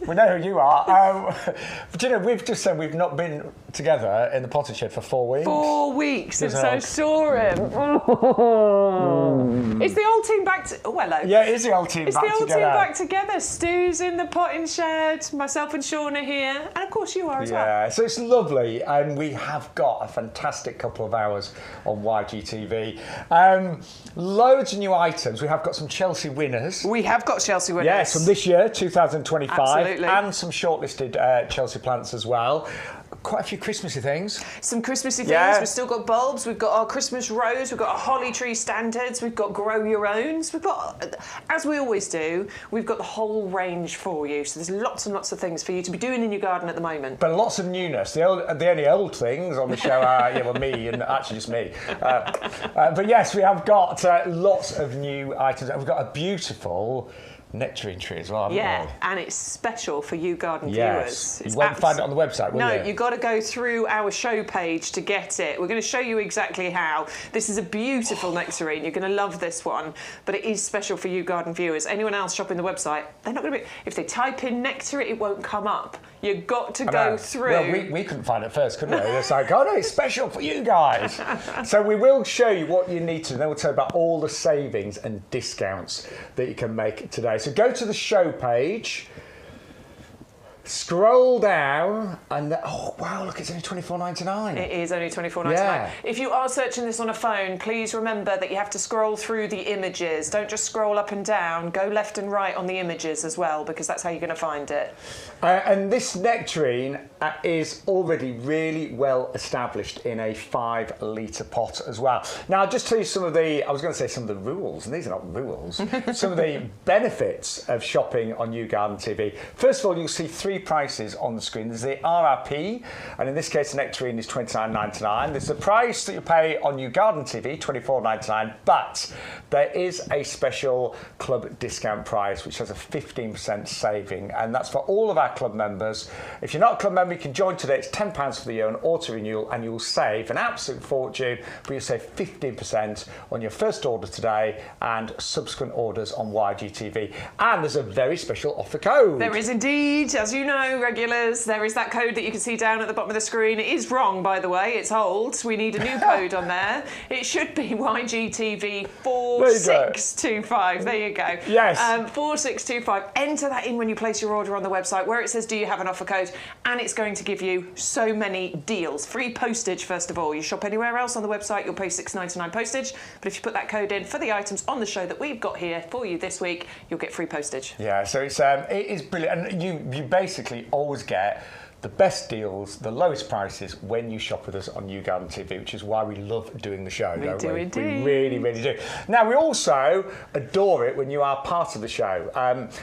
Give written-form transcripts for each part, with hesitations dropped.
We know who you are. But you know, we've just said we've not been together in the potted shed for 4 weeks. 4 weeks since I saw him. It's the old team back to... Oh, hello. Yeah, it is the old team back together. It's the old team back together. Stu's in the potting shed. Myself and Shaun are here. And, of course, you are as well. Yeah, so it's lovely. And we have got a fantastic couple of hours on YGTV. Loads of new items. We have got some Chelsea winners. We have got Chelsea winners. Yes, from this year, 2025. Absolutely. And some shortlisted Chelsea plants as well. Quite a few Christmassy things. Some Christmassy things. Yeah. We've still got bulbs. We've got our Christmas rose. We've got our holly tree standards. We've got grow your owns. We've got, as we always do, we've got the whole range for you. So there's lots and lots of things for you to be doing in your garden at the moment. But lots of newness. The only old things on the show are me and actually just me. But yes, we have got lots of new items. We've got a beautiful nectarine tree as well, haven't we? And it's special for YouGarden yes. viewers. You won't find it on the website, will you? No, you've got to go through our show page to get it. We're going to show you exactly how. This is a beautiful nectarine. You're going to love this one, but it is special for YouGarden viewers. Anyone else shopping the website, they're not going to be... If they type in nectarine, it won't come up. You've got to go through... Well, we couldn't find it first, couldn't we? It's like, oh no, it's special for you guys. So we will show you what you need to know. We'll tell you about all the savings and discounts that you can make today. So go to the show page, scroll down, and oh wow, look, it's only $24.99. It is only $24.99. Yeah. If you are searching this on a phone, please remember that you have to scroll through the images. Don't just scroll up and down. Go left and right on the images as well, because that's how you're going to find it. And this nectarine is already really well established in a 5-litre pot as well. Now, I'll just tell you some of the, I was going to say some of the rules, and these are not rules, some of the benefits of shopping on YouGarden TV. First of all, you'll see 3 prices on the screen. There's the RRP, and in this case, the nectarine is $29.99. There's the price that you pay on YouGarden TV, $24.99, but there is a special club discount price, which has a 15% saving, and that's for all of our club members. If you're not a club member, you can join today. It's £10 for the year on auto renewal, and you'll save an absolute fortune, but you'll save 15% on your first order today and subsequent orders on YGTV. And there's a very special offer code. There is indeed, as you know, regulars, there is that code that you can see down at the bottom of the screen. It is wrong, by the way. It's old. We need a new code on there. It should be YGTV 4625. There you go. Yes. 4625. Enter that in when you place your order on the website, where it says, do you have an offer code? And it's going to give you so many deals. Free postage, first of all. You shop anywhere else on the website, you'll pay $6.99 postage. But if you put that code in for the items on the show that we've got here for you this week, you'll get free postage. Yeah, so it is brilliant. And you basically always get the best deals, the lowest prices when you shop with us on YouGarden TV, which is why we love doing the show. We do indeed. We really, really do. Now, we also adore it when you are part of the show.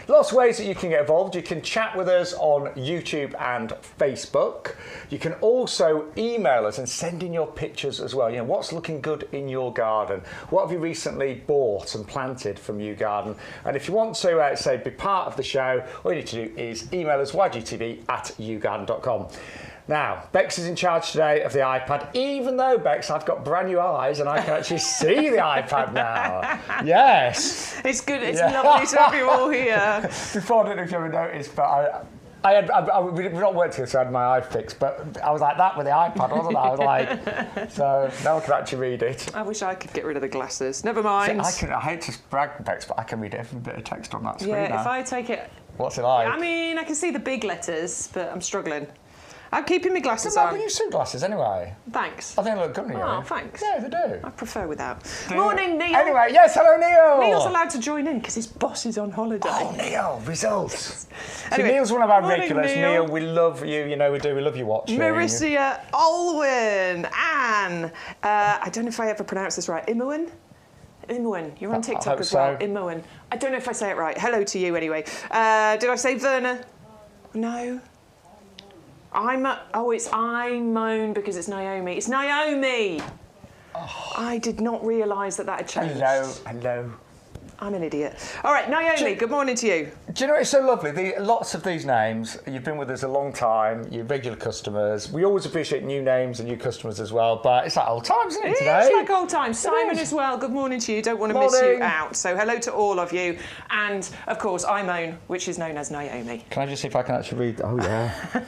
Lots of ways that you can get involved. You can chat with us on YouTube and Facebook. You can also email us and send in your pictures as well. You know, what's looking good in your garden? What have you recently bought and planted from YouGarden? And if you want to, say, be part of the show, all you need to do is email us ygtv@yougarden.com. Now, Bex is in charge today of the iPad, even though, Bex, I've got brand new eyes and I can actually see the iPad now. Yes. It's good. It's lovely to have you all here. Before, I don't know if you ever noticed, but we've not worked together, so I had my eye fixed, but I was like that with the iPad, wasn't I? I was like, so now I can actually read it. I wish I could get rid of the glasses. Never mind. See, I hate to brag, Bex, but I can read every bit of text on that screen now. Yeah, if I take it... What's it like? I mean, I can see the big letters, but I'm struggling. I'm keeping my glasses on. But you sunglasses anyway. Thanks. I think they look good on you. Oh, thanks. Yeah, they do. I prefer without. Morning, Neil. Anyway, yes, hello, Neil. Neil's allowed to join in because his boss is on holiday. Oh, Neil, results. Anyway, so Neil's one of our morning, regulars. Neil, we love you. You know we do. We love you watching. Marissa Olwyn. Anne. I don't know if I ever pronounced this right. Imowen? Imowen. You're on TikTok as well. So. Imowen. I don't know if I say it right. Hello to you anyway. Did I say Verna? No. It's Imone because it's Naomi. It's Naomi! Oh. I did not realise that had changed. Hello. I'm an idiot. All right, Naomi, good morning to you. Do you know it's so lovely? Lots of these names, you've been with us a long time, you're regular customers. We always appreciate new names and new customers as well, but it's like old times, isn't it, today? It's like old times. Simon as well, good morning to you. Don't want to miss you out. So hello to all of you. And, of course, I'm Own, which is known as Naomi. Can I just see if I can actually read? Oh, yeah.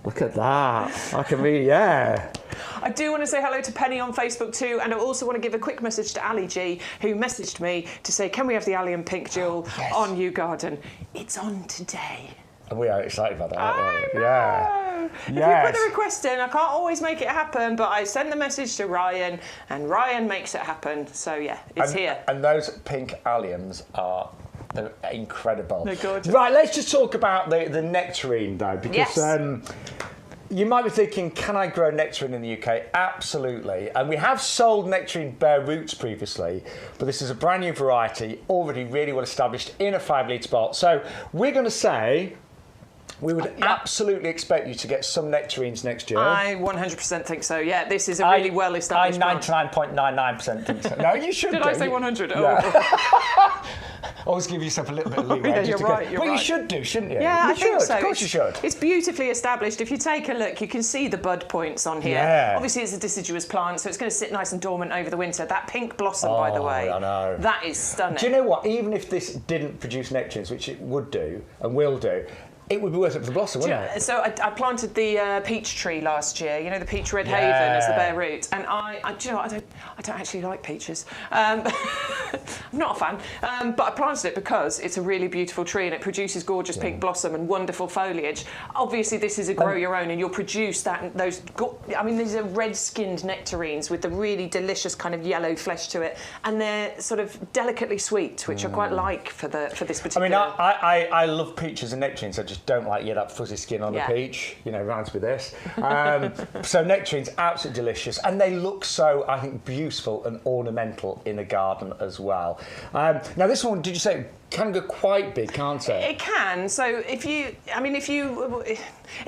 Look at that. I can read, yeah. I do want to say hello to Penny on Facebook too, and I also want to give a quick message to Ali G, who messaged me to say, can we have the Ali and Pink Jewel on YouGarden? It's on today. And we are excited about that, aren't we? Yeah. If you put the request in, I can't always make it happen, but I send the message to Ryan, and Ryan makes it happen. So yeah, it's here. And those pink alliums are... they're incredible. They're gorgeous. Right, let's just talk about the nectarine, though, because you might be thinking, can I grow nectarine in the UK? Absolutely. And we have sold nectarine bare roots previously, but this is a brand new variety, already really well established in a 5-litre pot. So we're going to say... we would absolutely expect you to get some nectarines next year. I 100% think so, yeah. This is a really well-established I 99.99% think so. No, you should Did I say 100? Yeah. Oh. Always give yourself a little bit of leeway. Yeah, you're right. But you should do, shouldn't you? Yeah, I think so. Of course you should. It's beautifully established. If you take a look, you can see the bud points on here. Yeah. Obviously, it's a deciduous plant, so it's going to sit nice and dormant over the winter. That pink blossom, by the way, I know. that is stunning. Do you know what? Even if this didn't produce nectarines, which it would do and will do, it would be worth it for the blossom, wouldn't it? So I planted the peach tree last year. You know, the peach red haven as the bare root. And do you know what? I don't actually like peaches. I'm not a fan. But I planted it because it's a really beautiful tree and it produces gorgeous pink blossom and wonderful foliage. Obviously, this is a grow your own, and you'll produce these are red-skinned nectarines with the really delicious kind of yellow flesh to it, and they're sort of delicately sweet, which I quite like for this particular. I mean, I love peaches and nectarines. I just don't like that fuzzy skin on the peach. You know, reminds me of this. So nectarines, absolutely delicious, and they look so, I think, beautiful and ornamental in a garden as well. Now, this one, did you say? Can go quite big, can't it? It can. So it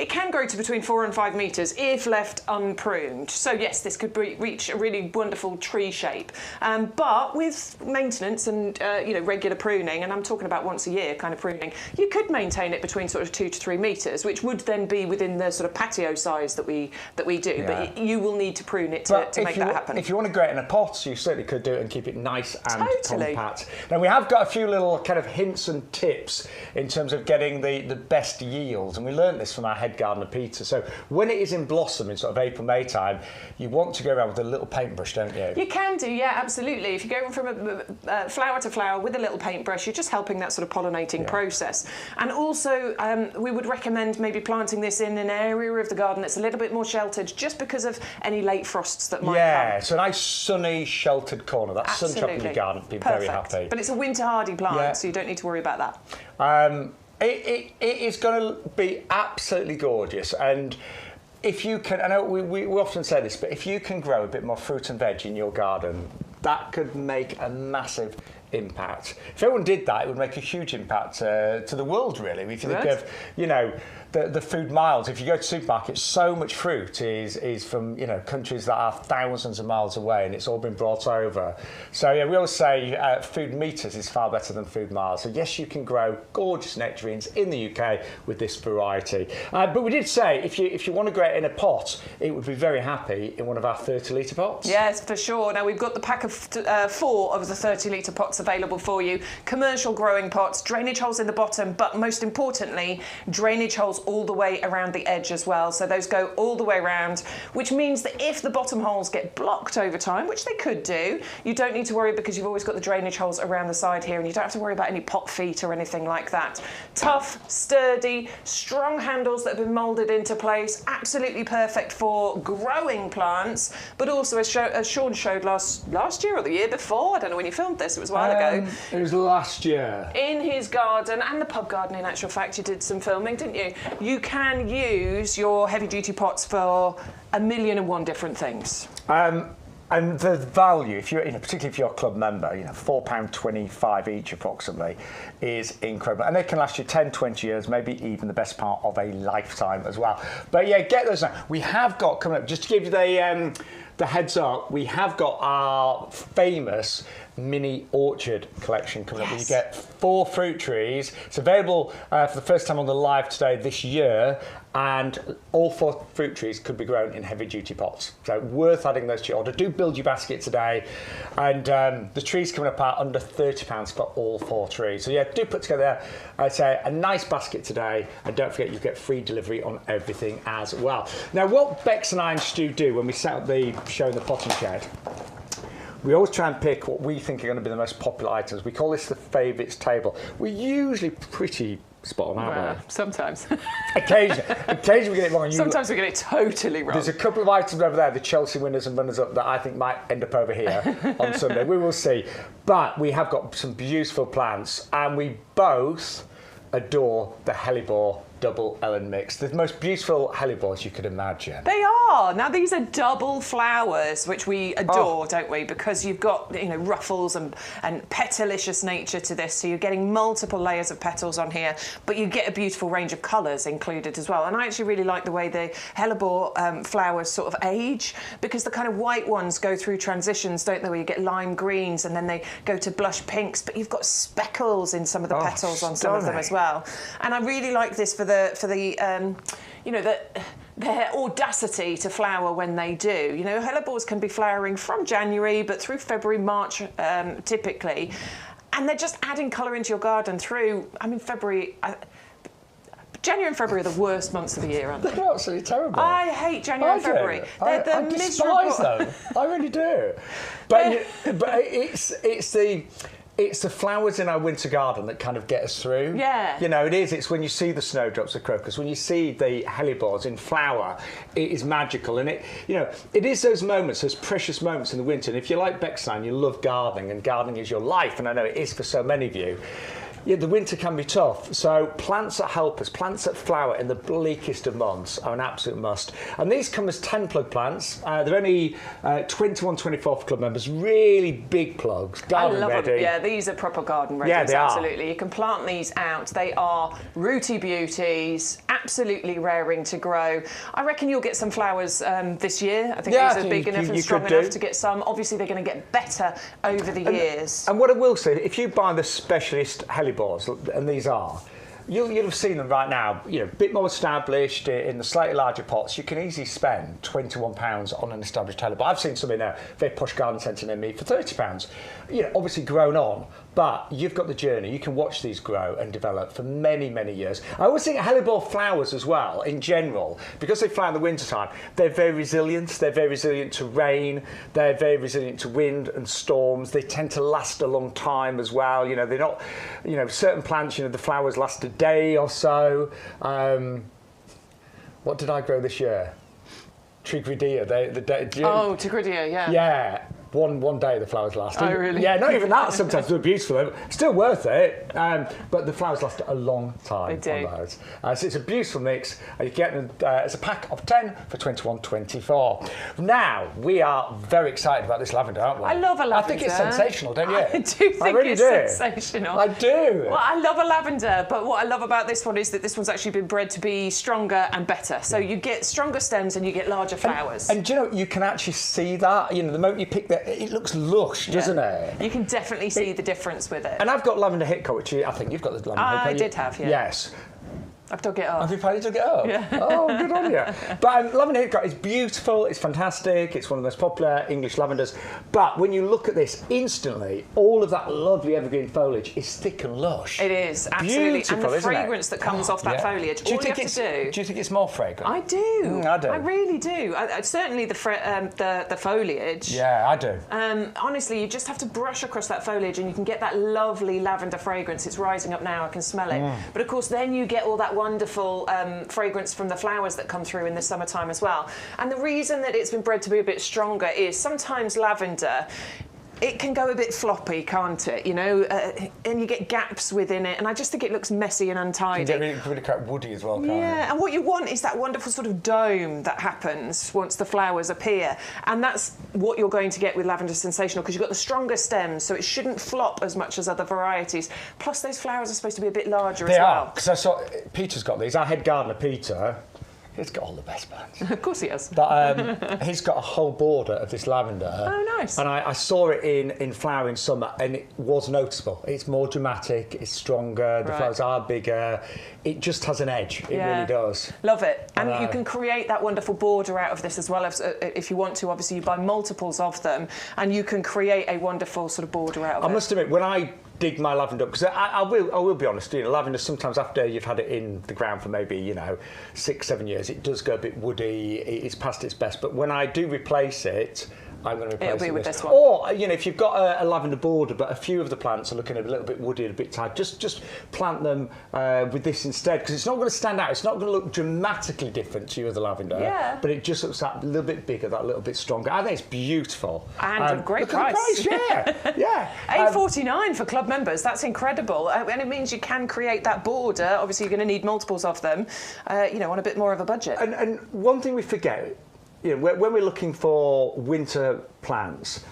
can grow to between 4 and 5 metres if left unpruned. So yes, this could reach a really wonderful tree shape. But with maintenance and regular pruning, and I'm talking about once a year kind of pruning, you could maintain it between sort of 2 to 3 metres, which would then be within the sort of patio size that we do. Yeah. But you will need to prune it to make that happen. If you want to grow it in a pot, you certainly could do it and keep it nice and compact. Now we have got a few little kind of hints and tips in terms of getting the best yields, and we learned this from our head gardener Peter. So when it is in blossom in sort of April, May time, you want to go around with a little paintbrush, don't you? You can do, yeah, absolutely. If you go from a flower to flower with a little paintbrush, you're just helping that sort of pollinating process. And also we would recommend maybe planting this in an area of the garden that's a little bit more sheltered, just because of any late frosts that might come. Yeah, so a nice sunny sheltered corner. That's sun trap in your garden. Be very happy. But it's a winter hardy plant, so you don't need to worry about that. It is going to be absolutely gorgeous, and if you can, I know we often say this, but if you can grow a bit more fruit and veg in your garden, that could make a massive impact. If everyone did that, it would make a huge impact to the world, really. If you think of, the food miles. If you go to supermarkets, so much fruit is from countries that are thousands of miles away, and it's all been brought over. So yeah, we always say food meters is far better than food miles. So yes, you can grow gorgeous nectarines in the UK with this variety. But we did say if you want to grow it in a pot, it would be very happy in one of our 30-litre pots. Yes, for sure. Now we've got the pack of 4 of the 30-litre pots available for you. Commercial growing pots, drainage holes in the bottom, but most importantly, drainage holes all the way around the edge as well. So those go all the way around, which means that if the bottom holes get blocked over time, which they could do, you don't need to worry because you've always got the drainage holes around the side here, and you don't have to worry about any pot feet or anything like that. Tough, sturdy, strong handles that have been moulded into place, absolutely perfect for growing plants, but also as Shaun showed last year or the year before, I don't know when you filmed this, it was a while ago. It was last year. In his garden, and the pub garden in actual fact, you did some filming, didn't you? You can use your heavy-duty pots for 1,000,001 different things. And the value, if you're, particularly if you're a club member, £4.25 each approximately, is incredible. And they can last you 10, 20 years, maybe even the best part of a lifetime as well. But yeah, get those now. We have got coming up, just to give you the heads up, we have got our famous mini orchard collection coming up. Where you get 4 fruit trees. It's available for the first time on the live today this year, and all 4 fruit trees could be grown in heavy-duty pots. So worth adding those to your order. Do build your basket today, and the trees coming up are under £30 for all 4 trees. So yeah, do put together, I'd say, a nice basket today, and don't forget you get free delivery on everything as well. Now, what Bex and I and Stu do when we set up the show in the potting shed, we always try and pick what we think are going to be the most popular items. We call this the favourites table. We're usually pretty spot on, aren't we? Sometimes. Occasionally we get it wrong. Sometimes we get it totally wrong. There's a couple of items over there, the Chelsea winners and runners-up, that I think might end up over here on Sunday. We will see. But we have got some beautiful plants, and we both adore the hellebore double Ellen mix. The most beautiful hellebores you could imagine. They are. Now, these are double flowers, which we adore, don't we? Because you've got, you know, ruffles and petalicious nature to this, so you're getting multiple layers of petals on here, but you get a beautiful range of colours included as well. And I actually really like the way the hellebore flowers sort of age, because the kind of white ones go through transitions, don't they, where you get lime greens and then they go to blush pinks, but you've got speckles in some of the petals on some of them as well. And I really like this for the you know, their audacity to flower when they do. You know, hellebores can be flowering from January, but through February, March, typically, and they're just adding colour into your garden through. I mean, February. January and February are the worst months of the year, aren't they? They're absolutely terrible. I hate January and February. They're I despise them. I really do. But it's the flowers in our winter garden that kind of get us through. Yeah. You know, it is. It's when you see the snowdrops of crocus, when you see the hellebores in flower, it is magical. And it is those moments, those precious moments in the winter. And if you're like Bexine, you love gardening, and gardening is your life, and I know it is for so many of you. Yeah, the winter can be tough, so plants that help us, plants that flower in the bleakest of months are an absolute must. And these come as 10 plug plants. They're only 21, 24 for club members, really big plugs, garden ready. Them. Yeah, these are proper garden ready, absolutely. You can plant these out. They are rooty beauties, absolutely raring to grow. I reckon you'll get some flowers this year. I think these are big enough and strong enough to get some. Obviously, they're going to get better over the years. And what I will say, if you buy the specialist hellebores, and these are, you'll have seen them right now, you know, a bit more established in the slightly larger pots. You can easily spend £21 on an established hellebore. I've seen some in a very posh garden centre near me for £30. You know, obviously grown on, but you've got the journey. You can watch these grow and develop for many, many years. I always think hellebore flowers as well, in general, because they flower in the wintertime, they're very resilient. They're very resilient to rain. They're very resilient to wind and storms. They tend to last a long time as well. You know, they're not, you know, certain plants, you know, the flowers last a day or so. What did I grow this year? Trigridia. Trigridia, yeah. Yeah. One day the flowers last. Oh, really? Yeah, not even that. Sometimes they're beautiful. Still worth it. But the flowers last a long time they do. on those. So it's a beautiful mix. You get them as a pack of 10 for £21.24. Now, we are very excited about this lavender, aren't we? I love a lavender. I think it's sensational, don't you? I do think it's sensational. I do. Well, I love a lavender, but what I love about this one is that this one's actually been bred to be stronger and better. So you get stronger stems and you get larger flowers. And do you know, you can actually see that. You know, the moment you pick that, it looks lush, doesn't it? You can definitely see the difference with it. And I've got lavender hitcock, which I think you've got the lavender hitcock. I did have, yeah. Yes. I've dug it up. Have you finally dug it up? Yeah. Oh, good on you. But lavender hitcock is beautiful, it's fantastic, it's one of the most popular English lavenders. But when you look at this, instantly, all of that lovely evergreen foliage is thick and lush. It is, absolutely. Beautiful, and the fragrance that comes off that foliage, do you think it's more fragrant? I do. I do. I really do. Certainly the foliage. Yeah, I do. Honestly, you just have to brush across that foliage and you can get that lovely lavender fragrance. It's rising up now, I can smell it. But of course, then you get all that wonderful fragrance from the flowers that come through in the summertime as well. And the reason that it's been bred to be a bit stronger is sometimes lavender, it can go a bit floppy, can't it? You know, and you get gaps within it, and I just think it looks messy and untidy. You get really quite woody as well, can't it? Yeah, and what you want is that wonderful sort of dome that happens once the flowers appear, and that's what you're going to get with Lavender Sensational, because you've got the stronger stems, so it shouldn't flop as much as other varieties. Plus, those flowers are supposed to be a bit larger as well. They are, because I saw Peter's got these. Our head gardener, Peter, He's got all the best plants. Of course he has. But he's got a whole border of this lavender. Oh, nice. And I saw it in flower in summer, and it was noticeable. It's more dramatic, it's stronger, the flowers are bigger. It just has an edge. It really does. Love it. And you can create that wonderful border out of this as well if you want to. Obviously, you buy multiples of them, and you can create a wonderful sort of border out of it. I must admit, when I dig my lavender up, because I will be honest, lavender sometimes after you've had it in the ground for maybe 6-7 years, it does go a bit woody, it's past its best, but when I do replace it, I'm going to replace it with this one. Or if you've got a lavender border but a few of the plants are looking a little bit woody and a bit tired, just plant them with this instead, because it's not going to stand out, it's not going to look dramatically different to your other lavender, but it just looks that little bit bigger, that little bit stronger. I think it's beautiful. And a great price. Look at the price, yeah. $8.49 for club members, that's incredible. And it means you can create that border. Obviously, you're going to need multiples of them, on a bit more of a budget. And one thing we forget, when we're looking for winter plants,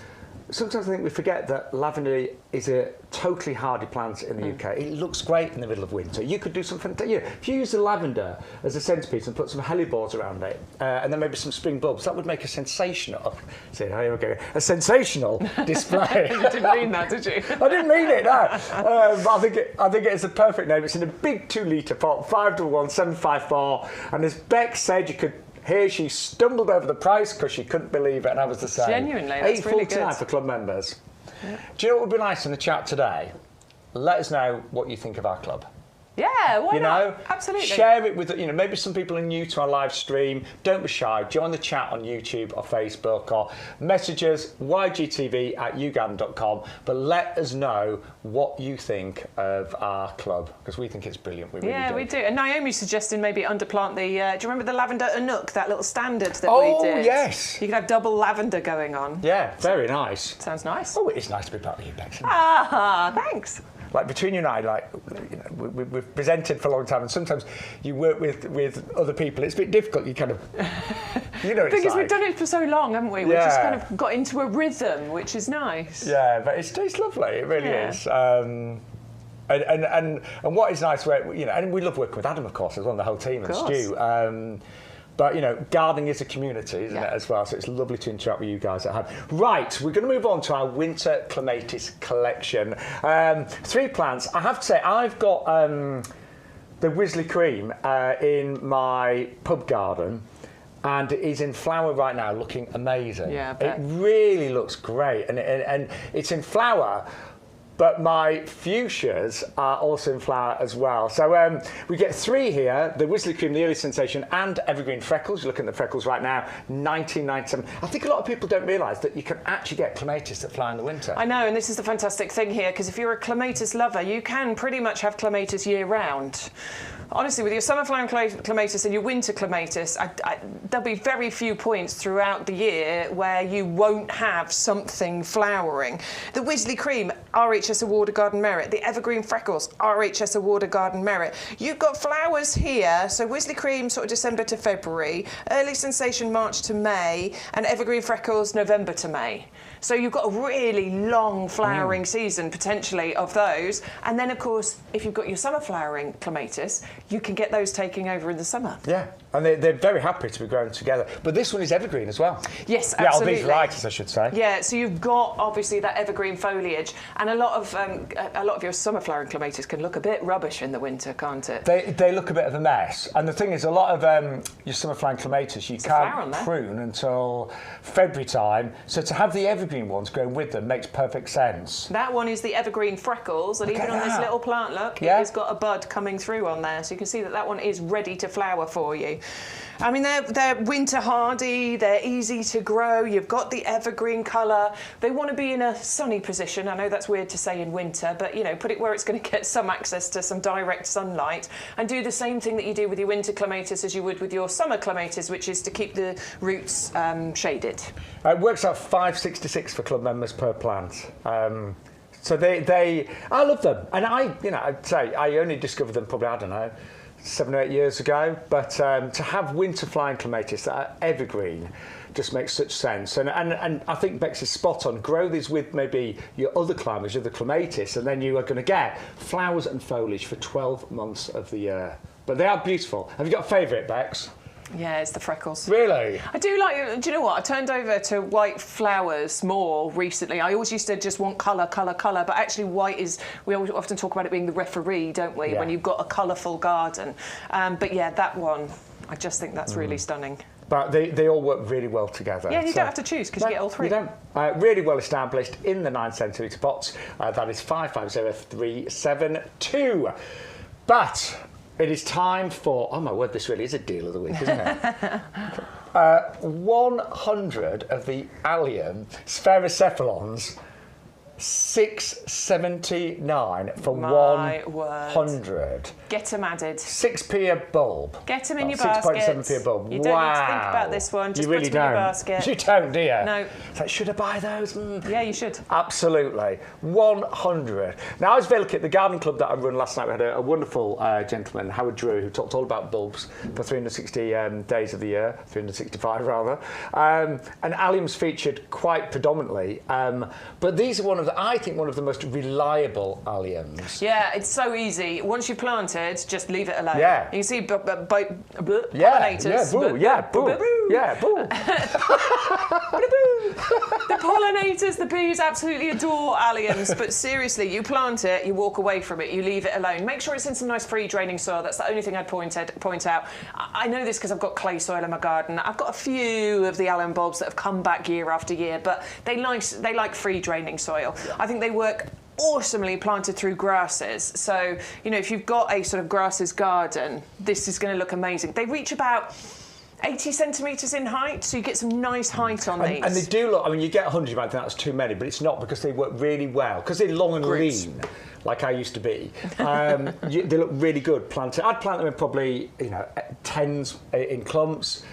sometimes I think we forget that lavender is a totally hardy plant in the UK. It looks great in the middle of winter. You could do something, if you use the lavender as a centrepiece and put some hellebores around it, and then maybe some spring bulbs, that would make a sensational, a sensational display. You didn't mean that, did you? I didn't mean it, no. I think it's a perfect name. It's in a big 2-litre pot, 5:1, 754, and as Beck said, you could. Here she stumbled over the price because she couldn't believe it, and I was the same. Genuinely, that's really good. $8.49 for club members. Yeah. Do you know what would be nice in the chat today? Let us know what you think of our club. Yeah, why not? Absolutely. Share it with, maybe some people are new to our live stream. Don't be shy. Join the chat on YouTube or Facebook, or message us, ygtv@yougarden.com. But let us know what you think of our club, because we think it's brilliant. We really do. Yeah, we do. And Naomi's suggesting maybe underplant the, do you remember the lavender Anouk, that little standard that we did? Oh, yes. You could have double lavender going on. Yeah, very nice. Sounds nice. Oh, it is nice to be part of you, Bex. Ah, thanks. Like between you and I, we've presented for a long time, and sometimes you work with other people. It's a bit difficult. You kind of, The thing is, we've done it for so long, haven't we? We've just kind of got into a rhythm, which is nice. Yeah, but it's lovely. It really is. And what is nice, and we love working with Adam, of course, as well, and the whole team, and Stu. But, gardening is a community, isn't it, as well? So it's lovely to interact with you guys at home. Right, we're going to move on to our winter clematis collection. 3 plants. I have to say, I've got the Wisley Cream in my pub garden, and it is in flower right now, looking amazing. Yeah, I bet. It really looks great, and it's in flower. But my fuchsias are also in flower as well. So we get 3 here, the Wisley Cream, the early sensation, and evergreen freckles. You're looking at the freckles right now, 1997. I think a lot of people don't realise that you can actually get clematis that fly in the winter. I know, and this is the fantastic thing here, because if you're a clematis lover, you can pretty much have clematis year round. Honestly, with your summer flowering clematis and your winter clematis, there'll be very few points throughout the year where you won't have something flowering. The Wisley Cream, RHS Award Garden Merit. The Evergreen Freckles, RHS Award Garden Merit. You've got flowers here, so Wisley Cream sort of December to February, Early Sensation March to May, and Evergreen Freckles November to May. So you've got a really long flowering season, potentially, of those. And then, of course, if you've got your summer flowering clematis, you can get those taking over in the summer. Yeah, and they're very happy to be grown together. But this one is evergreen as well. Yes, absolutely. Yeah, these varieties, I should say. Yeah, so you've got, obviously, that evergreen foliage. And a lot of your summer flowering clematis can look a bit rubbish in the winter, can't it? They look a bit of a mess. And the thing is, a lot of your summer flowering clematis, you can't prune until February time. So to have the evergreen ones going with them makes perfect sense. That one is the evergreen freckles, and even on this little plant, look, it's got a bud coming through on there, so you can see that one is ready to flower for you. I mean, they're winter hardy, they're easy to grow, you've got the evergreen colour. They want to be in a sunny position. I know that's weird to say in winter, but, put it where it's going to get some access to some direct sunlight, and do the same thing that you do with your winter clematis as you would with your summer clematis, which is to keep the roots shaded. It works out $5.66 for club members per plant. So I love them, and I'd say I only discovered them probably, I don't know, 7 or 8 years ago, but to have winter flying clematis that are evergreen just makes such sense. And I think Bex is spot on. Grow these with maybe your other climbers, your other clematis, and then you are going to get flowers and foliage for 12 months of the year. But they are beautiful. Have you got a favourite, Bex? Yeah, it's the freckles. Really? I do like, do you know what? I turned over to white flowers more recently. I always used to just want colour, but actually white is, we always often talk about it being the referee, don't we? Yeah. When you've got a colourful garden. But yeah, that one, I just think that's really stunning. But they all work really well together. Yeah, you don't have to choose because you get all three. You don't. Really well established in the 9 centimetre pots. That is 550372. But it is time for, oh my word, this really is a deal of the week, isn't it? 100 of the allium spherocephalons, $6.79 for My 100. Get them added. 6p a bulb. Get them in your basket. 6.7p a bulb. You don't need to think about this one. Just you really put them don't. in your basket. You don't, do you? No. It's like, should I buy those? Yeah, you should. Absolutely. 100. Now, I was very lucky at the garden club that I run last night. We had a wonderful gentleman, Howard Drew, who talked all about bulbs for 360 days of the year, 365 rather. And alliums featured quite predominantly. But these are I think one of the most reliable alliums. Yeah, it's so easy. Once you plant it, just leave it alone. Yeah. You can see pollinators. The pollinators, the bees absolutely adore alliums, but seriously, you plant it, you walk away from it, you leave it alone. Make sure it's in some nice free draining soil. That's the only thing I'd point out. I know this because I've got clay soil in my garden. I've got a few of the allium bulbs that have come back year after year, but they like free draining soil. Yeah. I think they work awesomely planted through grasses. So, you know, if you've got a sort of grasses garden, this is going to look amazing. They reach about 80 centimetres in height, so you get some nice height on these. And they do look, I mean, you get 100, you might think that's too many, but it's not, because they work really well. Because they're long and lean, like I used to be. They look really good planted. I'd plant them in probably, you know, tens in clumps.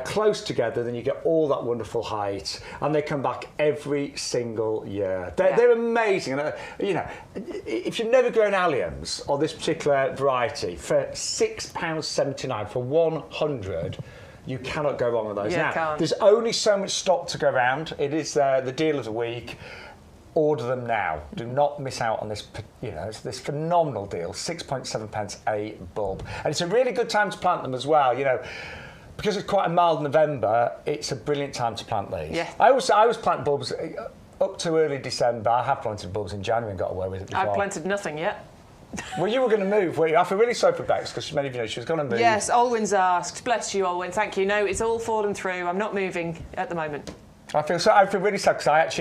Close together, then you get all that wonderful height, and they come back every single year. They're amazing. And you know, if you've never grown alliums or this particular variety, for £6.79 for 100, you cannot go wrong with those. Yeah, now, can't. there's only so much stock to go around. It is the deal of the week. Order them now. Do not miss out on this. You know, it's this phenomenal deal. 6.7 pence a bulb, and it's a really good time to plant them as well. You know, because it's quite a mild November, it's a brilliant time to plant these. Yeah. I always plant bulbs up to early December. I have planted bulbs in January and got away with it before. I've planted nothing yet. Well, you were going to move, weren't you? I feel really sorry for Bex, because many of you know she was going to move. Yes, Olwen's asked. Bless you, Olwen. Thank you. No, it's all fallen through. I'm not moving at the moment. I feel really sad because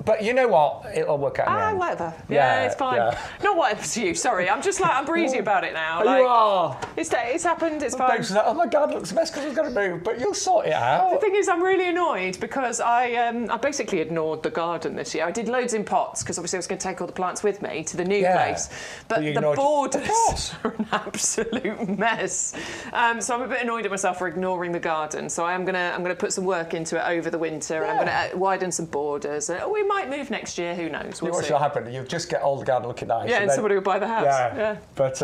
but you know what? It'll work out in the end. Whatever. Yeah, it's fine. Yeah. Not whatever to you. Sorry, I'm just like I'm breezy about it now. You are. It's happened. It's fine. Bex was like, oh my God, it looks a mess because we've got to move, but you'll sort it out. The thing is, I'm really annoyed because I basically ignored the garden this year. I did loads in pots because obviously I was going to take all the plants with me to the new place, but the borders are an absolute mess. So I'm a bit annoyed at myself for ignoring the garden. So I'm gonna put some work into it over the winter. And I'm going to widen some borders. We might move next year, who knows? We'll see. What's going to happen? You'll just get all the garden looking nice. Yeah, and somebody will buy the house. Yeah. But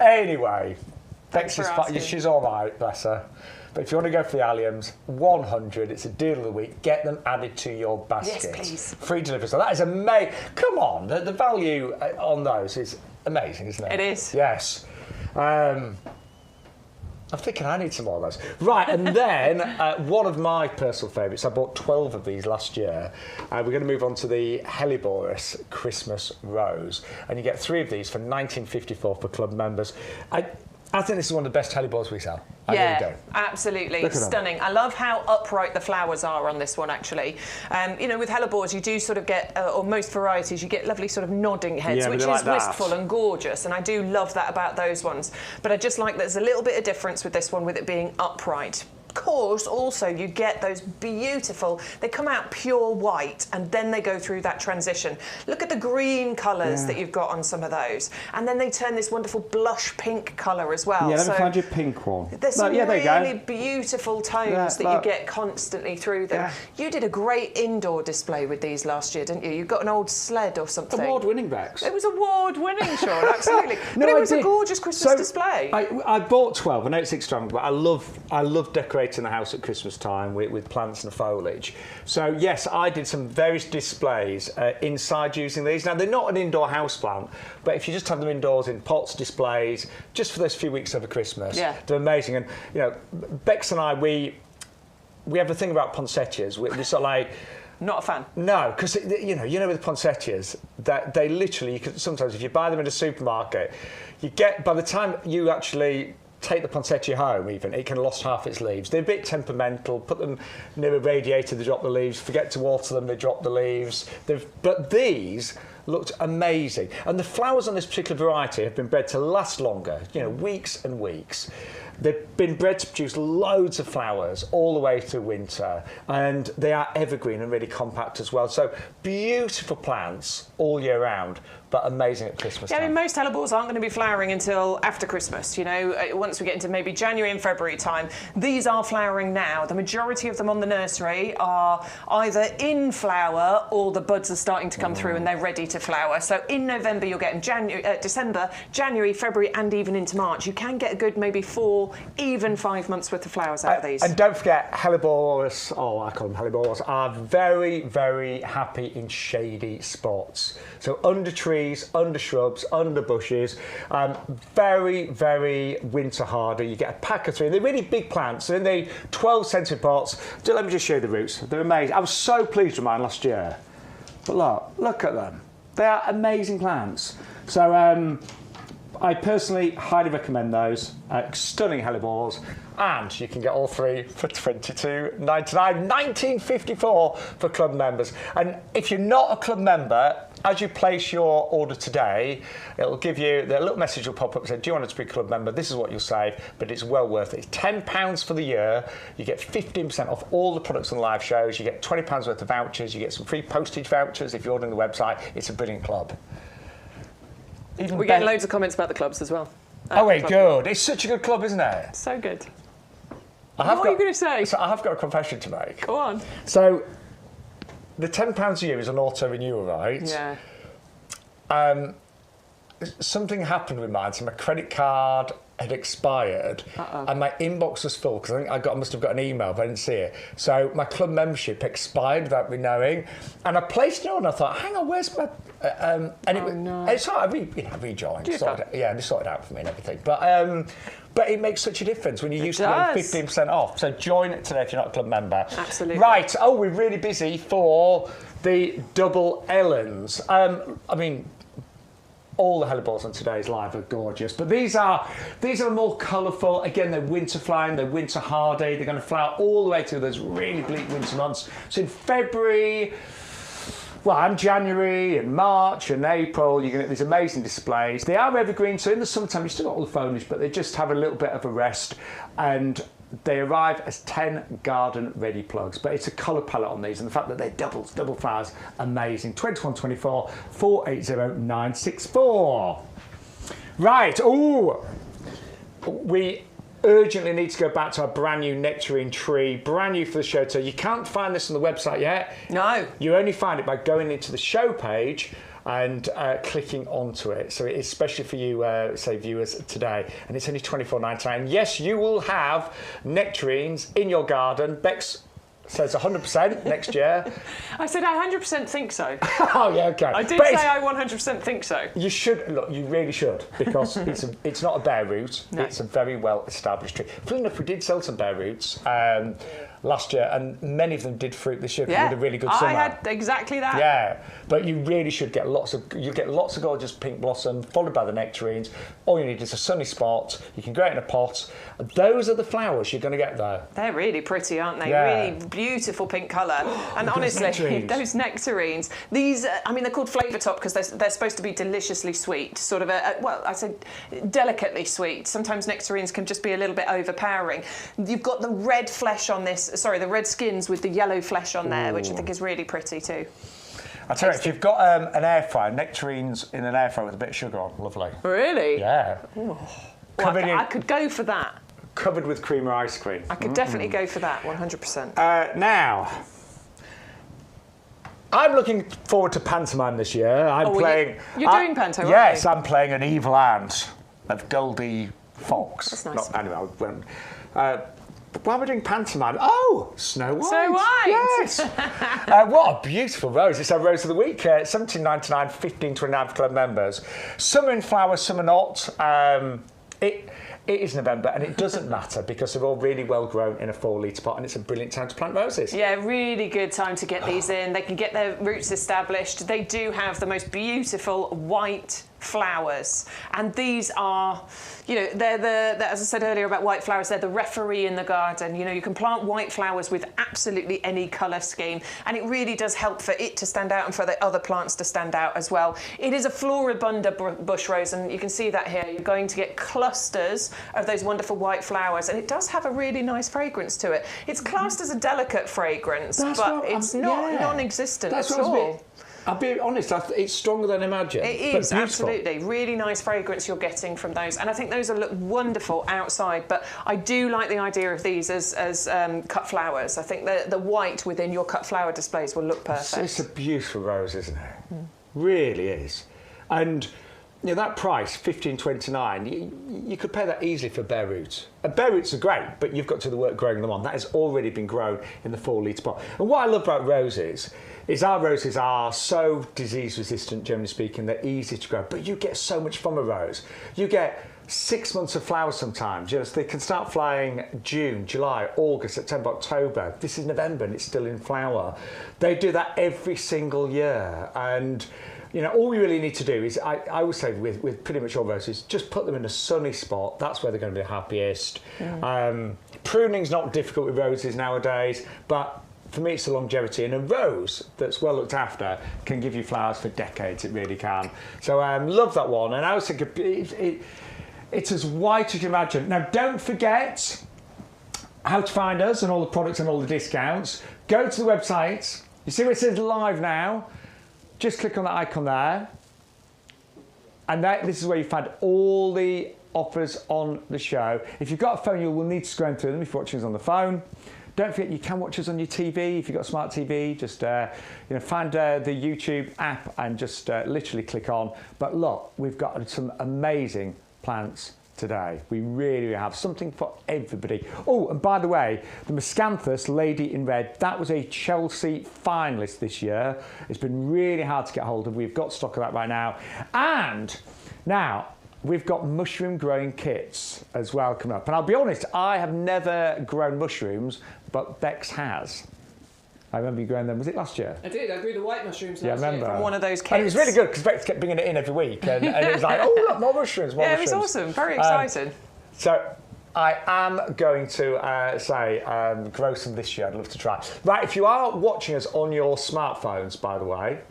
anyway, Thanks for asking. she's all right, bless her. But if you want to go for the alliums, 100, it's a deal of the week. Get them added to your basket. Yes, please. Free delivery. So that is amazing. Come on, the value on those is amazing, isn't it? It is. Yes. I'm thinking I need some more of those. Right, and then one of my personal favourites, I bought 12 of these last year. We're going to move on to the Helleborus Christmas Rose. And you get 3 of these for £19.54 for club members. I think this is one of the best Helleborus we sell. I really do. Absolutely stunning. I love how upright the flowers are on this one, actually. You know, with Helleborus, you do sort of get, or most varieties, you get lovely sort of nodding heads, which is like wistful and gorgeous, and I do love that about those ones. But I just like there's a little bit of difference with this one, with it being upright. Of course, also you get those beautiful, they come out pure white and then they go through that transition. Look at the green colours that you've got on some of those, and then they turn this wonderful blush pink colour as well. Yeah, let me find you a pink one. There's some really beautiful tones that you get constantly through them. You did a great indoor display with these last year, didn't you? You got an old sled or something. Award-winning, Bex. It was award-winning, Shaun, absolutely. But it was a gorgeous Christmas display. I bought 12. I know it's extravagant, but I love decorating decorating the house at Christmas time with plants and foliage. So yes, I did some various displays inside using these. Now they're not an indoor house plant, but if you just have them indoors in pots, displays, just for those few weeks over Christmas, they're amazing. And you know, Bex and I, we have a thing about poinsettias. We're sort of like. Not a fan. No, because you know with poinsettias, that they literally, you can, sometimes if you buy them in a supermarket, you get, by the time you actually take the poinsettia home even, it can have lost half its leaves. They're a bit temperamental, put them near a radiator, they drop the leaves, forget to water them, they drop the leaves. But these looked amazing. And the flowers on this particular variety have been bred to last longer, you know, weeks and weeks. They've been bred to produce loads of flowers all the way through winter, and they are evergreen and really compact as well. So beautiful plants all year round, but amazing at Christmas time. I mean, most hellebores aren't going to be flowering until after Christmas, you know, once we get into maybe January and February time. These are flowering now. The majority of them on the nursery are either in flower or the buds are starting to come through and they're ready to flower. So in November, you'll get in December, January, February, and even into March. You can get a good maybe 4, even 5 months worth of flowers out of these. And don't forget, hellebores, I call them hellebores, are very, very happy in shady spots. So under trees, under shrubs, under bushes, very, very winter hardy. You get a pack of 3. They're really big plants. They're in the 12 centimetre pots. Let me just show you the roots. They're amazing. I was so pleased with mine last year. But look at them. They are amazing plants. So I personally highly recommend those. Stunning hellebores, and you can get all 3 for $22.99, $19.54 for club members. And if you're not a club member, as you place your order today, it'll give you, the little message will pop up and say, do you want to be a club member? This is what you'll save, but it's well worth it. It's £10 for the year. You get 15% off all the products on the live shows. You get £20 worth of vouchers. You get some free postage vouchers if you're ordering the website. It's a brilliant club. We're getting loads of comments about the clubs as well. Oh, wait, good. It's such a good club, isn't it? So good. What are you going to say? So I have got a confession to make. Go on. So the £10 a year is an auto-renewal, right? Yeah. Something happened with mine, so my credit card had expired and my inbox was full because I think I must have got an email, but I didn't see it. So my club membership expired without me knowing, and I placed it on. I thought, hang on, where's my? And it's all right, I rejoined. I just sorted it out for me and everything. But it makes such a difference when you're used to getting 15% off. So join it today if you're not a club member. Absolutely. Right. Oh, we're really busy for the double Ellens. I mean, all the hellebores on today's live are gorgeous, but these are more colourful. Again, they're winter flowering, they're winter hardy. They're going to flower all the way through those really bleak winter months. So in February, and January and March and April, you're going to get these amazing displays. They are evergreen, so in the summertime you've still got all the foliage, but they just have a little bit of a rest, and they arrive as 10 garden ready plugs. But it's a colour palette on these, and the fact that they're double flowers, amazing. 2124 480 964. Right, we urgently need to go back to our brand new nectarine tree, brand new for the show. So you can't find this on the website yet. No. You only find it by going into the show page and clicking onto it. So it's especially for you, say, viewers today. And it's only $24.99. Yes, you will have nectarines in your garden. Bex says 100% next year. I said I 100% think so. Oh, yeah, OK. I did say I 100% think so. You should, look, you really should, because it's not a bare root. No. It's a very well-established tree. Funny enough, we did sell some bare roots last year, and many of them did fruit this year. Yeah, with a really good summer. I had exactly that. Yeah, but you really should get lots of gorgeous pink blossom, followed by the nectarines. All you need is a sunny spot. You can grow it in a pot. Those are the flowers you're going to get there. They're really pretty, aren't they? Yeah. Really beautiful pink colour. And honestly, those nectarines, these, I mean, they're called flavour top because they're supposed to be deliciously sweet, sort of I said delicately sweet. Sometimes nectarines can just be a little bit overpowering. You've got the red flesh on this, the red skins with the yellow flesh on there, which I think is really pretty too. I tell you, if you've got an air fryer, nectarines in an air fryer with a bit of sugar on, lovely. Really? Yeah. Well, I could go for that. Covered with cream or ice cream. I could definitely go for that, 100%. Now, I'm looking forward to pantomime this year. You're doing pantomime? Yes, I'm playing an evil aunt of Goldie Fox. That's nice. Anyway, Why are we doing pantomime? Oh, Snow White. Snow White. Yes. What a beautiful rose. It's our Rose of the Week. $17.99, $15.29 for club members. Some are in flower, some are not. It is November and it doesn't matter because they're all really well grown in a 4-litre pot and it's a brilliant time to plant roses. Yeah, really good time to get these in. They can get their roots established. They do have the most beautiful white flowers, and these are, you know, they're as I said earlier about white flowers, they're the referee in the garden. You know, you can plant white flowers with absolutely any colour scheme, and it really does help for it to stand out and for the other plants to stand out as well. It is a floribunda bush rose, and you can see that here. You're going to get clusters of those wonderful white flowers, and it does have a really nice fragrance to it. It's classed as a delicate fragrance, but it's not non-existent at all. I'll be honest, it's stronger than I imagined. It is, absolutely. Really nice fragrance you're getting from those. And I think those will look wonderful outside, but I do like the idea of these as cut flowers. I think the white within your cut flower displays will look perfect. It's a beautiful rose, isn't it? Really is. And you know, that price, $15.29, you could pay that easily for bare roots. Bare roots are great, but you've got to do the work growing them on. That has already been grown in the 4-litre pot. And what I love about roses is our roses are so disease resistant, generally speaking. They're easy to grow, but you get so much from a rose. You get 6 months of flowers sometimes. You know, so they can start flying June, July, August, September, October. This is November and it's still in flower. They do that every single year. And you know, all we really need to do is, I would say with pretty much all roses, just put them in a sunny spot. That's where they're going to be the happiest. Pruning's not difficult with roses nowadays, but for me it's the longevity. And a rose that's well looked after can give you flowers for decades, it really can. So love that one. And I was thinking, it's as white as you imagine. Now, don't forget how to find us and all the products and all the discounts. Go to the website. You see where it says live now? Just click on that icon there. And this is where you find all the offers on the show. If you've got a phone, you will need to scroll through them if you're watching us on the phone. Don't forget you can watch us on your TV. If you've got a smart TV, just find the YouTube app and just literally click on. But look, we've got some amazing plants today. We really have something for everybody. Oh, and by the way, the Miscanthus Lady in Red, that was a Chelsea finalist this year. It's been really hard to get hold of. We've got stock of that right now. And now we've got mushroom growing kits as well coming up. And I'll be honest, I have never grown mushrooms, but Bex has. I remember you growing them. Was it last year? I did. I grew the white mushrooms last year from one of those kits. And it was really good because Bex kept bringing it in every week. And it was like, oh, look, more mushrooms, more mushrooms. Yeah, it was awesome. Very excited. So I am going to grow some this year. I'd love to try. Right, if you are watching us on your smartphones, by the way,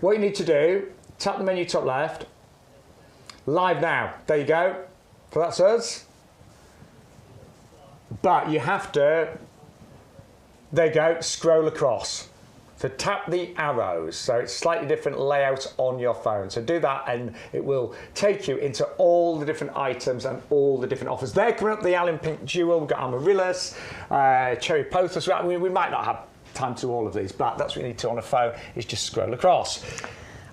what you need to do, tap the menu top left, live now. There you go. So that's us. But you have to, there you go, scroll across. So tap the arrows. So it's slightly different layout on your phone. So do that and it will take you into all the different items and all the different offers. There coming up, the Allen Pink Jewel. We've got Amaryllis, Cherry Pothos. We might not have time to do all of these, but that's what you need to on a phone is just scroll across.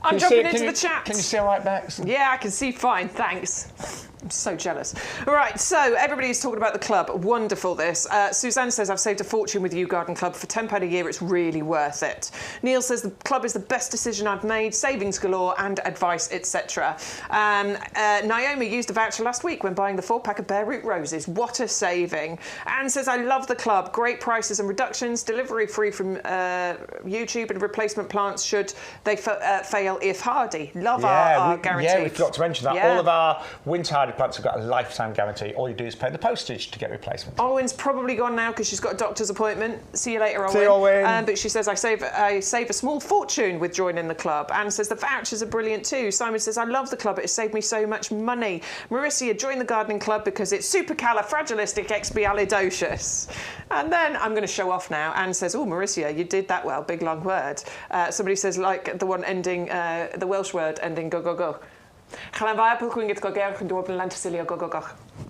I'm jumping into the chat. Can you see all right, Bex? Yeah, I can see fine, thanks. I'm so jealous. All right, so everybody's talking about the club. Wonderful, this. Suzanne says, I've saved a fortune with YouGarden Club. For £10 a year, it's really worth it. Neil says, the club is the best decision I've made. Savings galore and advice, etc. Naomi used a voucher last week when buying the 4-pack of bare root roses. What a saving. Anne says, I love the club. Great prices and reductions. Delivery free from YouTube and replacement plants should they fail if hardy. Love our guarantee. Yeah, we forgot to mention that. Yeah. All of our winter hardy plants have got a lifetime guarantee. All you do is pay the postage to get replacement. Owen's probably gone now because she's got a doctor's appointment. See you later, Owen. See you, Owen. But she says, I save a small fortune with joining the club. Anne says, the vouchers are brilliant too. Simon says, I love the club. It has saved me so much money. Marissa, join the gardening club because it's supercalifragilisticexpialidocious. And then I'm going to show off now. Anne says, oh, Marissa, you did that well. Big long word. Somebody says, like the one ending, the Welsh word ending go, go, go.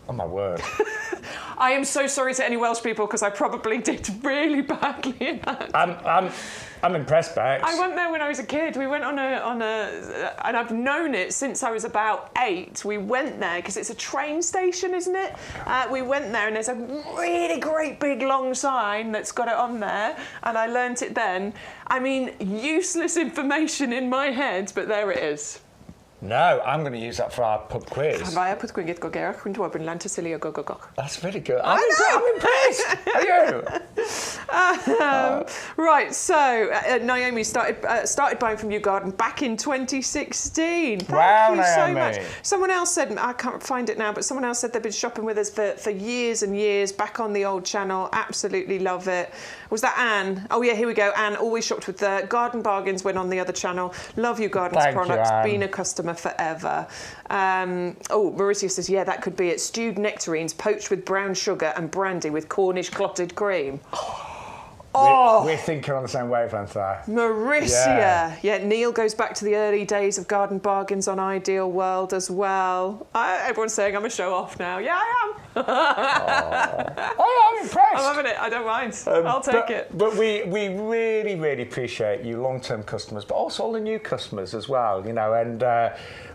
Oh my word. I am so sorry to any Welsh people because I probably did really badly in that. I'm impressed, Bex. I went there when I was a kid. We went on a, and I've known it since I was about 8. We went there because it's a train station, isn't it? We went there and there's a really great big long sign that's got it on there, and I learnt it then. I mean, useless information in my head, but there it is. No, I'm going to use that for our pub quiz. That's really good. I'm impressed. Are you? Right, so Naomi started buying from YouGarden back in 2016. Thank you so much. Someone else said, I can't find it now, but someone else said they've been shopping with us for years and years, back on the old channel. Absolutely love it. Was that Anne? Oh yeah, here we go. Anne always shopped with the Garden Bargains when on the other channel. Love YouGarden's products. Been a customer forever. Mauricio says, yeah, that could be it. Stewed nectarines poached with brown sugar and brandy with Cornish clotted cream. We're thinking on the same wavelength there. Mauricia. Yeah, Neil goes back to the early days of Garden Bargains on Ideal World as well. Everyone's saying I'm a show-off now. Yeah, I am. I'm impressed. I'm loving it. I don't mind. I'll take it. But we really, really appreciate you long-term customers, but also all the new customers as well, you know, and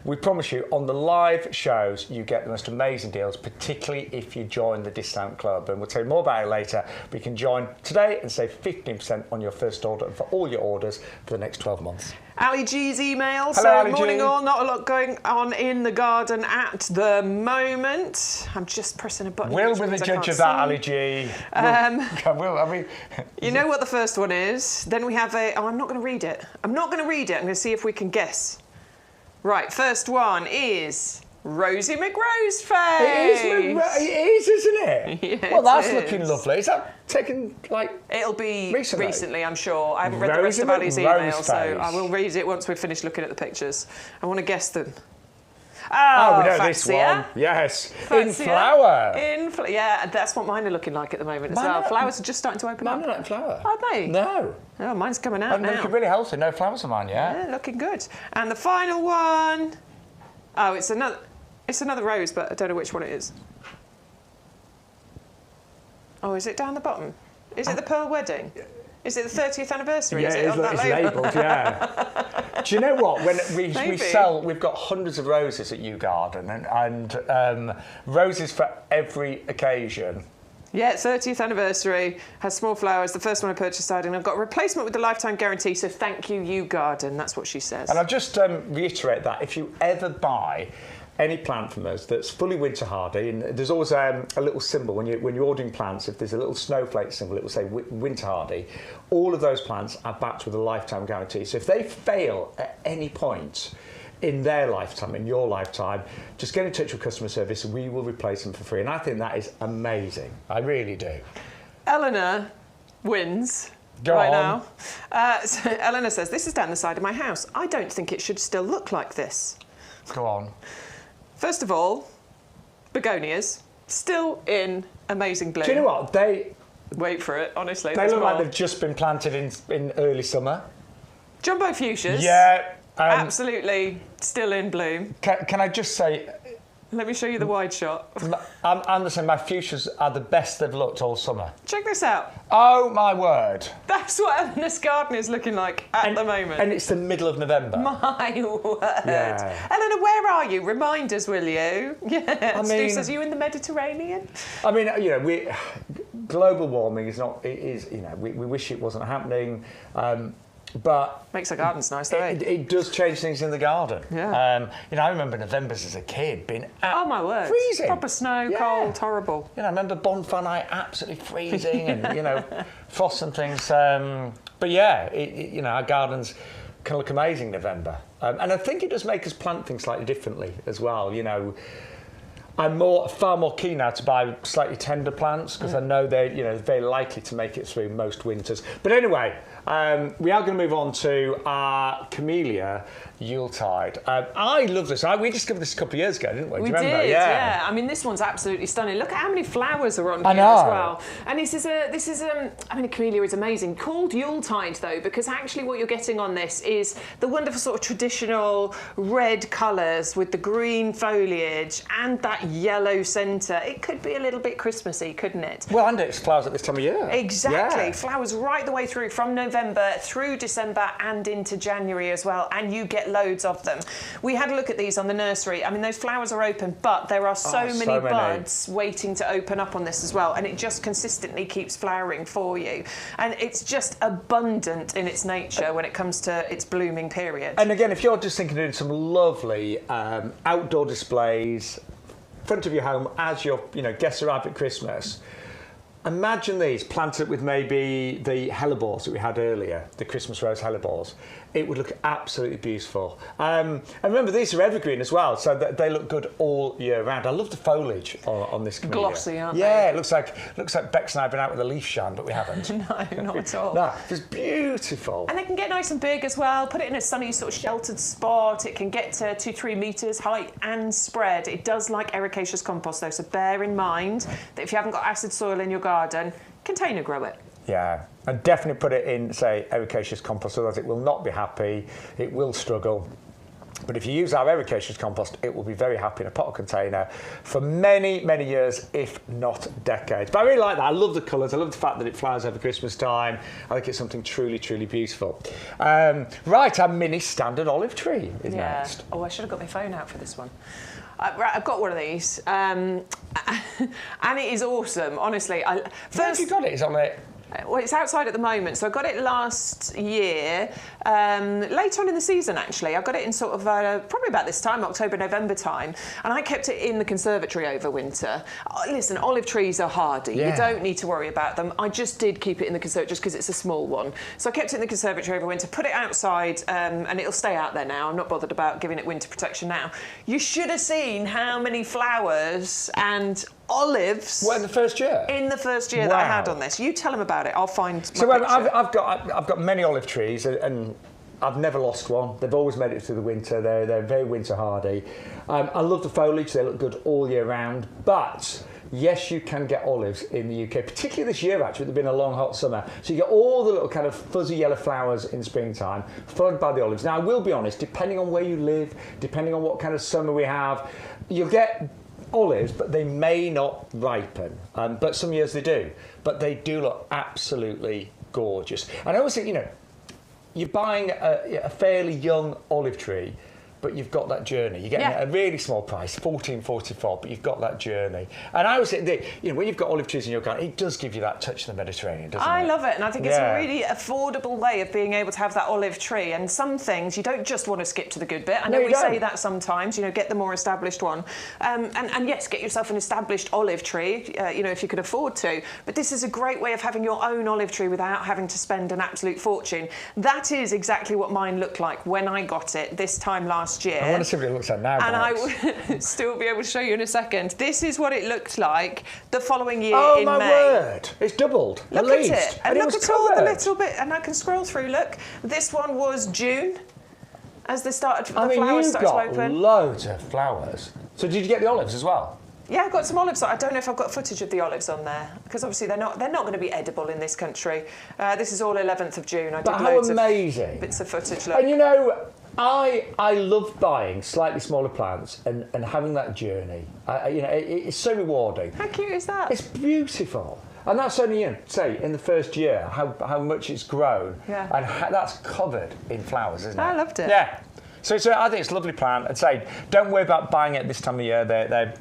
we promise you on the live shows you get the most amazing deals, particularly if you join the discount club, and we'll tell you more about it later. But you can join today and save 15% on your first order and for all your orders for the next 12 months. Ali G's email. Hello, Ali morning G. all. Not a lot going on in the garden at the moment. I'm just pressing a button. We'll be the judge of that, Ali G. You know what the first one is? Then we have a... Oh, I'm not going to read it. I'm not going to read it. I'm going to see if we can guess. Right, first one is... Rosie McRoseface. It is, isn't it? Yes, well, that's looking lovely. Is that taken, like, It'll be recently, I'm sure. I haven't Rosie read the rest of Ali's email, McRoseface. so I will read it once we've finished looking at the pictures. I want to guess them. Oh, we know this one. Yes. In flower. Yeah, that's what mine are looking like at the moment as well. Flowers are just starting to open up. Mine are not in flower. Are they? No. Oh, mine's coming out now. Looking really healthy. No flowers on mine yet. Yeah, looking good. And the final one... Oh, it's another rose, but I don't know which one it is. Oh, is it down the bottom? Is it the Pearl Wedding? Is it the 30th anniversary? Yeah, it's labelled, yeah. Do you know what? When we sell, we've got hundreds of roses at YouGarden and roses for every occasion. Yeah, 30th anniversary, has small flowers. The first one I purchased died, and I've got a replacement with the lifetime guarantee, so thank you, YouGarden. That's what she says. And I'll just reiterate that if you ever buy any plant from us that's fully winter hardy, and there's always a little symbol when you're ordering plants, if there's a little snowflake symbol, it will say winter hardy. All of those plants are backed with a lifetime guarantee. So if they fail at any point in their lifetime, in your lifetime, just get in touch with customer service and we will replace them for free. And I think that is amazing. I really do. Eleanor wins. Go right on. now. So Eleanor says, this is down the side of my house. I don't think it should still look like this. Go on. First of all, begonias, still in amazing bloom. Do you know what? Wait for it, honestly. They look like they've just been planted in early summer. Jumbo fuchsias. Yeah. Absolutely still in bloom. Can I just say... Let me show you the wide shot. I'm the same. My fuchsias are the best they've looked all summer. Check this out. Oh, my word. That's what Eleanor's garden is looking like at the moment. And it's the middle of November. My word. Yeah. Eleanor, where are you? Remind us, will you? Yeah. Stu says, are you in the Mediterranean? I mean, you know, global warming is not... It is, you know, we wish it wasn't happening. But makes our gardens nice, though. It does change things in the garden. Yeah. You know, I remember Novembers as a kid being oh my word, freezing, proper snow, cold, horrible. You know, I remember bonfire night absolutely freezing, and you know, frost and things. But yeah, you know, our gardens can look amazing in November, and I think it does make us plant things slightly differently as well. You know. I'm far more keen now to buy slightly tender plants because I know they're very likely to make it through most winters. But anyway, we are going to move on to our Camellia Yuletide. I love this. We discovered this a couple of years ago, didn't we? We Do you remember? did, yeah. I mean, this one's absolutely stunning. Look at how many flowers are on here as well. And this is a Camellia is amazing. Called Yuletide though, because actually what you're getting on this is the wonderful sort of traditional red colours with the green foliage and that that yellow centre. It could be a little bit Christmassy, couldn't it? Well, and it's flowers at this time of year. Exactly. Yeah. Flowers right the way through from November through December and into January as well, and you get loads of them. We had a look at these on the nursery. I mean, those flowers are open, but there are so many buds waiting to open up on this as well, and it just consistently keeps flowering for you. And it's just abundant in its nature when it comes to its blooming period. And again, if you're just thinking of doing some lovely outdoor displays, front of your home as your guests arrive at Christmas, imagine these planted with maybe the hellebores that we had earlier, the Christmas rose hellebores. It would look absolutely beautiful. And remember, these are evergreen as well, so that they look good all year round. I love the foliage on this camellia. Glossy, aren't they? Yeah, it looks like Bex and I have been out with a leaf shine, but we haven't. No, not at all. No, it's beautiful. And they can get nice and big as well. Put it in a sunny sort of sheltered spot. It can get to 2-3 metres height and spread. It does like ericaceous compost though, so bear in mind that if you haven't got acid soil in your garden, container grow it. Yeah, and definitely put it in, say, ericaceous compost, otherwise it will not be happy, it will struggle. But if you use our ericaceous compost, it will be very happy in a pot or container for many, many years, if not decades. But I really like that. I love the colours. I love the fact that it flowers over Christmas time. I think it's something truly, truly beautiful. Right, our mini standard olive tree is next. Oh, I should have got my phone out for this one. Right, I've got one of these, and it is awesome, honestly. Where have you got it? Is it on it? Well, it's outside at the moment, so I got it last year, late on in the season actually. I got it in sort of probably about this time, October, November time, and I kept it in the conservatory over winter. Listen, olive trees are hardy. You don't need to worry about them. I just did keep it in the conservatory just because it's a small one. So I kept it in the conservatory over winter, put it outside, and it'll stay out there now. I'm not bothered about giving it winter protection now. You should have seen how many flowers and olives. What, in the first year? In the first year that I had on this. You tell them about it. I'll find my So picture. I've got many olive trees, and I've never lost one. They've always made it through the winter. They're very winter hardy. I love the foliage. They look good all year round. But yes, you can get olives in the UK, particularly this year actually. It's been a long hot summer. So you get all the little kind of fuzzy yellow flowers in springtime, followed by the olives. Now I will be honest, depending on where you live, depending on what kind of summer we have, you'll get olives, but they may not ripen. But some years they do. But they do look absolutely gorgeous. And I always think, you're buying a fairly young olive tree, but you've got that journey. You're getting it at a really small price, $14.44, but you've got that journey. And I always think that, when you've got olive trees in your garden, it does give you that touch of the Mediterranean, doesn't it? I love it, and I think it's a really affordable way of being able to have that olive tree. And some things, you don't just want to skip to the good bit. I know we say that sometimes, get the more established one. And yes, get yourself an established olive tree, if you could afford to. But this is a great way of having your own olive tree without having to spend an absolute fortune. That is exactly what mine looked like when I got it this time last year. I want to see what it looks like now. And I will still be able to show you in a second. This is what it looked like the following year in May. Oh my word! It's doubled. Look at least. it. And look at all the little bit. And I can scroll through. Look, this one was June, as the flowers started to open. You've got loads of flowers. So did you get the olives as well? Yeah, I've got some olives. I don't know if I've got footage of the olives on there, because obviously they're not going to be edible in this country. This is all 11th of June. I did loads of bits of footage. Look. And I love buying slightly smaller plants and having that journey. It's so rewarding. How cute is that? It's beautiful. And that's only, say, in the first year, how much it's grown. Yeah. And that's covered in flowers, isn't it? I loved it. Yeah. So I think it's a lovely plant. I'd say, don't worry about buying it this time of year. They're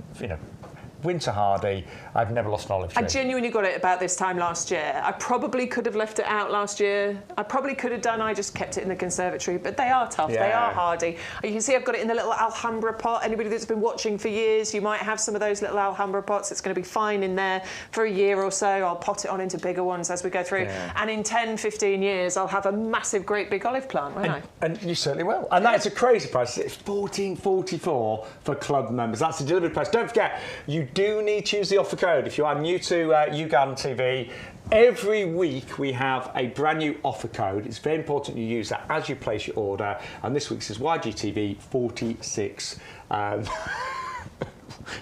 winter hardy. I've never lost an olive tree. I genuinely got it about this time last year. I probably could have left it out last year. I probably could have done. I just kept it in the conservatory. But they are tough. Yeah. They are hardy. You can see I've got it in the little Alhambra pot. Anybody that's been watching for years, you might have some of those little Alhambra pots. It's going to be fine in there for a year or so. I'll pot it on into bigger ones as we go through. Yeah. And in 10, 15 years, I'll have a massive, great big olive plant, won't I? And you certainly will. And that is a crazy price. It's $14.44 for club members. That's the delivery price. Don't forget, you do need to use the offer code if you are new to YouGarden TV. Every week we have a brand new offer code. It's very important you use that as you place your order. And this week's is YGTV 46.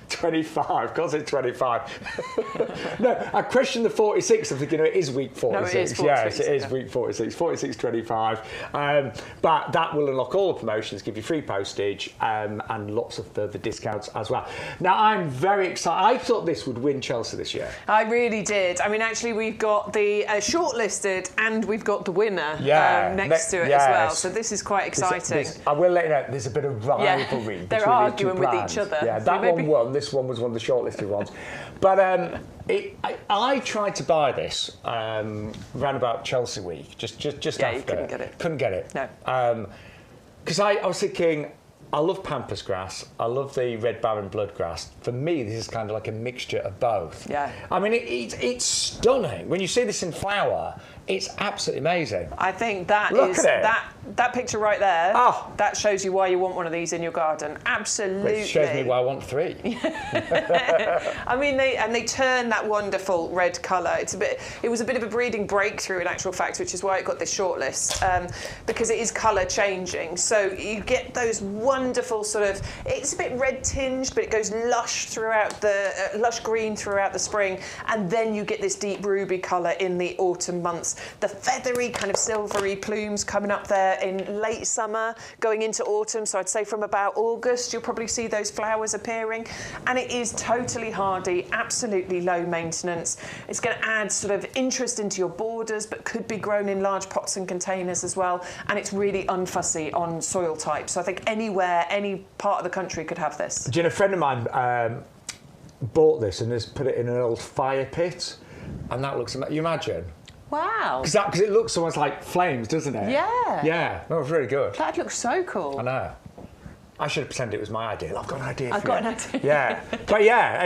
25, of course it's 25. No, I question the 46. I'm thinking, it is week 46. No, it is 46. Yes, it is week 46. 46.25. But that will unlock all the promotions, give you free postage, and lots of further discounts as well. Now, I'm very excited. I thought this would win Chelsea this year. I really did. I mean, actually, we've got the shortlisted and we've got the winner next to it as well. So this is quite exciting. I will let you know, there's a bit of rivalry between they're arguing with each other. Yeah, that one won. This one was one of the shortlisted ones. But I tried to buy this round about Chelsea week, just after. You couldn't get it. Couldn't get it. No. Because I was thinking, I love pampas grass. I love the red Baron bloodgrass. For me, this is kind of like a mixture of both. Yeah. I mean, it's stunning. When you see this in flower, it's absolutely amazing. I think that Look at it. That picture right there, that shows you why you want one of these in your garden. Absolutely. It shows me why I want 3. I mean, they turn that wonderful red colour. It was a bit of a breeding breakthrough in actual fact, which is why it got this shortlist, because it is colour changing. So you get those wonderful sort of, it's a bit red tinged, but it goes lush throughout the lush green throughout the spring, and then you get this deep ruby colour in the autumn months. The feathery kind of silvery plumes coming up there in late summer, going into autumn. So I'd say from about August, you'll probably see those flowers appearing. And it is totally hardy, absolutely low maintenance. It's going to add sort of interest into your borders, but could be grown in large pots and containers as well. And it's really unfussy on soil type. So I think anywhere, any part of the country could have this. Do you know, a friend of mine bought this and has put it in an old fire pit, and that looks, you imagine? Wow. Because it looks almost like flames, doesn't it? Yeah. Yeah, that was really good. That looks so cool. I know. I should have pretended it was my idea. I've got an idea. I've got an idea. Yeah, but yeah,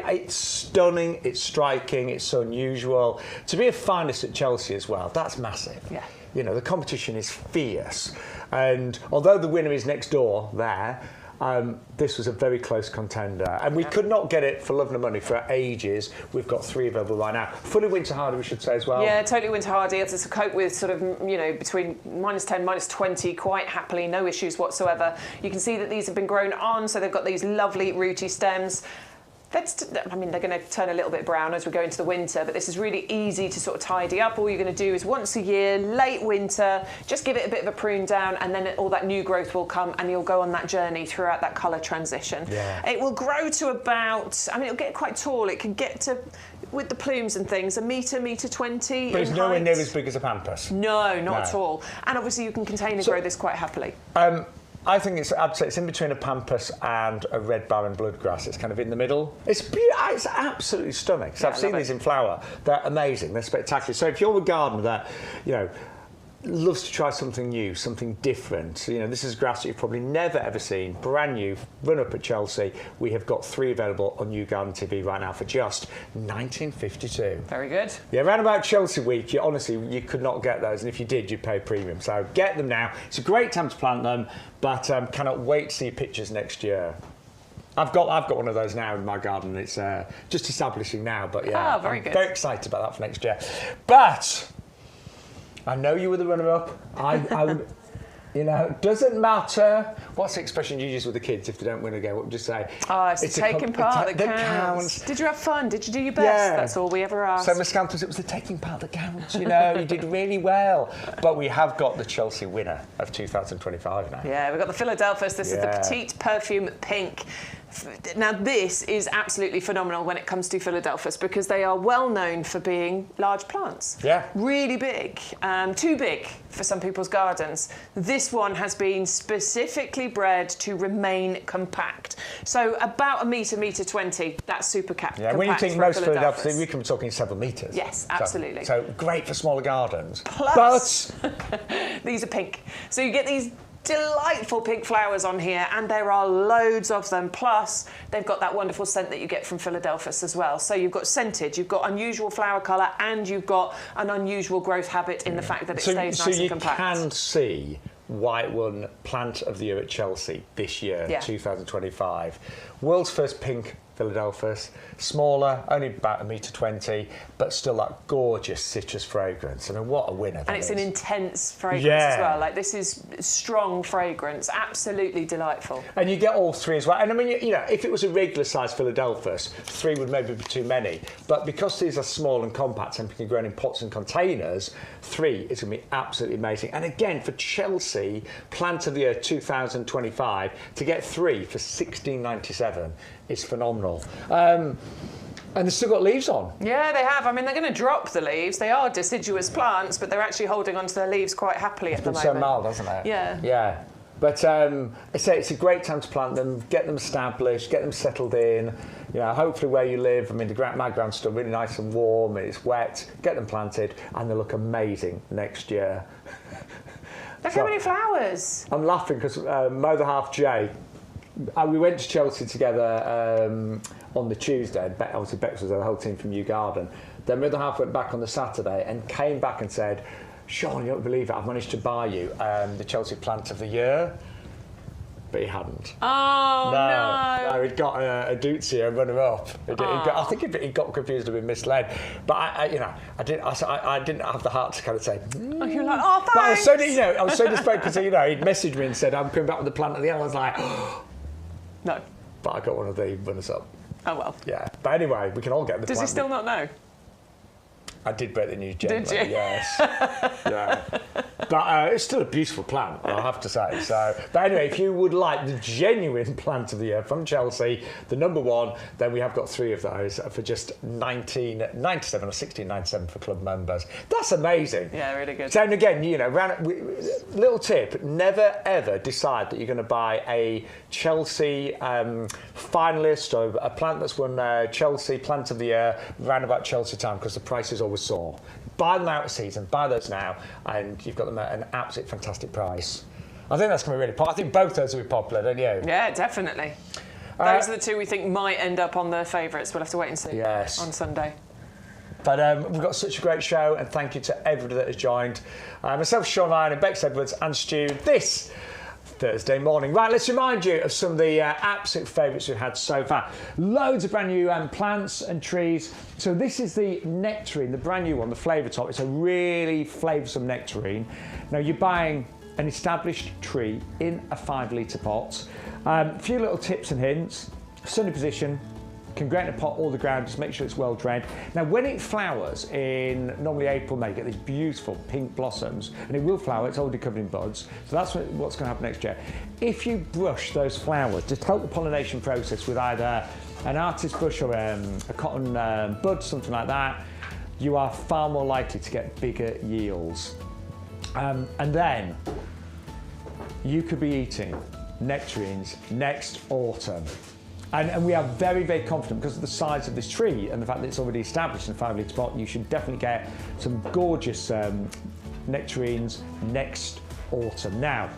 it's stunning. It's striking. It's so unusual. To be a finalist at Chelsea as well, that's massive. Yeah. You know, the competition is fierce, and although the winner is next door there. This was a very close contender, and we could not get it for love nor money for ages. We've got 3 available right now. Fully winter hardy, we should say as well. Yeah, totally winter hardy. It's a cope with sort of, you know, between -10, -20 quite happily, no issues whatsoever. You can see that these have been grown on, so they've got these lovely rooty stems. I mean, they're going to turn a little bit brown as we go into the winter, but this is really easy to sort of tidy up. All you're going to do is once a year, late winter, just give it a bit of a prune down, and then all that new growth will come, and you'll go on that journey throughout that colour transition. Yeah. It will grow to about, I mean, it'll get quite tall. It can get to, with the plumes and things, a metre, metre 20. But it's nowhere near as big as a pampas. No, not at all. And obviously you can container grow this quite happily. I think I'd say it's in between a pampas and a red Baron bloodgrass. It's kind of in the middle. It's absolutely stunning. So I've seen these in flower. They're amazing. They're spectacular. So if you're a gardener that, you know, loves to try something new, something different, you know, this is grass that you've probably never ever seen, brand new, run up at Chelsea. We have got 3 available on YouGarden TV right now for just $19.52. Very good. Yeah, around about Chelsea week, honestly, you could not get those, and if you did, you'd pay premium. So get them now. It's a great time to plant them, but cannot wait to see pictures next year. I've got one of those now in my garden. It's just establishing now, but yeah, very good. Very excited about that for next year. But I know you were the runner-up. I would, you know, it doesn't matter. What's the expression you use with the kids if they don't win a game? What would you say? Oh, it's taking part that counts. Did you have fun? Did you do your best? Yeah. That's all we ever asked. So Miscanthus, it was the taking part that counts. You know, you did really well. But we have got the Chelsea winner of 2025 now. Yeah, we've got the Philadelphus. This is the Petite Perfume Pink. Now, this is absolutely phenomenal when it comes to Philadelphus because they are well known for being large plants. Yeah. Really big. Too big for some people's gardens. This one has been specifically bred to remain compact. So about a metre, metre 20, that's super compact. Yeah, when you think most Philadelphus, we can be talking several metres. Yes, absolutely. So great for smaller gardens. Plus, these are pink. So you get these delightful pink flowers on here, and there are loads of them. Plus, they've got that wonderful scent that you get from Philadelphus as well. So you've got scented, you've got unusual flower colour, and you've got an unusual growth habit in the fact that it stays nice and compact. So you can see why it won Plant of the Year at Chelsea this year, 2025. World's first pink Philadelphus. Smaller, only about 1.20 m, but still that gorgeous citrus fragrance. I mean, what a winner that And it's is. an intense fragrance as well. Like, this is strong fragrance, absolutely delightful. And you get all three as well. And I mean, you know, if it was a regular size Philadelphus, 3 would maybe be too many. But because these are small and compact and can be grown in pots and containers, 3 is going to be absolutely amazing. And again, for Chelsea Plant of the Year 2025, to get 3 for $16.97 is phenomenal. And they've still got leaves on. Yeah, they have. I mean, they're going to drop the leaves. They are deciduous plants, but they're actually holding onto their leaves quite happily at the moment. It's been so mild, hasn't it? Yeah. Yeah. But I say it's a great time to plant them, get them established, get them settled in. You know, hopefully where you live, I mean, my ground's still really nice and warm, it's wet, get them planted, and they look amazing next year. Look how many flowers. I'm laughing because my other half, Jay, we went to Chelsea together on the Tuesday. Obviously, Bex was there, the whole team from YouGarden. Then my other half went back on the Saturday and came back and said, Shaun, you don't believe it, I've managed to buy you the Chelsea Plant of the Year. But he hadn't. Oh, no. He'd got a Dutzy and runner-up. I think he got confused and been misled. But I didn't have the heart to kind of say. Oh, you're like, oh, thanks. But I was so disappointed because he'd messaged me and said, I'm coming back with the Plant of the Year. I was like, oh. No. But I got one of the runners-up. Oh, well. Yeah. But anyway, we can all get the Does Plant. he still not know? I did break the news gently. Did you? Yes. Yeah. But it's still a beautiful plant, I'll have to say. So, but anyway, if you would like the genuine Plant of the Year from Chelsea, the number 1, then we have got 3 of those for just $19.97 or $16.97 for club members. That's amazing. Yeah, really good. So, and again, you know, little tip: never ever decide that you're going to buy a Chelsea finalist or a plant that's won Chelsea Plant of the Year round about Chelsea time, because the price is always soar. Buy them out of season, buy those now, and you've got them at an absolute fantastic price. I think that's going to be really popular. I think both those will be popular, don't you? Yeah, definitely. Those are the 2 we think might end up on the favourites. We'll have to wait and see on Sunday. But we've got such a great show, and thank you to everybody that has joined. Myself, Shaun Ryan, and Bex Edwards, and Stu, this Thursday morning. Right, let's remind you of some of the absolute favourites we've had so far. Loads of brand new plants and trees. So this is the nectarine, the brand new one, the flavour top. It's a really flavoursome nectarine. Now you're buying an established tree in a 5-litre pot. A few little tips and hints. Sunny position. Can grow in a pot all the ground, just make sure it's well drained. Now when it flowers in normally April, May, you get these beautiful pink blossoms, and it will flower, it's already covered in buds, so that's what's going to happen next year. If you brush those flowers, just help the pollination process with either an artist brush or a cotton bud, something like that, you are far more likely to get bigger yields. And then you could be eating nectarines next autumn. And we are very, very confident because of the size of this tree and the fact that it's already established in a 5-litre pot. You should definitely get some gorgeous nectarines next autumn. Now,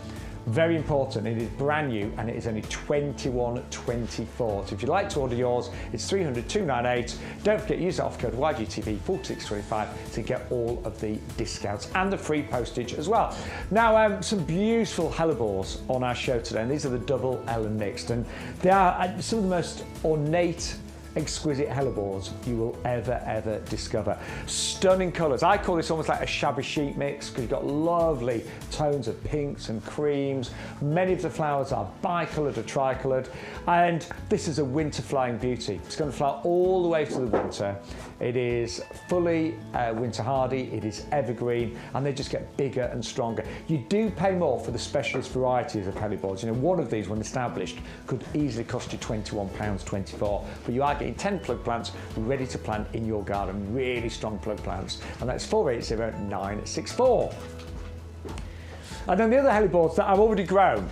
very important, it is brand new and it is only $21.24. So if you'd like to order yours, it's $300,298. Don't forget, use the offer code YGTV 4625 to get all of the discounts and the free postage as well. Now, some beautiful hellebores on our show today, and these are the double Ellen mixed, and they are some of the most ornate, exquisite hellebores you will ever discover. Stunning colours. I call this almost like a shabby chic mix because you've got lovely tones of pinks and creams. Many of the flowers are bicoloured or tricoloured, and this is a winter flying beauty. It's going to fly all the way through the winter. It is fully winter hardy, it is evergreen, and they just get bigger and stronger. You do pay more for the specialist varieties of hellebores. You know, one of these, when established, could easily cost you £21.24, but you are getting 10 plug plants ready to plant in your garden, really strong plug plants, and that's 480964. And then the other hellebores that I've already grown,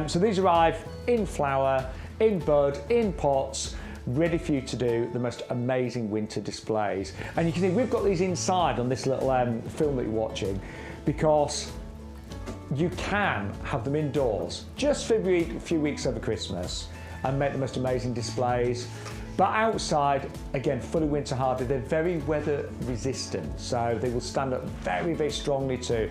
so these arrive in flower, in bud, in pots, ready for you to do the most amazing winter displays. And you can see we've got these inside on this little film that you're watching, because you can have them indoors just for a few weeks over Christmas and make the most amazing displays. But outside, again, fully winter hardy. They're very weather resistant, so they will stand up very, very strongly to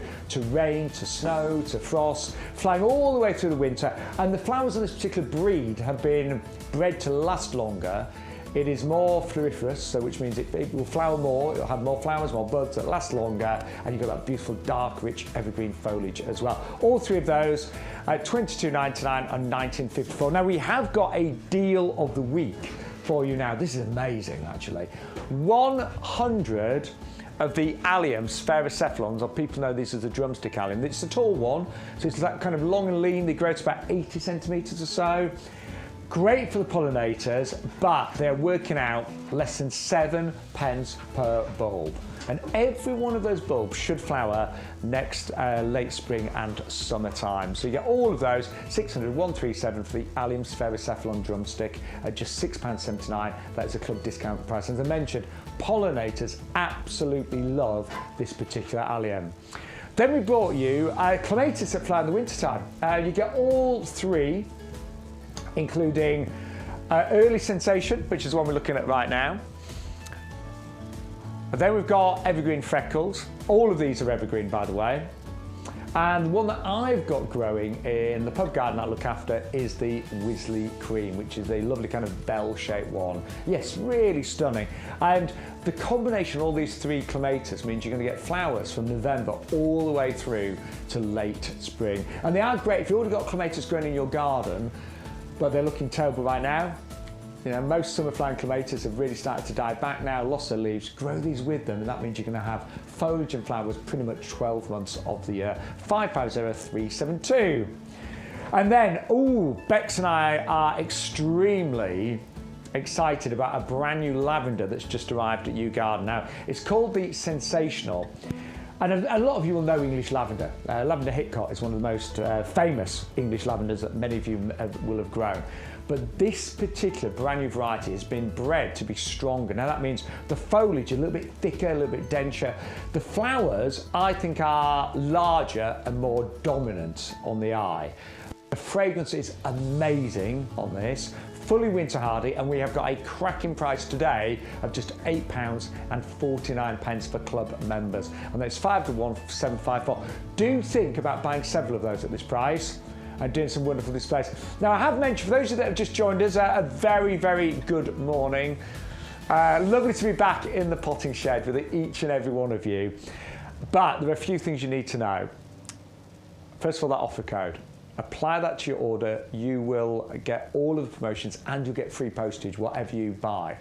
rain, to snow, to frost, flying all the way through the winter. And the flowers of this particular breed have been bred to last longer. It is more floriferous, so which means it will flower more, it'll have more flowers, more buds that last longer, and you've got that beautiful dark, rich evergreen foliage as well. All three of those at $22.99 and $19.54. Now we have got a deal of the week for you now. This is amazing, actually. 100 of the allium sphaerocephalons, or people know this as the drumstick allium. It's a tall one, so it's that kind of long and lean. They grow to about 80 centimetres or so. Great for the pollinators, but they're working out less than 7 pence per bulb. And every one of those bulbs should flower next late spring and summertime. So you get all of those, 600, 137 for the allium sphaerocephalon drumstick at just £6.79. That's a club discount price. As I mentioned, pollinators absolutely love this particular allium. Then we brought you clematis that flower in the wintertime. You get all three, including Early Sensation, which is the one we're looking at right now. Then we've got Evergreen Freckles. All of these are evergreen, by the way. And the one that I've got growing in the pub garden I look after is the Wisley Cream, which is a lovely kind of bell-shaped one. Yes, really stunning. And the combination of all these three clematis means you're going to get flowers from November all the way through to late spring. And they are great if you've already got clematis growing in your garden, but they're looking terrible right now. You know, most summer flowering clematis have really started to die back now, lost their leaves. Grow these with them, and that means you're going to have foliage and flowers pretty much 12 months of the year. 550372. And then, Bex and I are extremely excited about a brand new lavender that's just arrived at YouGarden. Now, it's called the Sensational. And a lot of you will know English lavender. Lavender Hitcot is one of the most famous English lavenders that many of you will have grown. But this particular brand new variety has been bred to be stronger. Now that means the foliage is a little bit thicker, a little bit denser. The flowers, I think, are larger and more dominant on the eye. The fragrance is amazing on this. Fully winter hardy, and we have got a cracking price today of just £8.49 for club members, and that's 51754. Do think about buying several of those at this price and doing some wonderful displays. Now, I have mentioned, for those of you that have just joined us, a very, very good morning. Lovely to be back in the potting shed with each and every one of you. But there are a few things you need to know. First of all, that offer code. Apply that to your order. You will get all of the promotions and you'll get free postage, whatever you buy.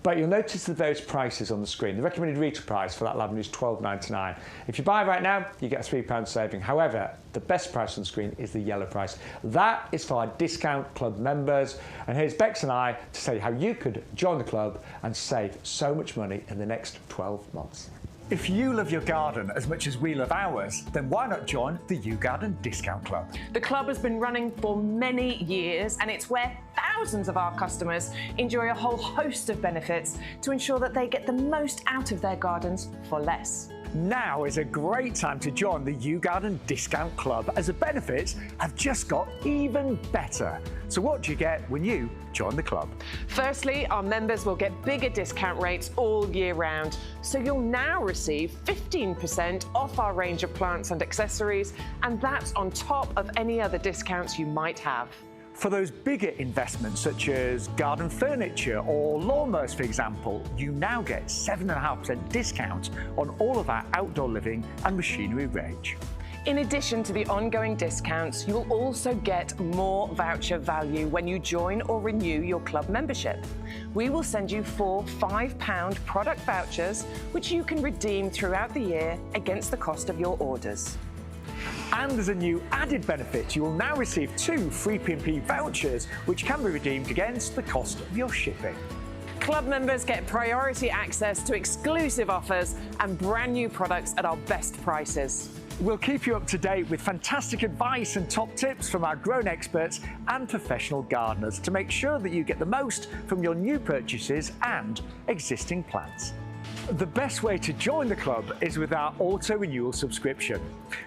But you'll notice the various prices on the screen. The recommended retail price for that lavender is $12.99. If you buy right now, you get a £3 saving. However, the best price on the screen is the yellow price. That is for our discount club members. And here's Bex and I to tell you how you could join the club and save so much money in the next 12 months. If you love your garden as much as we love ours, then why not join the YouGarden Discount Club? The club has been running for many years, and it's where thousands of our customers enjoy a whole host of benefits to ensure that they get the most out of their gardens for less. Now is a great time to join the YouGarden Discount Club, as the benefits have just got even better. So what do you get when you join the club? Firstly, our members will get bigger discount rates all year round. So you'll now receive 15% off our range of plants and accessories, and that's on top of any other discounts you might have. For those bigger investments, such as garden furniture or lawnmowers, for example, you now get 7.5% discount on all of our outdoor living and machinery range. In addition to the ongoing discounts, you'll also get more voucher value when you join or renew your club membership. We will send you 4 £5 product vouchers, which you can redeem throughout the year against the cost of your orders. And as a new added benefit, you will now receive 2 free P&P vouchers, which can be redeemed against the cost of your shipping. Club members get priority access to exclusive offers and brand new products at our best prices. We'll keep you up to date with fantastic advice and top tips from our grown experts and professional gardeners to make sure that you get the most from your new purchases and existing plants. The best way to join the club is with our auto-renewal subscription.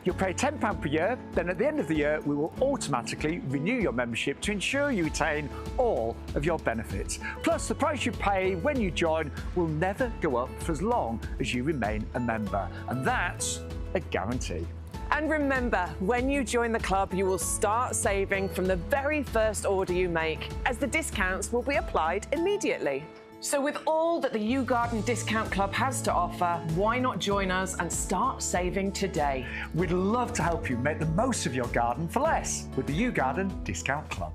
You'll pay £10 per year, then at the end of the year, we will automatically renew your membership to ensure you retain all of your benefits. Plus, the price you pay when you join will never go up for as long as you remain a member. And that's a guarantee. And remember, when you join the club, you will start saving from the very first order you make, as the discounts will be applied immediately. So with all that the YouGarden Discount Club has to offer, why not join us and start saving today? We'd love to help you make the most of your garden for less with the YouGarden Discount Club.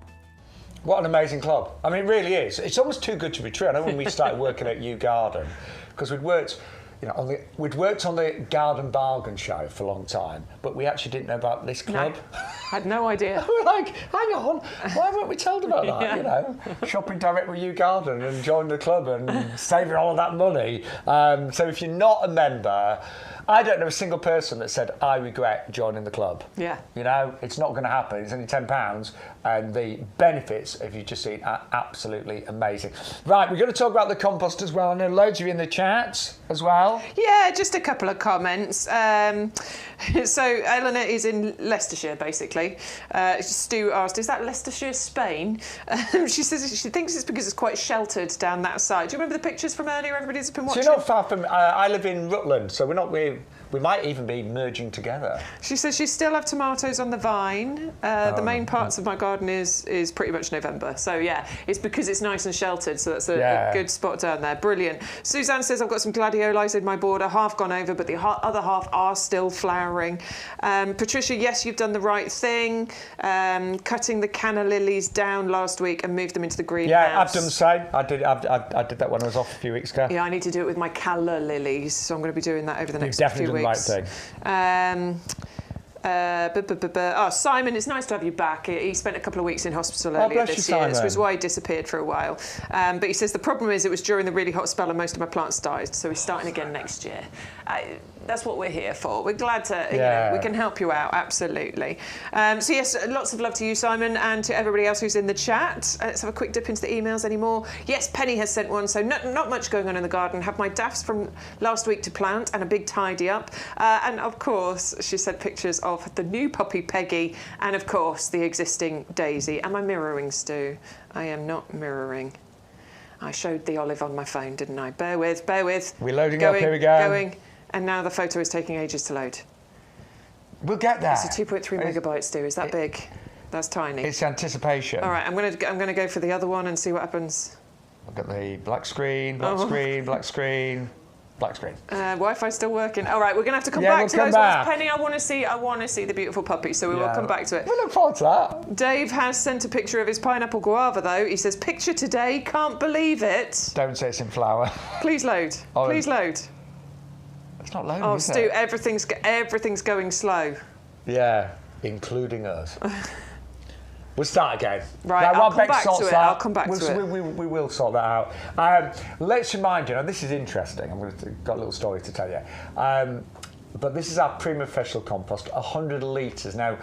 What an amazing club. I mean, it really is. It's almost too good to be true. I know when we started working at YouGarden, because we'd worked on the Garden Bargain show for a long time, but we actually didn't know about this club. No, had no idea. We were like, hang on, why weren't we told about that? Yeah. You know, shopping direct with YouGarden and joining the club and saving all of that money. So if you're not a member, I don't know a single person that said, I regret joining the club. Yeah. You know, it's not going to happen. It's only £10, and the benefits, if you've just seen, are absolutely amazing. Right, we're going to talk about the compost as well. I know loads of you in the chat as well. Yeah, just a couple of comments. So Eleanor is in Leicestershire, basically. Stu asked, is that Leicestershire, Spain? She says she thinks it's because it's quite sheltered down that side. Do you remember the pictures from earlier? Everybody's been watching. So you're not far from... I live in Rutland, so we might even be merging together. She says she still have tomatoes on the vine. The main parts of my garden is pretty much November. So yeah, it's because it's nice and sheltered. So that's a good spot down there. Brilliant. Suzanne says I've got some gladiolus in my border, half gone over, but the other half are still flowering. Patricia, yes, you've done the right thing. Cutting the canna lilies down last week and moved them into the greenhouse. Yeah, I've done the same. I did that when I was off a few weeks ago. Yeah, I need to do it with my calla lilies, so I'm going to be doing that over the next few weeks. You've definitely done the right thing. Simon, it's nice to have you back. He spent a couple of weeks in hospital earlier this year, which was why he disappeared for a while. But he says the problem is it was during the really hot spell and most of my plants died, so he's starting again next year. That's what we're here for. We're glad to, you know, we can help you out, absolutely. So yes, lots of love to you, Simon, and to everybody else who's in the chat. Let's have a quick dip into the emails anymore. Yes, Penny has sent one, so not much going on in the garden. Have my daffs from last week to plant and a big tidy up. And of course, she sent pictures of the new puppy Peggy and of course the existing Daisy. Am I mirroring, Stu? I am not mirroring. I showed the olive on my phone, didn't I? Bear with. We're loading up, here we go. Going. And now the photo is taking ages to load. We'll get there. It's a 2.3 megabytes, Stu. Is that big? That's tiny. It's anticipation. All right, I'm gonna go for the other one and see what happens. I've got the black screen, black screen, black screen, black screen. Wi-Fi's still working. All right, we're gonna have to come back to those ones. Penny, I want to see the beautiful puppy, so we will come back to it. We look forward to that. Dave has sent a picture of his pineapple guava, though. He says, "Picture today, can't believe it." Don't say it's in flower. Please load. Please load. It's not loading, is Stu, everything's going slow. Yeah, including us. We'll start again. Right, I'll come back to it. I'll come back to it. We will sort that out. Let's remind you, now this is interesting. Got a little story to tell you. But this is our Prima Professional compost, 100 litres. Now,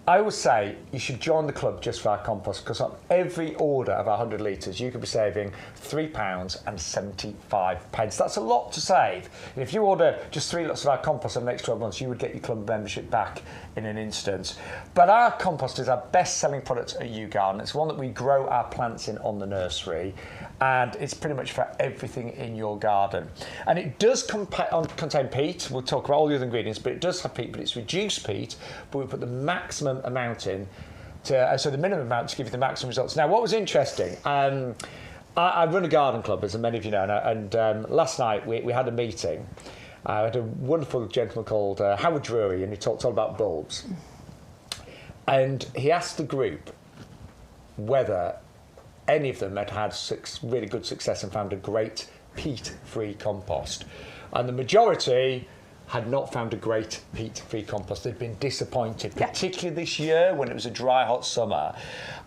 I always say you should join the club just for our compost, because on every order of our 100 litres, you could be saving £3.75. That's a lot to save. And if you order just 3 lots of our compost in the next 12 months, you would get your club membership back in an instant. But our compost is our best-selling product at YouGarden. It's one that we grow our plants in on the nursery, and it's pretty much for everything in your garden. And it does contain peat. We'll talk about all the other ingredients, but it does have peat, but it's reduced peat, but we put the maximum amount in, so the minimum amount to give you the maximum results. Now, what was interesting, I run a garden club, as many of you know, and last night we had a meeting. I had a wonderful gentleman called Howard Drury, and he talked all about bulbs. And he asked the group whether any of them had really good success and found a great peat-free compost. And the majority had not found a great peat-free compost. They'd been disappointed, particularly this year when it was a dry, hot summer.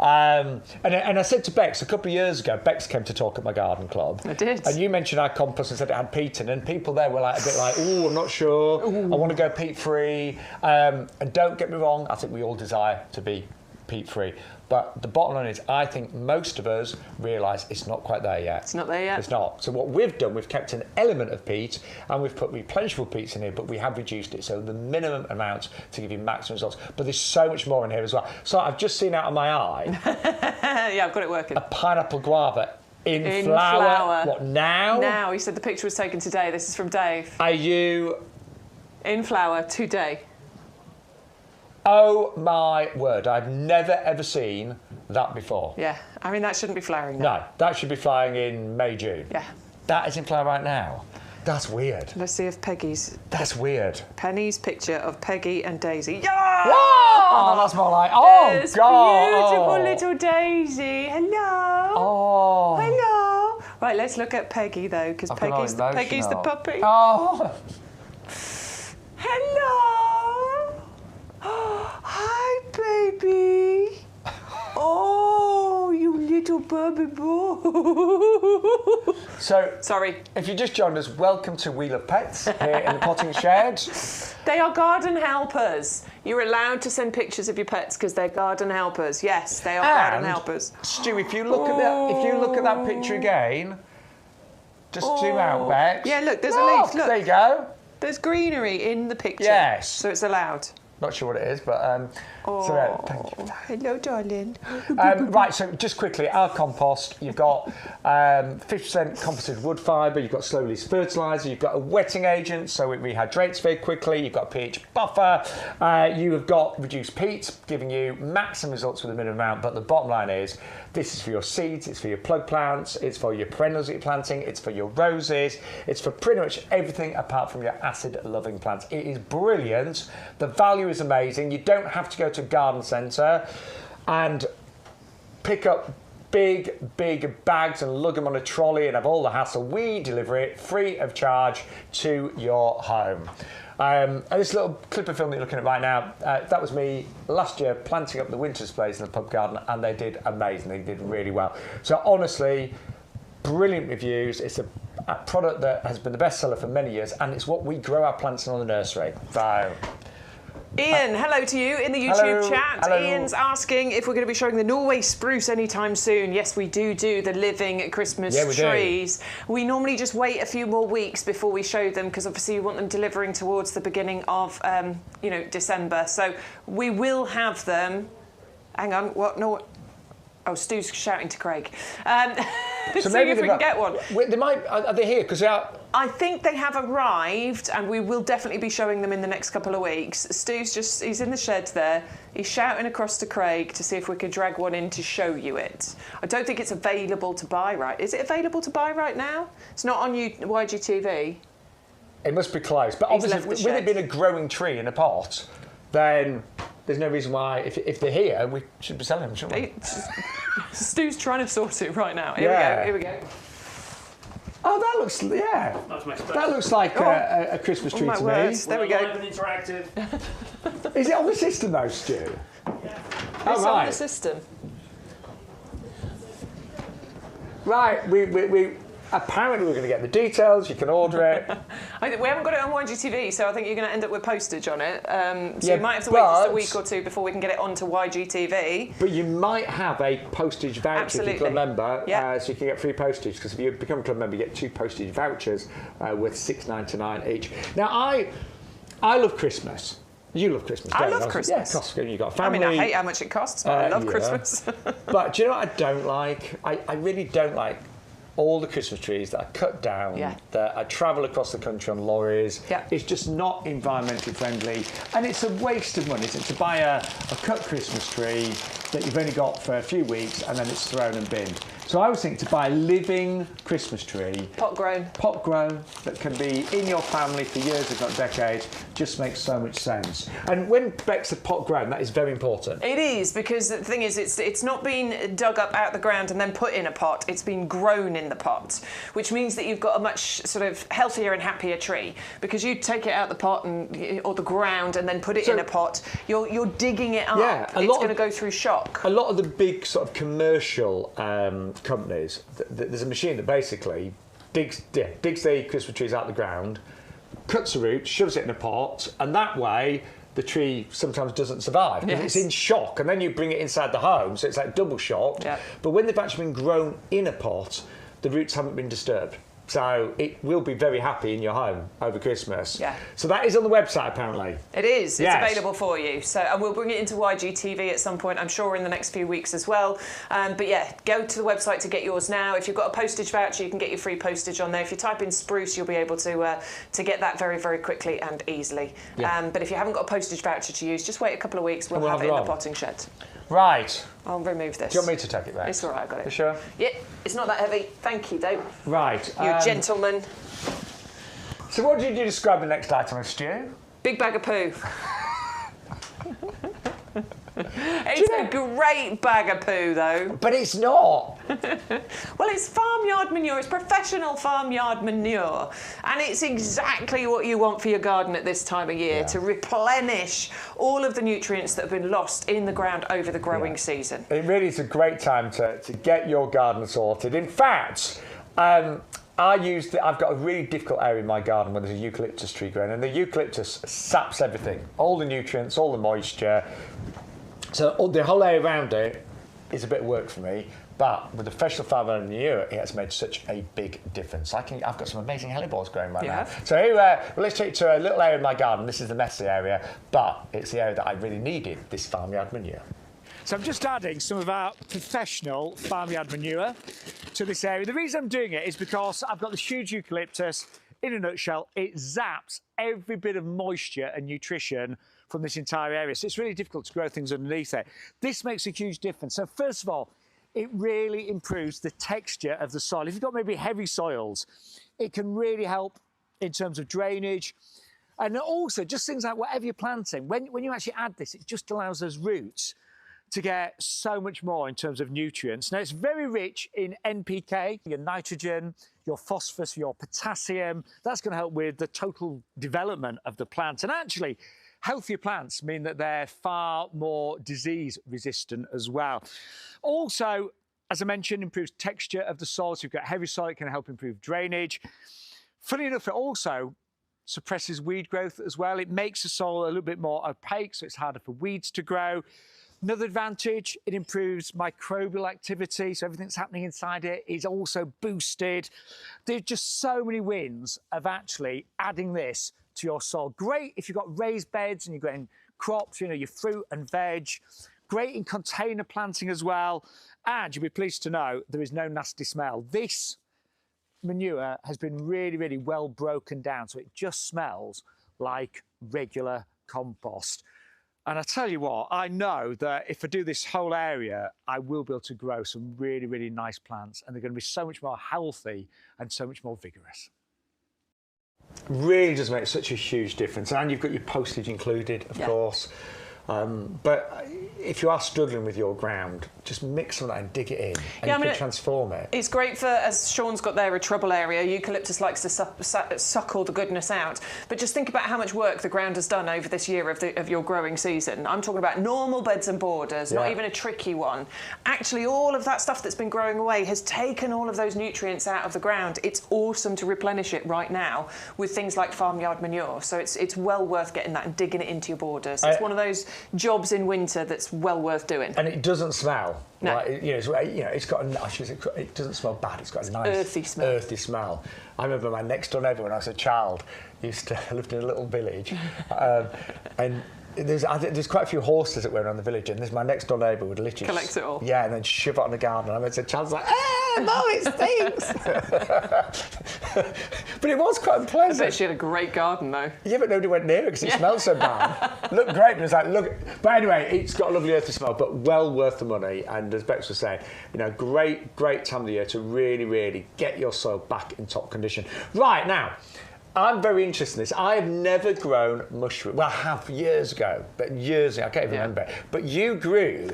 And I said to Bex, a couple of years ago, Bex came to talk at my garden club. I did. And you mentioned our compost and said it had peat in, and people there were like a bit like, oh, I'm not sure. I want to go peat-free. And don't get me wrong, I think we all desire to be peat-free. But the bottom line is, I think most of us realise it's not quite there yet. It's not there yet. It's not. So what we've done, we've kept an element of peat, and we've put replenishable peats in here, but we have reduced it, so the minimum amount to give you maximum results. But there's so much more in here as well. So I've just seen out of my eye... Yeah, I've got it working. A pineapple guava in flower. What, now? Now. He said the picture was taken today. This is from Dave. Are you... In flower today. Oh my word, I've never ever seen that before. Yeah, I mean, that shouldn't be flowering now. No, that should be flying in May, June. Yeah. That is in flower right now. That's weird. Let's see if Peggy's... That's weird. Penny's picture of Peggy and Daisy. Yeah! Oh, that's more like... Oh, There's God. beautiful little Daisy. Hello. Oh. Hello. Right, let's look at Peggy, though, because Peggy's the puppy. Oh. Hello. Hi, baby. Oh, you little baby boy. So, sorry. If you just joined us, welcome to We Love Pets here in the potting shed. They are garden helpers. You're allowed to send pictures of your pets because they're garden helpers. Yes, they are garden helpers. Stu, if you look at that picture again, just zoom out, Bex. Yeah, look, there's a leaf. Look, there you go. There's greenery in the picture. Yes. So it's allowed. Not sure what it is, but so thank you for that. Hello, darling. Right, so just quickly, our compost, you've got 50% composted wood fibre, you've got slow release fertiliser, you've got a wetting agent, so it rehydrates very quickly, you've got a pH buffer, you have got reduced peat, giving you maximum results with a minimum amount, but the bottom line is, this is for your seeds, it's for your plug plants, it's for your perennials that you're planting, it's for your roses, it's for pretty much everything apart from your acid-loving plants. It is brilliant. The value is amazing. You don't have to go to a garden centre and pick up big bags and lug them on a trolley and have all the hassle. We deliver it free of charge to your home. And this little clip of film that you're looking at right now, that was me last year planting up the winter displays in the pub garden, and they did amazing. They did really well. So honestly, brilliant reviews. It's a product that has been the best seller for many years, and it's what we grow our plants in on the nursery. So... Ian, hello to you in the YouTube chat. Hello. Ian's asking if we're going to be showing the Norway spruce anytime soon. Yes, we do the living Christmas trees. We normally just wait a few more weeks before we show them because obviously you want them delivering towards the beginning of, December. So we will have them. Hang on, what? No. Oh, Stu's shouting to Craig. So maybe if we can get one. They might. Are they here? Because they are. I think they have arrived, and we will definitely be showing them in the next couple of weeks. Stu's he's in the shed there. He's shouting across to Craig to see if we could drag one in to show you it. I don't think it's available to buy Is it available to buy right now? It's not on YGTV. It must be close. But obviously, with it being a growing tree in a pot, then there's no reason why, if they're here, we should be selling them, shouldn't we? Stu's trying to sort it right now. Here we go. Oh, that looks, that looks like a Christmas tree to me. There we go. Live and interactive. Is it on the system though, Stu? Yeah. It's on the system. Right, we apparently we're going to get the details. You can order it. We haven't got it on YGTV, so I think you're going to end up with postage on it. So you might have to wait just a week or two before we can get it onto YGTV. But you might have a postage voucher if you become a member, so you can get free postage. Because if you become a club member, you get 2 postage vouchers worth $6.99 each. Now, I love Christmas. You love Christmas, don't you? I love Christmas. Yeah, Costco, you've got a family. I mean, I hate how much it costs, but I love Christmas. But do you know what I don't like? I really don't like all the Christmas trees that are cut down, that I travel across the country on lorries. It's just not environmentally friendly, and it's a waste of money, isn't it, to buy a cut Christmas tree that you've only got for a few weeks and then it's thrown and binned. So I was thinking to buy a living Christmas tree. Pot grown, that can be in your family for years, if not decades, just makes so much sense. And when Bex said pot grown, that is very important. It is, because the thing is, it's not been dug up out the ground and then put in a pot, it's been grown in the pot, which means that you've got a much sort of healthier and happier tree, because you take it out the pot or the ground and then put it in a pot, you're digging it up. Yeah, it's going to go through shock. A lot of the big sort of commercial companies, there's a machine that basically digs the Christmas trees out of the ground, cuts the roots, shoves it in a pot, and that way the tree sometimes doesn't survive because Yes. it's in shock, and then you bring it inside the home, so it's like double shocked. Yeah. But when they've actually been grown in a pot, the roots haven't been disturbed. So it will be very happy in your home over Christmas. Yeah. So that is on the website, apparently. It is. It's Yes. available for you. So, and we'll bring it into YGTV at some point, I'm sure, in the next few weeks as well. But yeah, go to the website to get yours now. If you've got a postage voucher, you can get your free postage on there. If you type in spruce, you'll be able to get that very, very quickly and easily. Yeah. But if you haven't got a postage voucher to use, just wait a couple of weeks. We'll we'll have have it it in the on. potting shed. Right. I'll remove this. Do you want me to take it back? It's all right, I got it. You sure? Yeah, it's not that heavy. Thank you, Dave. Right. You gentleman. So what did you describe the next item as, Stu? Big bag of poo. It's a great bag of poo, though. But it's not. Well, it's farmyard manure. It's professional farmyard manure. And it's exactly what you want for your garden at this time of year, to replenish all of the nutrients that have been lost in the ground over the growing season. It really is a great time to get your garden sorted. In fact, I've got a really difficult area in my garden where there's a eucalyptus tree growing, and the eucalyptus saps everything, all the nutrients, all the moisture. So the whole area around it is a bit of work for me, but with the professional farmyard manure, it has made such a big difference. I've got some amazing helleborus growing right now. So let's take you to a little area in my garden. This is the messy area, but it's the area that I really needed this farmyard manure. So I'm just adding some of our professional farmyard manure to this area. The reason I'm doing it is because I've got this huge eucalyptus. In a nutshell, it zaps every bit of moisture and nutrition from this entire area. So it's really difficult to grow things underneath it. This makes a huge difference. So first of all, it really improves the texture of the soil. If you've got maybe heavy soils, it can really help in terms of drainage. And also just things like whatever you're planting, when you actually add this, it just allows those roots to get so much more in terms of nutrients. Now, it's very rich in NPK, your nitrogen, your phosphorus, your potassium. That's going to help with the total development of the plant. And actually, healthier plants mean that they're far more disease resistant as well. Also, as I mentioned, improves texture of the soil. So you've got heavy soil, it can help improve drainage. Funny enough, it also suppresses weed growth as well. It makes the soil a little bit more opaque, so it's harder for weeds to grow. Another advantage, it improves microbial activity, so everything that's happening inside it is also boosted. There's just so many wins of actually adding this to your soil. Great if you've got raised beds and you're growing crops, your fruit and veg. Great in container planting as well. And you'll be pleased to know there is no nasty smell. This manure has been really, really well broken down, so it just smells like regular compost. And I tell you what, I know that if I do this whole area, I will be able to grow some really, really nice plants, and they're going to be so much more healthy and so much more vigorous. Really does make such a huge difference. And you've got your postage included, of course. But if you are struggling with your ground, just mix some of that and dig it in, and you can transform it. It's great for, as Shaun's got there, a trouble area. Eucalyptus likes to suck all the goodness out. But just think about how much work the ground has done over this year of your growing season. I'm talking about normal beds and borders, not even a tricky one. Actually, all of that stuff that's been growing away has taken all of those nutrients out of the ground. It's awesome to replenish it right now with things like farmyard manure. So it's well worth getting that and digging it into your borders. It's one of those jobs in winter that's well worth doing. And it doesn't smell. No. Like, it's got it doesn't smell bad. It's got a nice earthy smell. I remember my next door neighbour when I was a child lived in a little village, and there's quite a few horses that were around the village, and my next door neighbour would literally collect it all. Yeah, and then shove it on the garden. And I said, child's like, Mum, it stinks. But it was quite unpleasant. I bet she had a great garden though. Yeah, but nobody went near it because it smelled so bad. Looked great, but it's like, look. But anyway, it's got a lovely earthy smell, but well worth the money. And as Bex was saying, great time of the year to really, really get your soil back in top condition. Right now, I'm very interested in this. I have never grown mushroom. Well, I have years ago, I can't even remember. But you grew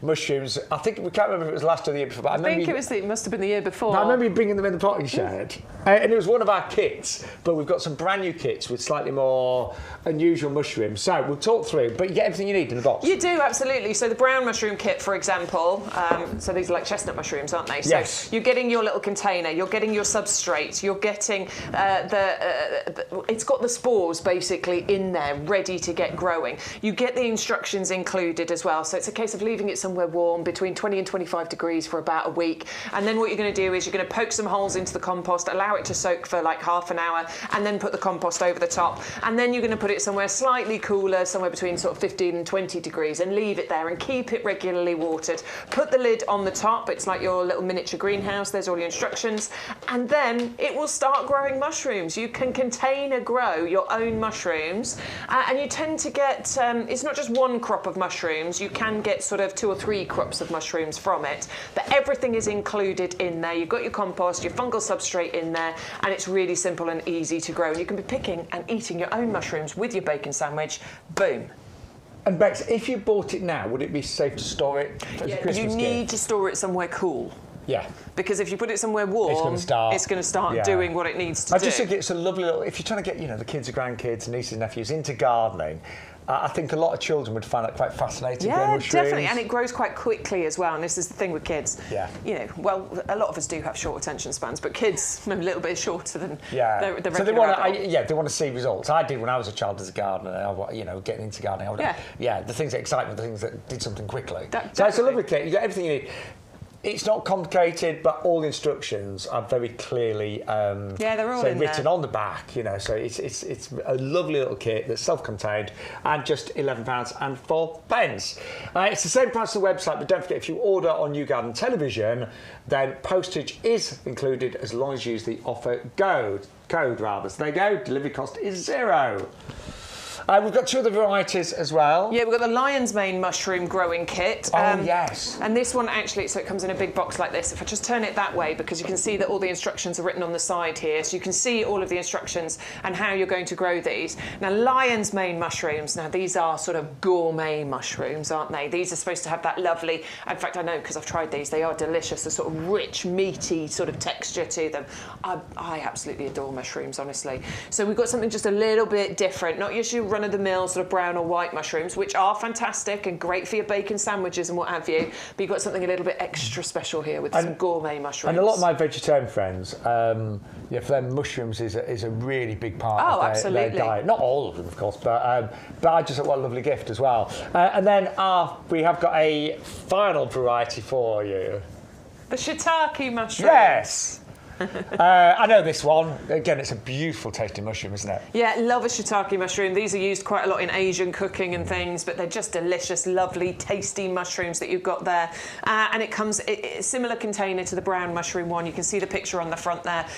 mushrooms. I think we can't remember if it was last or the year before. But I think it must have been the year before. I remember you bringing them in the potting shed, and it was one of our kits. But we've got some brand new kits with slightly more unusual mushrooms. So we'll talk through. But you get everything you need in the box. You do, absolutely. So the brown mushroom kit, for example. So these are like chestnut mushrooms, aren't they? So yes. You're getting your little container. You're getting your substrate. You're getting it's got the spores basically in there, ready to get growing. You get the instructions included as well. So it's a case of leaving it somewhere warm, between 20 and 25 degrees for about a week. And then what you're going to do is you're going to poke some holes into the compost, allow it to soak for like half an hour, and then put the compost over the top. And then you're going to put it somewhere slightly cooler, somewhere between sort of 15 and 20 degrees, and leave it there and keep it regularly watered. Put the lid on the top. It's like your little miniature greenhouse. There's all your instructions. And then it will start growing mushrooms. You can container grow your own mushrooms, and you tend to get, it's not just one crop of mushrooms, you can get sort of 2 or 3 crops of mushrooms from it, but everything is included in there. You've got your compost, your fungal substrate in there, and it's really simple and easy to grow, and you can be picking and eating your own mushrooms with your bacon sandwich. Boom. And Bex, if you bought it now, would it be safe to store it as a Christmas you need to store it somewhere cool. Yeah. Because if you put it somewhere warm, it's going to start doing what it needs to do. I just think it's a lovely little, if you're trying to get, the kids and grandkids, nieces and nephews into gardening, I think a lot of children would find that quite fascinating. Yeah, definitely, and it grows quite quickly as well. And this is the thing with kids. Yeah. Well, a lot of us do have short attention spans, but kids are a little bit shorter than the regular so they want to see results. I did when I was a child as a gardener. Getting into gardening. The things that excite me, the things that did something quickly. So it's a lovely kit. You got everything you need. It's not complicated, but all the instructions are very clearly they're all written on the back. So it's a lovely little kit that's self-contained and just £11.04. It's the same price on the website, but don't forget, if you order on YouGarden television, then postage is included as long as you use the offer code. So there you go. Delivery cost is £0. We've got 2 other varieties as well. Yeah, we've got the lion's mane mushroom growing kit. Yes. And this one actually, so it comes in a big box like this. If I just turn it that way, because you can see that all the instructions are written on the side here, so you can see all of the instructions and how you're going to grow these. Now, lion's mane mushrooms, now these are sort of gourmet mushrooms, aren't they? These are supposed to have that lovely, in fact, I know because I've tried these, they are delicious, a sort of rich, meaty sort of texture to them. I absolutely adore mushrooms, honestly. So we've got something just a little bit different, not usually run-of-the-mill sort of brown or white mushrooms, which are fantastic and great for your bacon sandwiches and what have you, but you've got something a little bit extra special here with some gourmet mushrooms. And a lot of my vegetarian friends, for them mushrooms is a really big part of their diet. Not all of them, of course, but I just thought, what a lovely gift as well. And then we have got a final variety for you. The shiitake mushroom. Yes. I know this one. Again, it's a beautiful tasting mushroom, isn't it? Yeah, love a shiitake mushroom. These are used quite a lot in Asian cooking and things, but they're just delicious, lovely, tasty mushrooms that you've got there. And it comes a similar container to the brown mushroom one. You can see the picture on the front there.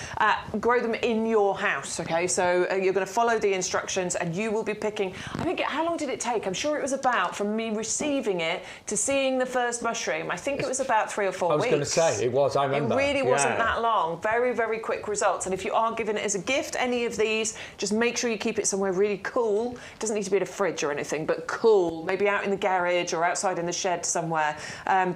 Grow them in your house, okay? So you're going to follow the instructions and you will be picking, I think, how long did it take? I'm sure it was about, from me receiving it to seeing the first mushroom, I think it was about 3 or 4 weeks. I was going to say, it was, I remember. It really wasn't that long. Very, very quick results. And if you are giving it as a gift, any of these, just make sure you keep it somewhere really cool. It doesn't need to be in a fridge or anything, but cool, maybe out in the garage or outside in the shed somewhere,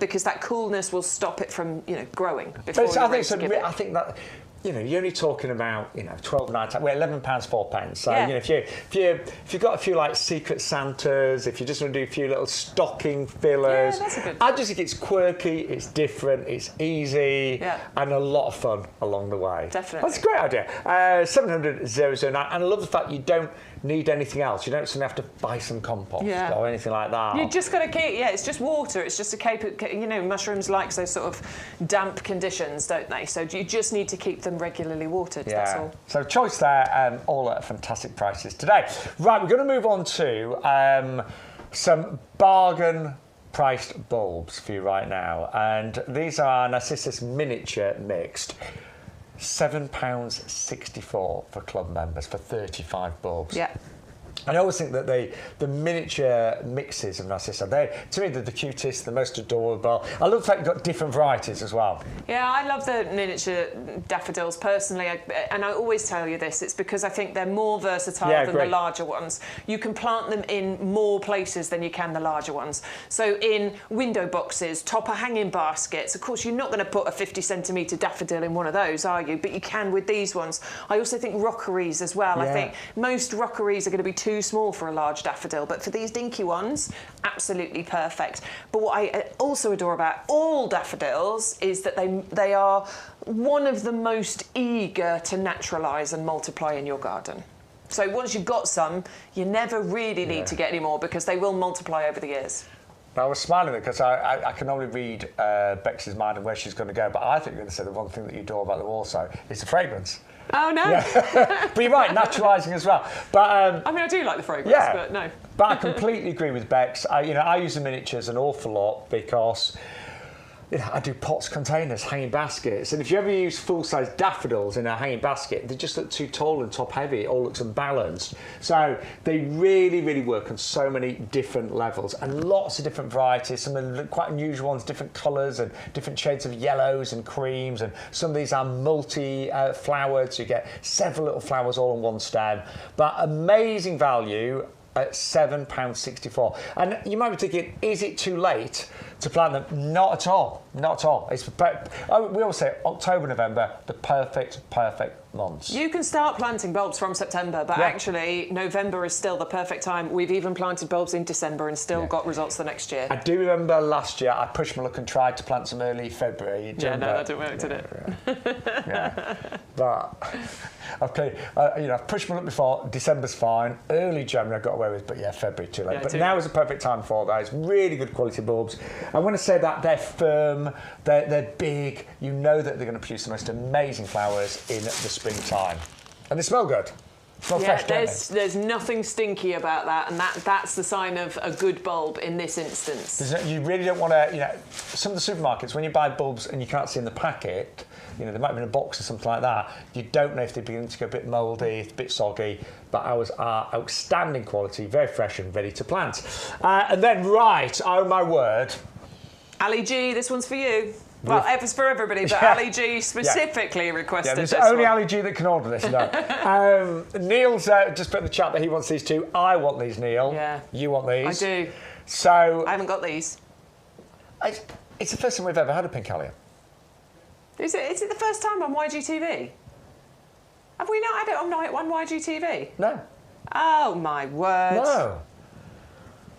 because that coolness will stop it from, growing before you're ready to give it. I think that, you're only talking about, 12.9, well, £11.04. So, if you've got a few like Secret Santas, if you just want to do a few little stocking fillers, that's a good. I just think it's quirky, it's different, it's easy, and a lot of fun along the way. Definitely. That's a great idea. 700 009, and I love the fact you don't need anything else. You don't suddenly have to buy some compost or anything like that. You just got to keep, it's just water. It's just mushrooms like those sort of damp conditions, don't they? So you just need to keep them regularly watered, that's all. So choice there, all at fantastic prices today. Right, we're going to move on to some bargain priced bulbs for you right now. And these are Narcissus Miniature Mixed. £7.64 for club members for 35 bulbs. Yeah. I always think that the miniature mixes of Narcissa, to me, they're the cutest, the most adorable. I love the fact you've got different varieties as well. Yeah, I love the miniature daffodils personally, and I always tell you this, it's because I think they're more versatile than the larger ones. You can plant them in more places than you can the larger ones. So in window boxes, topper hanging baskets, of course you're not going to put a 50-centimetre daffodil in one of those, are you? But you can with these ones. I also think rockeries as well. I think most rockeries are going to be too small for a large daffodil, but for these dinky ones, absolutely perfect. But what I also adore about all daffodils is that they are one of the most eager to naturalise and multiply in your garden. So once you've got some, you never really need to get any more because they will multiply over the years. I was smiling because I can only read Bex's mind and where she's going to go, but I think you're going to say the one thing that you adore about them also is the fragrance. Oh, no. Yeah. But you're right, naturalising as well. But I mean, I do like the fragrance, but no. But I completely agree with Bex. I use the miniatures an awful lot because I do pots, containers, hanging baskets, and if you ever use full-size daffodils in a hanging basket, they just look too tall and top-heavy. It all looks unbalanced. So they really, really work on so many different levels and lots of different varieties. Some of them quite unusual ones, different colours and different shades of yellows and creams, and some of these are multi-flowered, so you get several little flowers all on one stem. But amazing value at £7.64. And you might be thinking, is it too late to plant them? Not at all. Not at all. We always say October, November, the perfect months. You can start planting bulbs from September, but actually November is still the perfect time. We've even planted bulbs in December and still got results the next year. I do remember last year I pushed my luck and tried to plant some early February. No, that didn't work, did it? Yeah. But I've pushed my luck before. December's fine. Early January I got away with, but February too late. But now is the perfect time for those. Really good quality bulbs. I want to say that they're firm, they're big. You know that they're going to produce the most amazing flowers in the springtime, and they smell good. Smell fresh, don't they? There's nothing stinky about that, and that's the sign of a good bulb in this instance. You really don't want to. Some of the supermarkets, when you buy bulbs and you can't see in the packet, they might be in a box or something like that. You don't know if they're beginning to go a bit mouldy, a bit soggy. But ours are outstanding quality, very fresh and ready to plant. And then, oh my word, Ali G, this one's for you. Well, it's for everybody, but Ali G specifically requested this one. There's only Ali G that can order this, no. Neil's just put in the chat that he wants these too. I want these, Neil. Yeah. You want these? I do. So... I haven't got these. It's the first time we've ever had a pink allium. Is it the first time on YGTV? Have we not had it on YGTV? No. Oh, my word. No.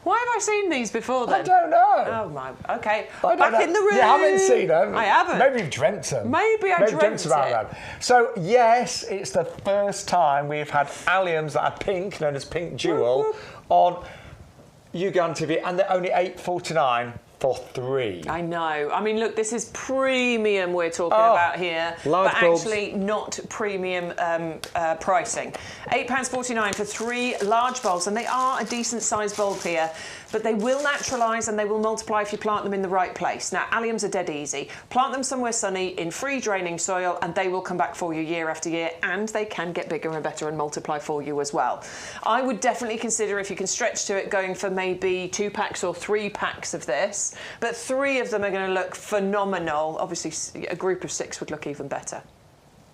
Why have I seen these before then? I don't know. Oh my, okay. Back in the room. You haven't seen them. I haven't. Maybe you've dreamt them. Maybe I dreamt about them. So yes, it's the first time we've had alliums that are pink, known as Pink Jewel, on YouGarden TV, and they're only $8.49 for 3. I know. I mean, look, this is premium we're talking about here, but actually not premium pricing. £8.49 for 3 large bulbs, and they are a decent sized bulb here, but they will naturalise and they will multiply if you plant them in the right place. Now, alliums are dead easy. Plant them somewhere sunny in free draining soil and they will come back for you year after year, and they can get bigger and better and multiply for you as well. I would definitely consider, if you can stretch to it, going for maybe 2 packs or 3 packs of this, but 3 of them are going to look phenomenal. Obviously, a group of 6 would look even better.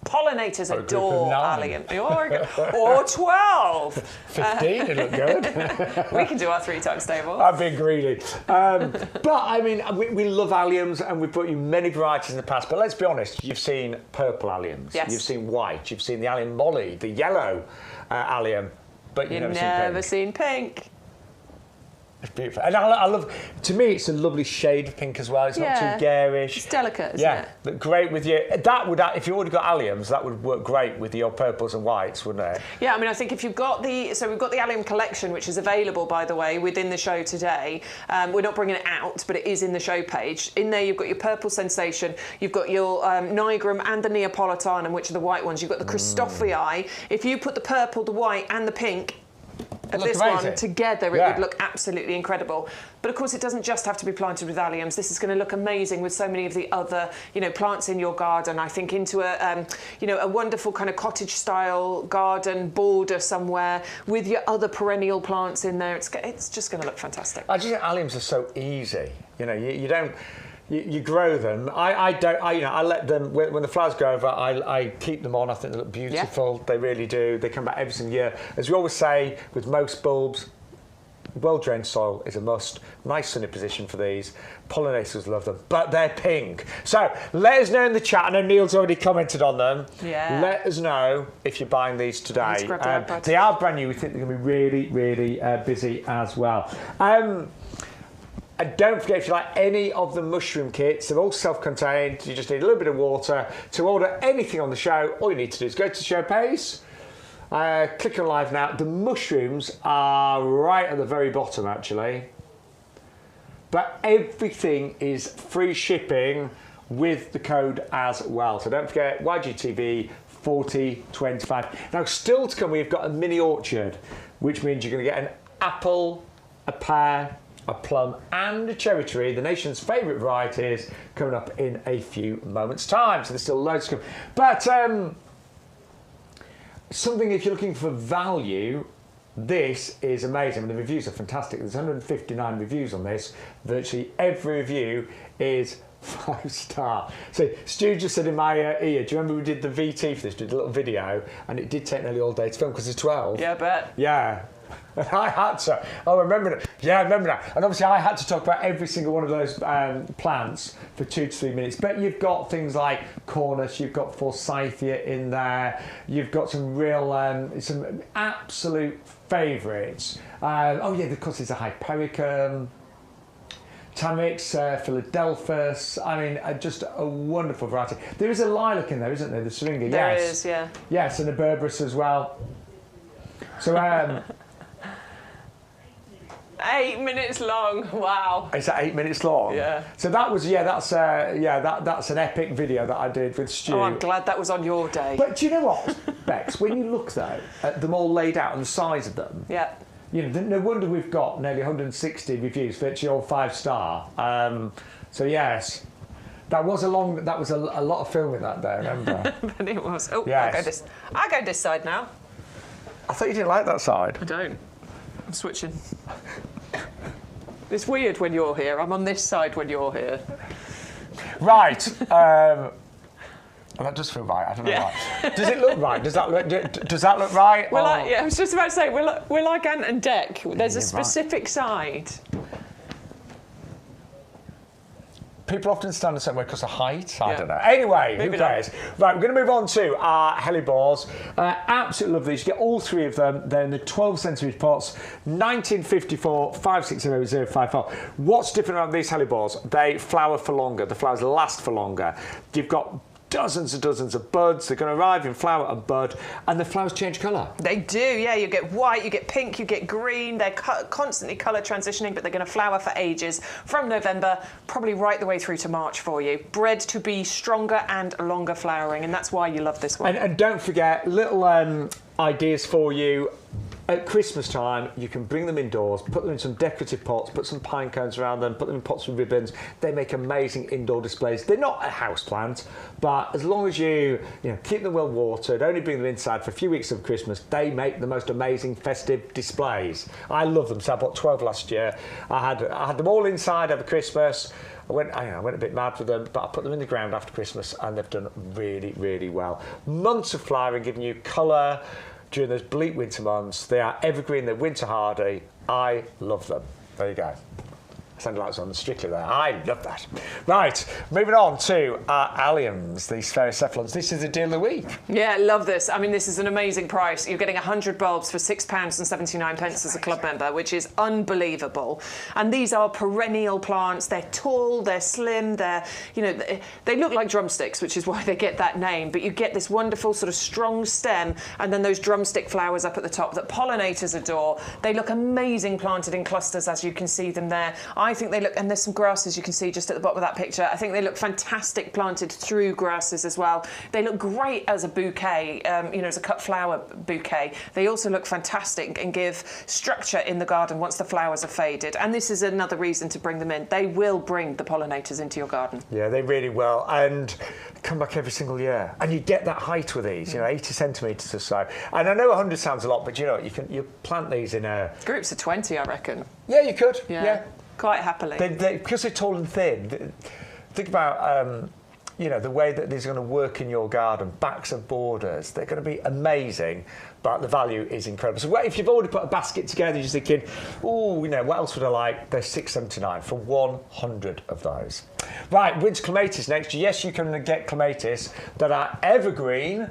Pollinators adore allium. Or 12. 15, it look good. We can do our 3 times table. I've been greedy. But, I mean, we love alliums, and we've brought you many varieties in the past. But let's be honest, you've seen purple alliums. Yes. You've seen white. You've seen the allium molly, the yellow allium. But you've never seen pink. It's beautiful. And I love, to me, it's a lovely shade of pink as well. It's not too garish. It's delicate, isn't it? But great with your, that would, if you already got alliums, that would work great with your purples and whites, wouldn't it? Yeah, I mean, I think if you've got so we've got the allium collection, which is available, by the way, within the show today. We're not bringing it out, but it is in the show page. In there, you've got your purple sensation, you've got your nigrum and the Neapolitanum, which are the white ones. You've got the Christophii. If you put the purple, the white and the pink of this one together, it would look absolutely incredible. But of course, it doesn't just have to be planted with alliums. This is going to look amazing with so many of the other, plants in your garden. I think into a wonderful kind of cottage-style garden border somewhere with your other perennial plants in there. It's just going to look fantastic. I just think alliums are so easy. You don't. You grow them. I don't. I let them when the flowers grow over. I keep them on. I think they look beautiful. Yeah. They really do. They come back every single year. As we always say with most bulbs, well-drained soil is a must. Nice sunny position for these. Pollinators love them, but they're pink. So let us know in the chat. I know Neil's already commented on them. Yeah. Let us know if you're buying these today. They are brand new. We think they're going to be really, really busy as well. And don't forget, if you like any of the mushroom kits, they're all self-contained. You just need a little bit of water. To order anything on the show, all you need to do is go to the show page, click on live now. The mushrooms are right at the very bottom, actually. But everything is free shipping with the code as well. So don't forget, YGTV 4025. Now, still to come, we've got a mini orchard, which means you're going to get an apple, a pear, a plum and a cherry tree, the nation's favourite varieties, coming up in a few moments' time. So there's still loads to come. But something, if you're looking for value, this is amazing. The reviews are fantastic. There's 159 reviews on this. Virtually every review is 5-star. So Stu just said in my ear, do you remember we did the VT for this? We did a little video, and it did take nearly all day to film because it's 12. Yeah, I bet. Yeah. And I had to. Oh, I remember that. Yeah, I remember that. And obviously, I had to talk about every single one of those plants for 2 to 3 minutes. But you've got things like Cornus, you've got Forsythia in there, you've got some real, some absolute favourites. Oh yeah, of course, there's a Hypericum, Tamix, Philadelphus. I mean, just a wonderful variety. There is a lilac in there, isn't there? The syringa. There is, yeah. Yes, and a Berberis as well. So. 8 minutes long. Wow. Is that 8 minutes long? Yeah. So that was that's an epic video that I did with Stu. Oh, I'm glad that was on your day. But do you know what, Bex? When you look though at them all laid out and the size of them, yeah. No wonder we've got nearly 160 reviews, virtually all 5-star. So yes. That was a lot of filming that day, remember? But it was. Oh, yes. I'll go this side now. I thought you didn't like that side. I don't. I'm switching. It's weird when you're here. I'm on this side when you're here. Right. That does feel right. I don't know why. Does it look right? Does that look right? I was just about to say we're like Ant and Dec. There's a specific side. People often stand the same way because of height. I don't know. Anyway, who cares? Right, we're going to move on to our hellebores. Absolutely love these. You get all 3 of them. They're in the 12 centimetre pots. 1954 560054. What's different about these hellebores? They flower for longer. The flowers last for longer. You've got dozens and dozens of buds. They're going to arrive in flower and bud, and the flowers change colour. They do, yeah. You get white, you get pink, you get green. They're constantly colour transitioning, but they're going to flower for ages from November, probably right the way through to March for you. Bred to be stronger and longer flowering, and that's why you love this one. And don't forget, little ideas for you. At Christmas time, you can bring them indoors, put them in some decorative pots, put some pine cones around them, put them in pots with ribbons. They make amazing indoor displays. They're not a house plant, but as long as you keep them well watered, only bring them inside for a few weeks of Christmas, they make the most amazing festive displays. I love them. So I bought 12 last year. I had them all inside over Christmas. I went a bit mad with them, but I put them in the ground after Christmas, and they've done really, really well. Months of flowering, giving you colour during those bleak winter months. They are evergreen, they're winter hardy. I love them. There you go. I sounded like I was on the Strictly there. I love that. Right, moving on to our alliums, these Sphaerocephalons. This is a deal of the week. Yeah, love this. I mean, this is an amazing price. You're getting 100 bulbs for £6.79 as a club member, which is unbelievable. And these are perennial plants. They're tall, they're slim, they look like drumsticks, which is why they get that name. But you get this wonderful sort of strong stem, and then those drumstick flowers up at the top that pollinators adore. They look amazing planted in clusters, as you can see them there. I I think they look, and there's some grasses you can see just at the bottom of that picture. I think they look fantastic planted through grasses as well. They look great as a bouquet, as a cut flower bouquet. They also look fantastic and give structure in the garden once the flowers are faded. And this is another reason to bring them in. They will bring the pollinators into your garden. Yeah, they really will. And come back every single year. And you get that height with these, 80 centimetres or so. And I know 100 sounds a lot, but you plant these in a... Groups of 20, I reckon. Yeah, you could. Yeah. Quite happily. Because they're tall and thin, think about... the way that these are going to work in your garden, backs of borders, they're going to be amazing, but the value is incredible. So if you've already put a basket together, you're just thinking, what else would I like? They're $6.79 for 100 of those. Right, winter clematis next. Yes, you can get clematis that are evergreen,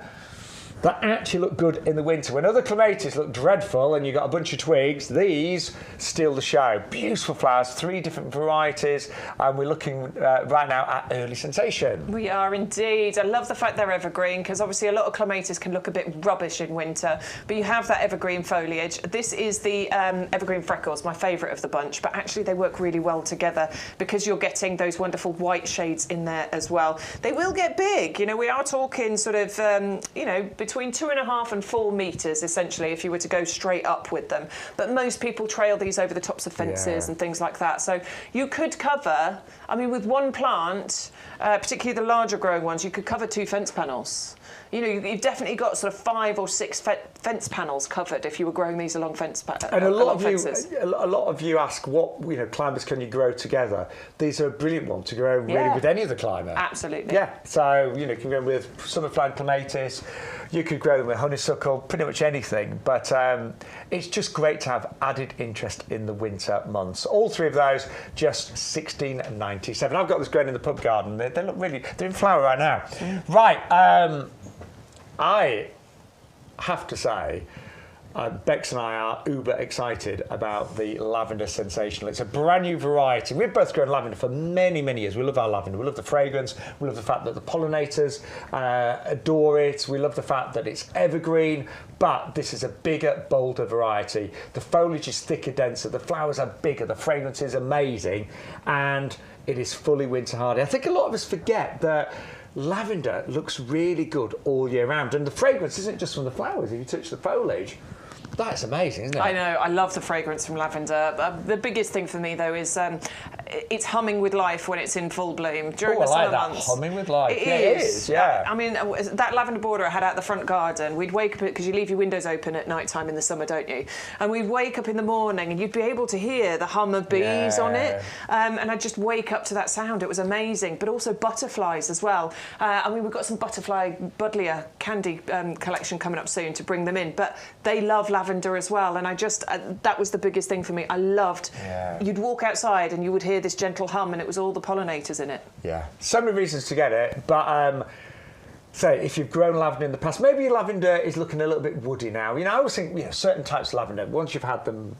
that actually look good in the winter. When other clematis look dreadful and you've got a bunch of twigs, these steal the show. Beautiful flowers, 3 different varieties, and we're looking right now at early sensation. We are indeed. I love the fact they're evergreen, because obviously a lot of clematis can look a bit rubbish in winter, but you have that evergreen foliage. This is the evergreen freckles, my favourite of the bunch, but actually they work really well together because you're getting those wonderful white shades in there as well. They will get big. We are talking sort of, between 2.5 and 4 metres, essentially, if you were to go straight up with them. But most people trail these over the tops of fences and things like that. So you could cover, with one plant, particularly the larger growing ones, you could cover 2 fence panels. You've definitely got sort of 5 or 6 fence panels covered if you were growing these along fences. And a lot of you ask, what climbers can you grow together? These are a brilliant one to grow really with any other climber. Absolutely. Yeah, so you can grow with summer flying clematis. You could grow them with honeysuckle, pretty much anything. But it's just great to have added interest in the winter months. All 3 of those, just $16.97. I've got this growing in the pub garden. They look they're in flower right now. Right. I have to say, Bex and I are uber excited about the lavender sensational. It's a brand new variety. We've both grown lavender for many, many years. We love our lavender. We love the fragrance. We love the fact that the pollinators adore it. We love the fact that it's evergreen, but this is a bigger, bolder variety. The foliage is thicker, denser. The flowers are bigger. The fragrance is amazing, and it is fully winter hardy. I think a lot of us forget that lavender looks really good all year round, and the fragrance isn't just from the flowers. If you touch the foliage, that's amazing, isn't it? I know, I love the fragrance from lavender. The biggest thing for me, though, is it's humming with life when it's in full bloom during the summer months. Humming with life. It is. Yeah. That lavender border I had out the front garden, we'd wake up, because you leave your windows open at night time in the summer, don't you? And we'd wake up in the morning and you'd be able to hear the hum of bees on it. And I'd just wake up to that sound. It was amazing. But also butterflies as well. We've got some butterfly buddleia candy collection coming up soon to bring them in. But they love lavender as well, and I just that was the biggest thing for me. I loved you'd walk outside and you would hear this gentle hum, and it was all the pollinators in it. Yeah, so many reasons to get it, but say if you've grown lavender in the past, maybe your lavender is looking a little bit woody now. I always think certain types of lavender, once you've had them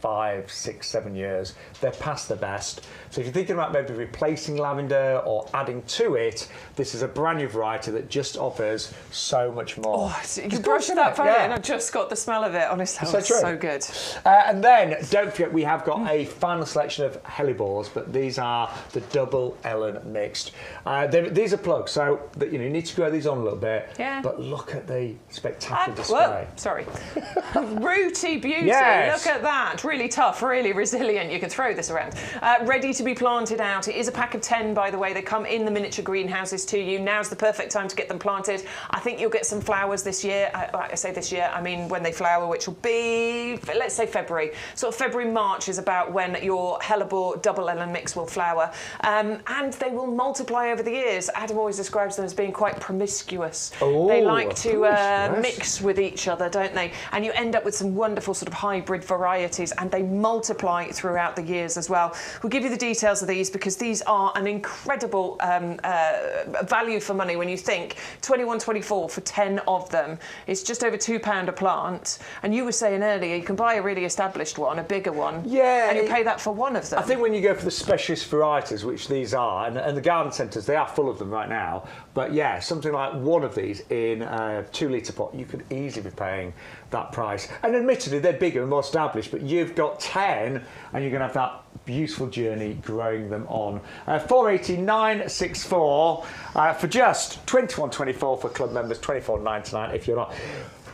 5, 6, 7 years, they're past the best. So if you're thinking about maybe replacing lavender or adding to it, this is a brand new variety that just offers so much more. Oh, you brushed that photo and I just got the smell of it. Honestly, so true. So good. And then, don't forget, we have got a final selection of hellebores, but these are the double Ellen mixed. These are plugs, so that, you need to grow these on a little bit. Yeah. But look at the spectacular display. Sorry. Rooty beauty. Yes. Look at that. Really tough, really resilient. You can throw this around. Ready to be planted out. It is a pack of 10, by the way. They come in the miniature greenhouses to you. Now's the perfect time to get them planted. I think you'll get some flowers this year. I say this year, I mean when they flower, which will be, let's say February. Sort of February, March is about when your hellebore double Ellen mix will flower. And they will multiply over the years. Adam always describes them as being quite promiscuous. Oh, they like to mix with each other, don't they? And you end up with some wonderful sort of hybrid varieties, and they multiply throughout the years as well. We'll give you the details of these because these are an incredible value for money when you think 21.24 for 10 of them. It's just over £2 a plant. And you were saying earlier, you can buy a really established one, a bigger one, and you pay that for one of them. I think when you go for the specialist varieties, which these are, and the garden centres, they are full of them right now, but yeah, something like one of these in a 2 litre pot, you could easily be paying that price. And admittedly, they're bigger and more established, but you've we've got 10, and you're going to have that beautiful journey growing them on. 489.64 for just 21.24 for club members, 24.99 if you're not.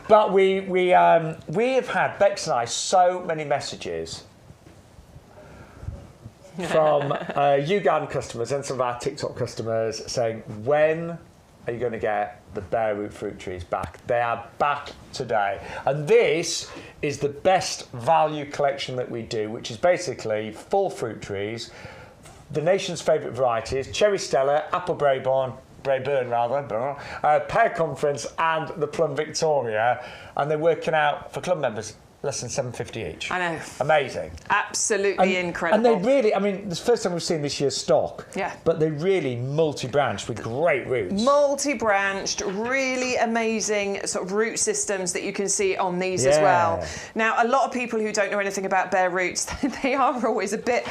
But we have had, Bex and I, so many messages from YouGarden customers and some of our TikTok customers saying, when are you going to get the bare root fruit trees back? They are back today. And this is the best value collection that we do, which is basically 4 fruit trees, the nation's favourite varieties, Cherry Stella, Apple Braeburn, Pear Conference and the Plum Victoria. And they're working out, for club members, less than $7.50 each. I know. Amazing. Absolutely incredible. And they really, I mean, it's the first time we've seen this year's stock. Yeah. But they really multi-branched with great roots. Multi-branched, really amazing sort of root systems that you can see on these as well. Now, a lot of people who don't know anything about bare roots, they are always a bit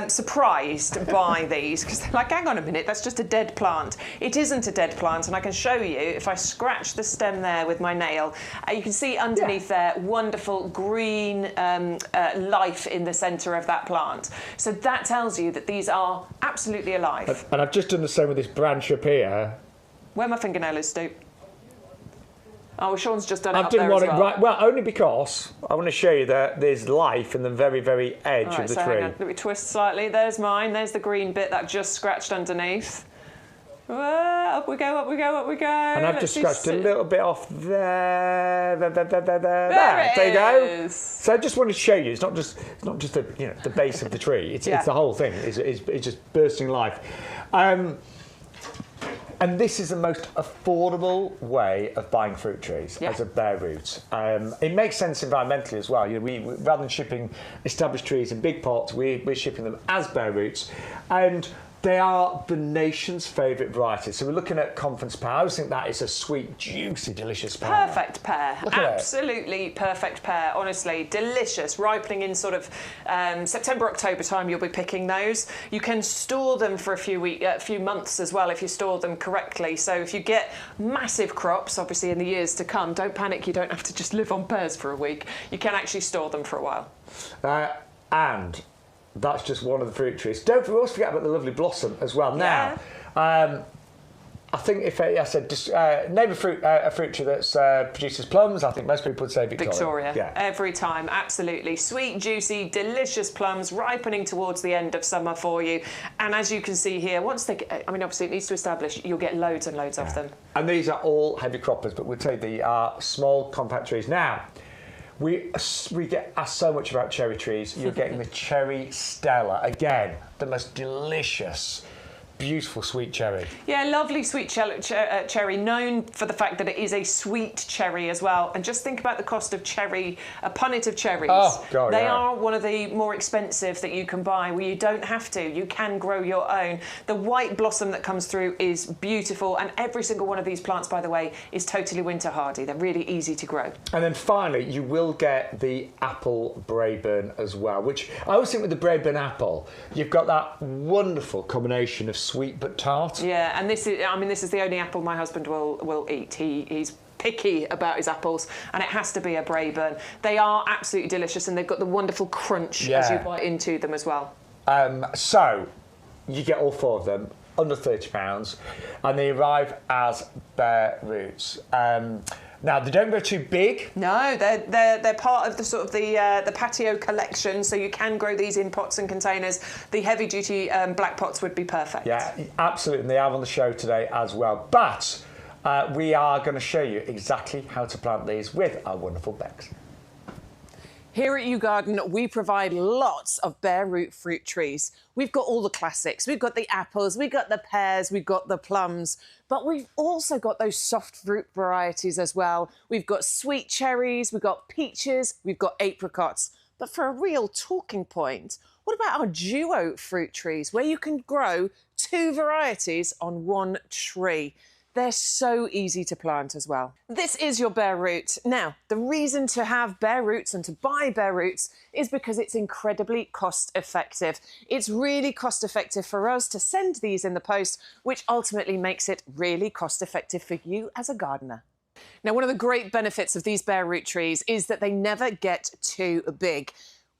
surprised by these, because they're like, hang on a minute, that's just a dead plant. It isn't a dead plant, and I can show you, if I scratch the stem there with my nail, you can see underneath there, wonderful green life in the centre of that plant. So that tells you that these are absolutely alive. And I've just done the same with this branch up here. Where my fingernail is, Stu? Oh, well, Shaun's just done it I've up done there one as well. right. Well, only because I want to show you that there's life in the very, very edge of the so tree. hang on, let me twist slightly. There's mine. There's the green bit that just scratched underneath. Up we go, up we go, up we go. And I've just scratched a little bit off there. There you go. So I just wanted to show you. It's not just the the base of the tree. It's the whole thing. It's just bursting life. And this is the most affordable way of buying fruit trees as a bare root. It makes sense environmentally as well. We rather than shipping established trees in big pots, we're shipping them as bare roots, and they are the nation's favourite variety. So we're looking at Conference Pear. I always think that is a sweet, juicy, delicious pear. Perfect pear. Absolutely perfect pear. Honestly, delicious. Ripening in sort of September, October time, you'll be picking those. You can store them for a few months as well if you store them correctly. So if you get massive crops, obviously in the years to come, don't panic. You don't have to just live on pears for a week. You can actually store them for a while. And that's just one of the fruit trees. Don't always forget about the lovely blossom as well. Now, I think if I said just name a fruit tree that produces plums, I think most people would say Victoria. Yeah. Every time, absolutely. Sweet, juicy, delicious plums ripening towards the end of summer for you. And as you can see here, once they get, I mean, obviously it needs to establish, you'll get loads and loads of them. And these are all heavy croppers, but we'll tell you they are small, compact trees. Now, we get asked so much about cherry trees. You're getting the Cherry Stella. Again, the most delicious, beautiful sweet cherry. Yeah, lovely sweet cherry, known for the fact that it is a sweet cherry as well. And just think about the cost of cherry, a punnet of cherries. Oh, God, they are one of the more expensive that you can buy, where you don't have to. You can grow your own. The white blossom that comes through is beautiful. And every single one of these plants, by the way, is totally winter hardy. They're really easy to grow. And then finally, you will get the Apple Braeburn as well, which I always think with the Braeburn apple, you've got that wonderful combination of sweet but tart. Yeah, and this is the only apple my husband will eat. He's picky about his apples, and it has to be a Braeburn. They are absolutely delicious, and they've got the wonderful crunch as you bite into them as well. So you get all 4 of them under £30, and they arrive as bare roots. Now, they don't go too big. No, they're part of the sort of the patio collection, so you can grow these in pots and containers. The heavy-duty black pots would be perfect. Yeah, absolutely, and they are on the show today as well. But we are going to show you exactly how to plant these with our wonderful Bex. Here at YouGarden, we provide lots of bare root fruit trees. We've got all the classics. We've got the apples, we've got the pears, we've got the plums, but we've also got those soft fruit varieties as well. We've got sweet cherries, we've got peaches, we've got apricots. But for a real talking point, what about our duo fruit trees, where you can grow 2 varieties on 1 tree? They're so easy to plant as well. This is your bare root. Now, the reason to have bare roots and to buy bare roots is because it's incredibly cost effective. It's really cost effective for us to send these in the post, which ultimately makes it really cost effective for you as a gardener. Now, one of the great benefits of these bare root trees is that they never get too big.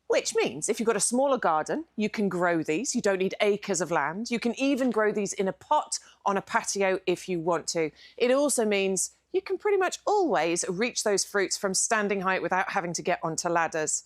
Which means if you've got a smaller garden, you can grow these. You don't need acres of land. You can even grow these in a pot on a patio if you want to. It also means you can pretty much always reach those fruits from standing height without having to get onto ladders.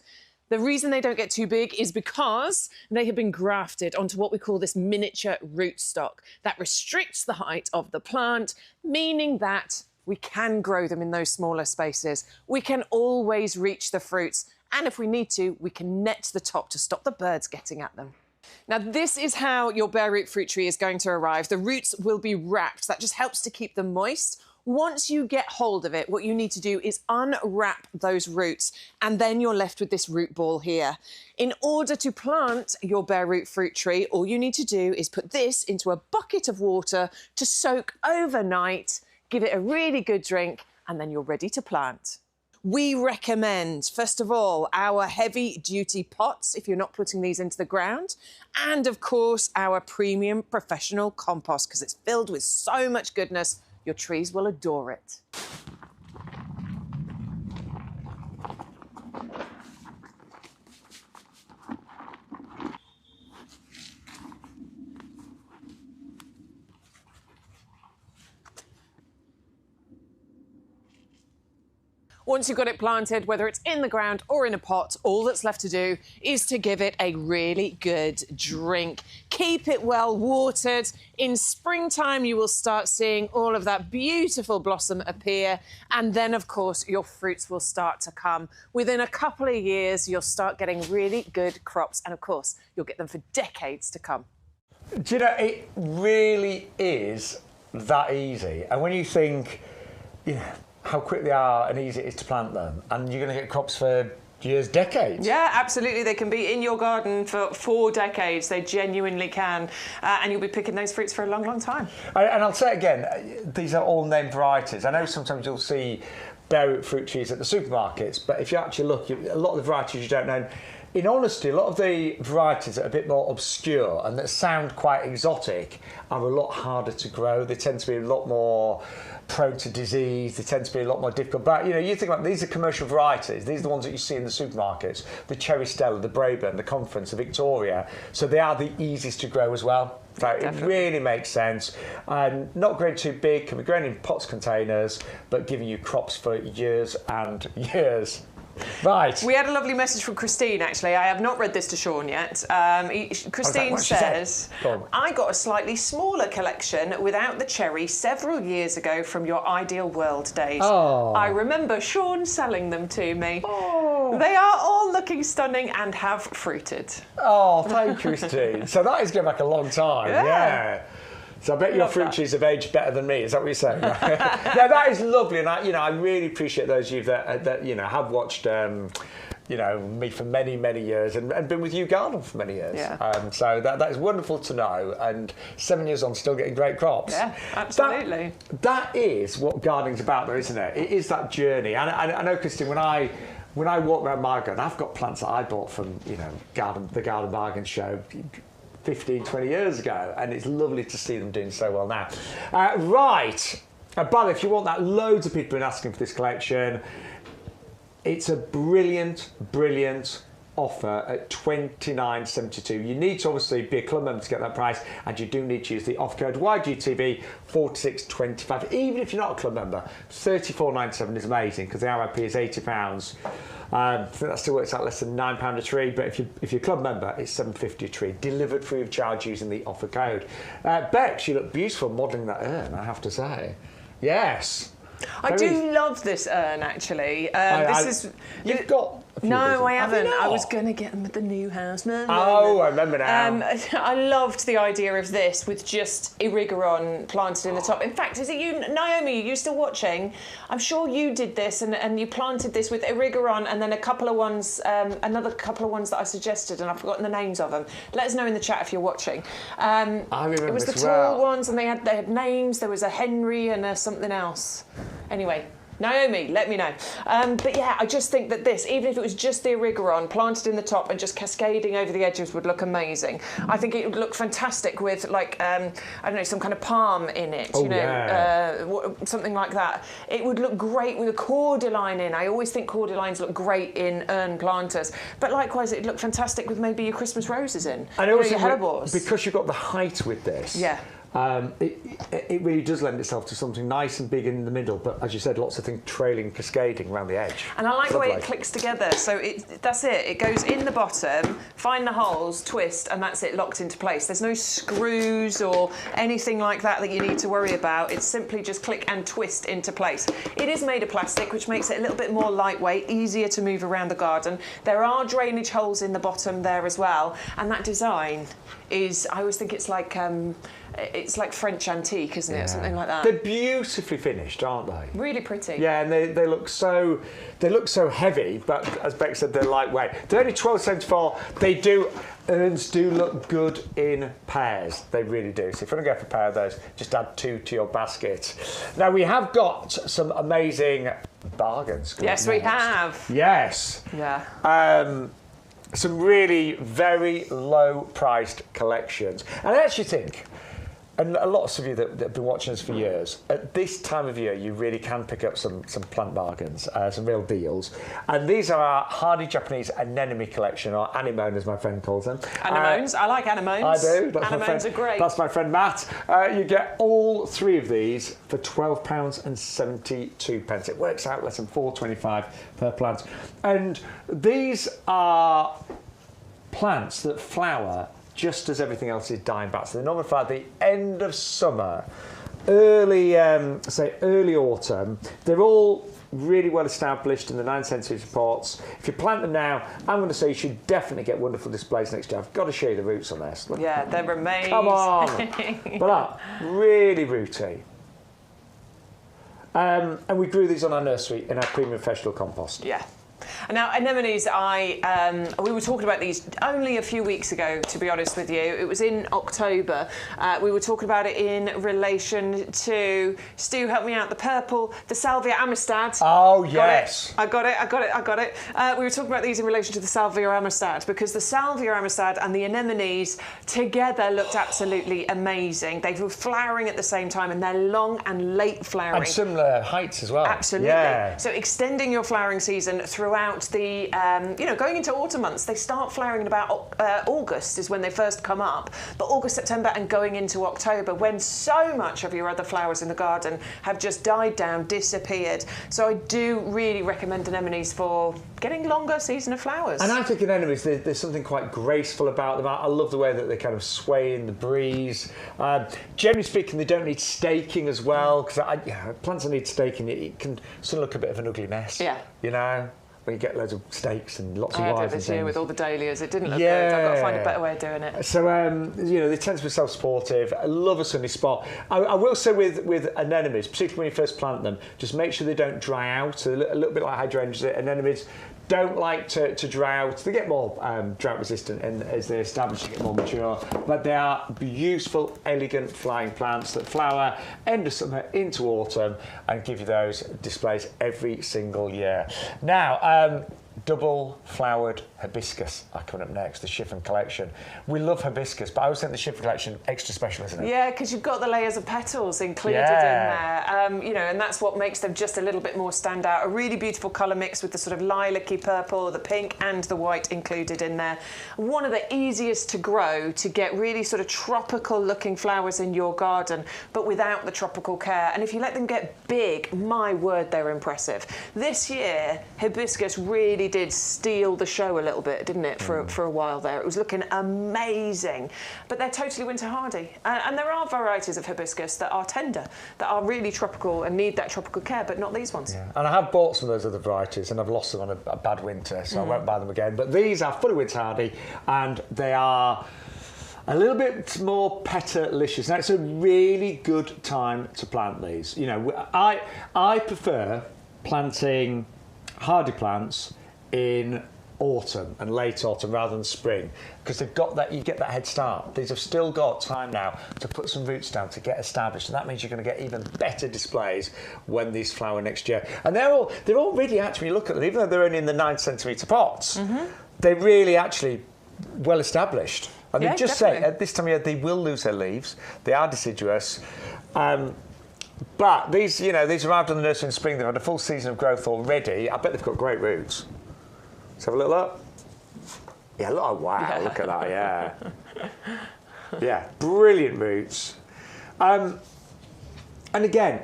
The reason they don't get too big is because they have been grafted onto what we call this miniature rootstock. That restricts the height of the plant, meaning that we can grow them in those smaller spaces. We can always reach the fruits, and if we need to, we can net the top to stop the birds getting at them. Now, this is how your bare root fruit tree is going to arrive. The roots will be wrapped. That just helps to keep them moist. Once you get hold of it, what you need to do is unwrap those roots, and then you're left with this root ball here. In order to plant your bare root fruit tree, all you need to do is put this into a bucket of water to soak overnight, give it a really good drink, and then you're ready to plant. We recommend, first of all, our heavy-duty pots, if you're not putting these into the ground, and, of course, our premium professional compost, because it's filled with so much goodness. Your trees will adore it. Once you've got it planted, whether it's in the ground or in a pot, all that's left to do is to give it a really good drink. Keep it well watered. In springtime, you will start seeing all of that beautiful blossom appear. And then, of course, your fruits will start to come. Within a couple of years, you'll start getting really good crops. And, of course, you'll get them for decades to come. Do you know, it really is that easy. And when you think, you know, how quick they are and easy it is to plant them, and you're going to get crops for years, decades. Yeah, absolutely. They can be in your garden for decades. They genuinely can. And you'll be picking those fruits for a long, long time. And I'll say again, these are all named varieties. I know sometimes you'll see bare root fruit trees at the supermarkets, but if you actually look, a lot of the varieties you don't know. In honesty, a lot of the varieties that are a bit more obscure and that sound quite exotic are a lot harder to grow. They tend to be a lot more prone to disease. They tend to be a lot more difficult. But, you know, you think about these are commercial varieties. These are the ones that you see in the supermarkets. The Cherry Stella, the Braeburn, the Conference, the Victoria. So they are the easiest to grow as well. So it really makes sense. Not growing too big, can be grown in pots, containers, but giving you crops for years and years. Right. We had a lovely message from Christine, actually. I have not read this to Shaun yet. Christine says, I got a slightly smaller collection without the cherry several years ago from your Ideal World days. Oh. I remember Shaun selling them to me. Oh. They are all looking stunning and have fruited. Oh, thank you, Christine. So that is going back a long time. Yeah. So I bet your fruit trees have aged better than me. Is that what you're saying? No, that is lovely, and I really appreciate those of you that have watched, me for many, many years and been with YouGarden for many years. Yeah. So that is wonderful to know. And 7 years on, still getting great crops. Yeah, absolutely. That is what gardening's about, though, isn't it? It is that journey. And I know, Christine, when I walk around my garden, I've got plants that I bought from the Garden Bargain Show 15, 20 years ago, and it's lovely to see them doing so well now. Right. By the way, if you want that, loads of people have been asking for this collection. It's a brilliant, brilliant offer at $29.72. You need to obviously be a club member to get that price, and you do need to use the off code YGTV 4625. Even if you're not a club member, $34.97 is amazing because the RRP is £80. I think that still works out less than £9 a tree, but if you're a club member, it's $7.50 a tree, delivered free of charge using the offer code. Bex, you look beautiful modelling that urn, I have to say. Yes. I do love this urn, actually. You've got a few No, I haven't. Have you not? I was going to get them at the new house. I remember now. I loved the idea of this with just Irigaron planted in the top. In fact, is it you, Naomi, are you still watching? I'm sure you did this and you planted this with Irigaron and then a couple of ones, another couple of ones that I suggested, and I've forgotten the names of them. Let us know in the chat if you're watching. I remember it was the tall ones, and they had names. There was a Henry and a something else. Anyway, Naomi, let me know. But yeah, I just think that this, even if it was just the Erigeron planted in the top and just cascading over the edges, would look amazing. I think it would look fantastic with like, I don't know, some kind of palm in it, something like that. It would look great with a cordyline in. I always think cordylines look great in urn planters, but likewise it'd look fantastic with maybe your Christmas roses in. And also, your hellebores. because you've got the height with this, it really does lend itself to something nice and big in the middle, but as you said, lots of things trailing, cascading around the edge. And I like the way it clicks together. So that's it. It goes in the bottom, find the holes, twist, and that's it, locked into place. There's no screws or anything like that you need to worry about. It's simply just click and twist into place. It is made of plastic, which makes it a little bit more lightweight, easier to move around the garden. There are drainage holes in the bottom there as well, and that design is, I always think it's like French antique, isn't it? Something like that. They're beautifully finished, aren't they? Really pretty. Yeah, and they look so heavy, but as Beck said, they're lightweight. They're only $12.74. Urns do look good in pairs. They really do. So if you want to go for a pair of those, just add 2 to your basket. Now we have got some amazing bargains. Yes, we have. Yes. Yeah. Some really very low-priced collections. And I actually think, and lots of you that have been watching us for years, at this time of year you really can pick up some plant bargains, some real deals. And these are our hardy Japanese anemone collection, or anemone as my friend calls them. Anemones, I like anemones. I do. Anemones are great. That's my friend Matt. You get all 3 of these for £12.72. It works out less than £4.25 per plant. And these are plants that flower just as everything else is dying back. So they're normally at the end of summer, early autumn. They're all really well established in the 9 centimetre pots. If you plant them now, I'm going to say you should definitely get wonderful displays next year. I've got to show you the roots on this. Look. Yeah, they're amazing. Come on. But really rooty. And we grew these on our nursery in our premium vegetable compost. Yeah. Now, anemones, we were talking about these only a few weeks ago, to be honest with you. It was in October. We were talking about it in relation to, Stu, help me out, the purple, the Salvia amistad. Oh, yes. I got it. We were talking about these in relation to the Salvia amistad, because the Salvia amistad and the anemones together looked absolutely amazing. They were flowering at the same time, and they're long and late flowering. And similar heights as well. Absolutely. Yeah. So extending your flowering season throughout the, going into autumn months. They start flowering in about August is when they first come up, but August, September and going into October, when so much of your other flowers in the garden have just died down, disappeared. So I do really recommend anemones for getting longer season of flowers. And I think anemones, there's something quite graceful about them. I love the way that they kind of sway in the breeze. Generally speaking, they don't need staking as well, because plants that need staking, it can sort of look a bit of an ugly mess. Yeah. You know? When you get loads of stakes and lots of wires. wires I did this year with all the dahlias. It didn't look good. Yeah. I've got to find a better way of doing it. So, they tend to be self-supportive. I love a sunny spot. I will say with anemones, particularly when you first plant them, just make sure they don't dry out. A little bit like hydrangeas, anemones don't like to dry out. They get more drought resistant and as they establish, they get more mature. But they are beautiful, elegant flying plants that flower end of summer into autumn and give you those displays every single year. Now, double flowered hibiscus are coming up next, the Chiffon collection. We love hibiscus, but I always think the Chiffon collection extra special, isn't it? Yeah, because you've got the layers of petals included in there, and that's what makes them just a little bit more stand out. A really beautiful colour mix with the sort of lilac-y purple, the pink and the white included in there. One of the easiest to grow to get really sort of tropical looking flowers in your garden, but without the tropical care. And if you let them get big, my word, they're impressive. This year, hibiscus really did steal the show a little bit, didn't it, for a while there. It was looking amazing, but they're totally winter hardy. And there are varieties of hibiscus that are tender, that are really tropical and need that tropical care, but not these ones. Yeah. And I have bought some of those other varieties and I've lost them on a bad winter, so I won't buy them again. But these are fully winter hardy and they are a little bit more petalicious. Now, it's a really good time to plant these. I prefer planting hardy plants in autumn and late autumn rather than spring, because they've got that, you get that head start. These have still got time now to put some roots down to get established, and that means you're going to get even better displays when these flower next year. And they're all really, actually, look at them, even though they're only in the 9cm pots, they're really actually well established. And they just say at this time of year they will lose their leaves. They are deciduous. But these, you know, these arrived on the nursery in spring. They've had a full season of growth already. I bet they've got great roots. Let's have a little look. Yeah, look, oh, wow, look at that, yeah. Yeah, brilliant roots. And again,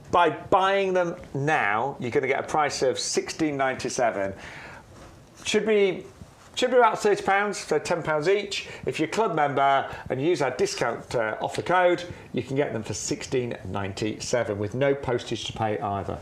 by buying them now, you're going to get a price of £16.97. Should be about £30, so £10 each. If you're a club member and you use our discount offer code, you can get them for £16.97 with no postage to pay either.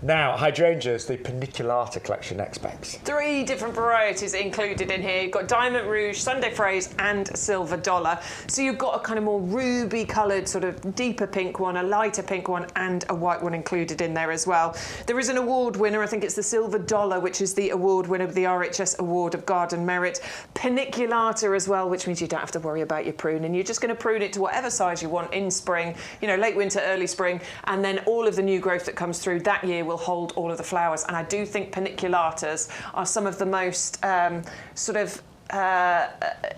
Now, hydrangeas, the Paniculata collection next, Bex. 3 different varieties included in here. You've got Diamond Rouge, Sunday Phrase and Silver Dollar. So you've got a kind of more ruby coloured, sort of deeper pink one, a lighter pink one and a white one included in there as well. There is an award winner, I think it's the Silver Dollar, which is the award winner of the RHS Award of Garden Merit. Paniculata as well, which means you don't have to worry about your pruning. You're just going to prune it to whatever size you want in spring, you know, late winter, early spring, and then all of the new growth that comes through that year will hold all of the flowers. And I do think paniculatas are some of the most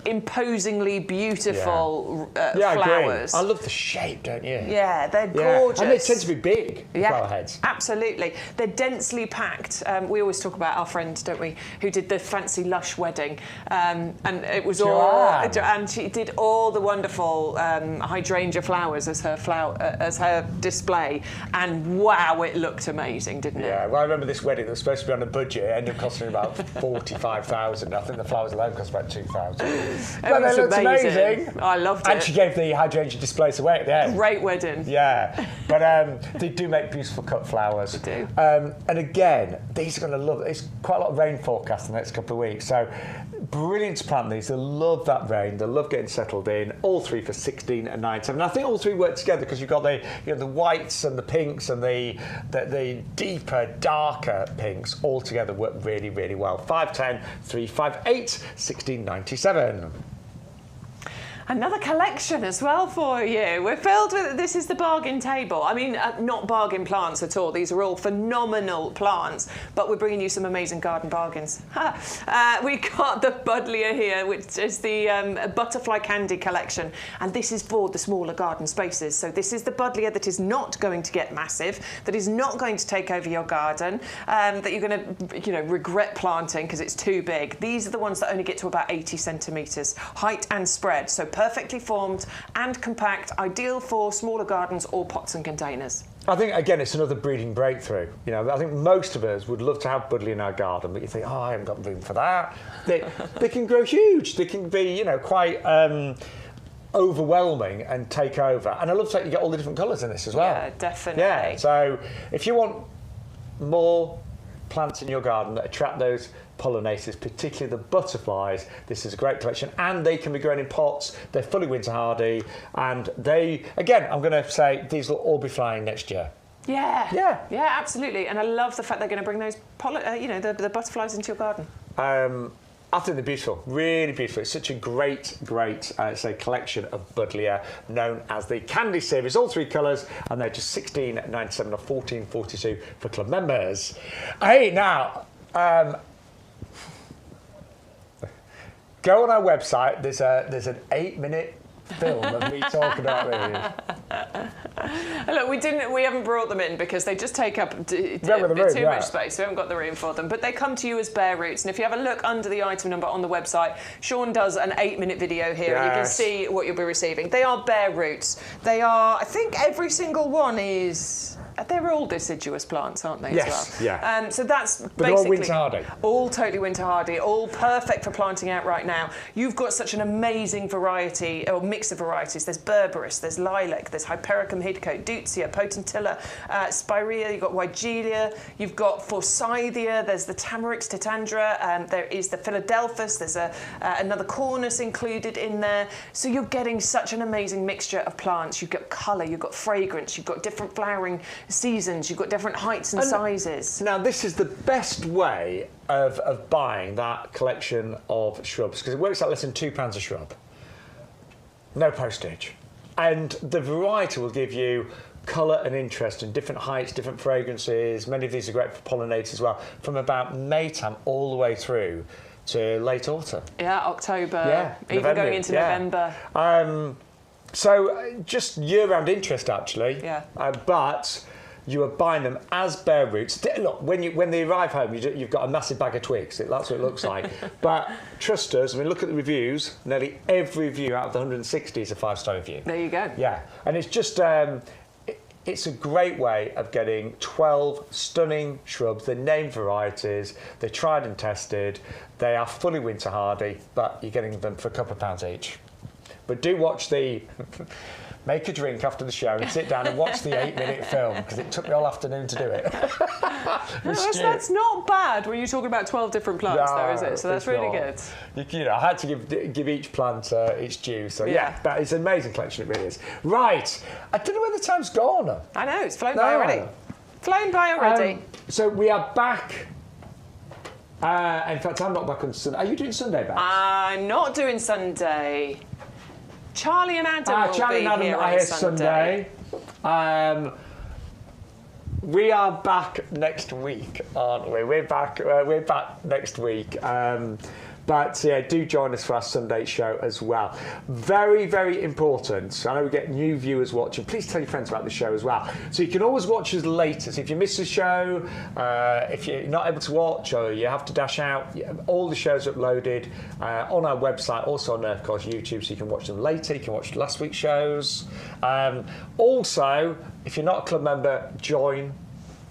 imposingly beautiful flowers. I love the shape, don't you? Yeah, they're gorgeous. And they tend to be big, flower heads. Absolutely. They're densely packed. We always talk about our friend, don't we, who did the fancy lush wedding. And it was Joanne. and she did all the wonderful hydrangea flowers as her display. And wow, it looked amazing, didn't it? Yeah, well, I remember this wedding that was supposed to be on a budget. It ended up costing about £45,000. I think the flowers alone cost about £2,000. But they looked amazing. I loved it. And she gave the hydrangea displays away at the end. Great wedding. Yeah, but they do make beautiful cut flowers. They do. And again, these are going to love it. It's quite a lot of rain forecast in the next couple of weeks, so brilliant to plant these. They love that rain. They love getting settled in. All 3 for £16.97. And I think all 3 work together because you've got the whites and the pinks and the deeper, darker pinks all together work really, really well. 510 358 £16.97. Another collection as well for you. We're filled with, this is the bargain table. I mean, not bargain plants at all. These are all phenomenal plants, but we're bringing you some amazing garden bargains. We got the Buddleia here, which is the Butterfly Candy collection, and this is for the smaller garden spaces. So this is the Buddleia that is not going to get massive, that is not going to take over your garden, that you're going to, you know, regret planting because it's too big. These are the ones that only get to about 80 centimetres height and spread. So perfectly formed and compact, ideal for smaller gardens or pots and containers. I think, again, it's another breeding breakthrough. You know, I think most of us would love to have Buddleia in our garden, but you think, oh, I haven't got room for that. They can grow huge. They can be, you know, quite overwhelming and take over. And I love the fact you get all the different colours in this as well. Yeah, definitely. Yeah, so if you want more plants in your garden that attract those pollinators, particularly the butterflies, this is a great collection, and they can be grown in pots. They're fully winter hardy, and they, again, I'm going to say these will all be flying next year. Yeah, absolutely. And I love the fact they're going to bring those, the butterflies into your garden. I think they're beautiful, really beautiful. It's such a great collection of Buddleia, known as the Candy series, all 3 colours, and they're just £16.97 or £14.42 for club members. Hey, now, go on our website. There's an 8-minute film of me talking about these. Look, we haven't brought them in because they just take up too much space. We haven't got the room for them, but they come to you as bare roots. And if you have a look under the item number on the website, Shaun does an 8-minute video here, and you can see what you'll be receiving. They are bare roots. They are, I think every single one is... They're all deciduous plants, aren't they? Yes, as well? yeah. So that's but basically all winter hardy. All totally winter hardy, all perfect for planting out right now. You've got such an amazing variety, or mix of varieties. There's Berberis, there's Lilac, there's Hypericum hidcote, Deutzia, Potentilla, Spirea. You've got Weigelia, you've got Forsythia. There's the Tamarix tetandra. There is the Philadelphus. There's another Cornus included in there. So you're getting such an amazing mixture of plants. You've got colour, you've got fragrance, you've got different flowering seasons. You've got different heights and sizes. Now, this is the best way of buying that collection of shrubs, because it works out less than £2 a shrub. No postage. And the variety will give you colour and interest and different heights, different fragrances. Many of these are great for pollinators as well, from about May time all the way through to late autumn. Yeah, October, yeah, even November, going into November. So just year-round interest, actually. Yeah. But you are buying them as bare roots. Look, when they arrive home, you've got a massive bag of twigs. That's what it looks like. But trust us, I mean, look at the reviews. Nearly every review out of the 160 is a 5-star review. There you go. Yeah, and it's just... it's a great way of getting 12 stunning shrubs. They're named varieties. They're tried and tested. They are fully winter hardy, but you're getting them for a couple of pounds each. But do watch the... make a drink after the show and sit down and watch the 8-minute film, because it took me all afternoon to do it. That's not bad when you're talking about 12 different plants, though, is it? So that's really good. You know, I had to give each plant its due. So yeah, but it's an amazing collection. It really is. Right, I don't know where the time's gone. I know, it's flown by already. Flown by already. So we are back. In fact, I'm not back on Sunday. Are you doing Sunday, Beth? I'm not doing Sunday. Charlie and Adam will Charlie be and Adam here are on here Sunday. We are back next week, aren't we? We're back next week. But yeah, do join us for our Sunday show as well. Very, very important. I know we get new viewers watching. Please tell your friends about the show as well. So you can always watch us later. So if you miss the show, if you're not able to watch or you have to dash out, all the shows are uploaded on our website, also on of course YouTube, so you can watch them later. You can watch last week's shows. Also, if you're not a club member, join.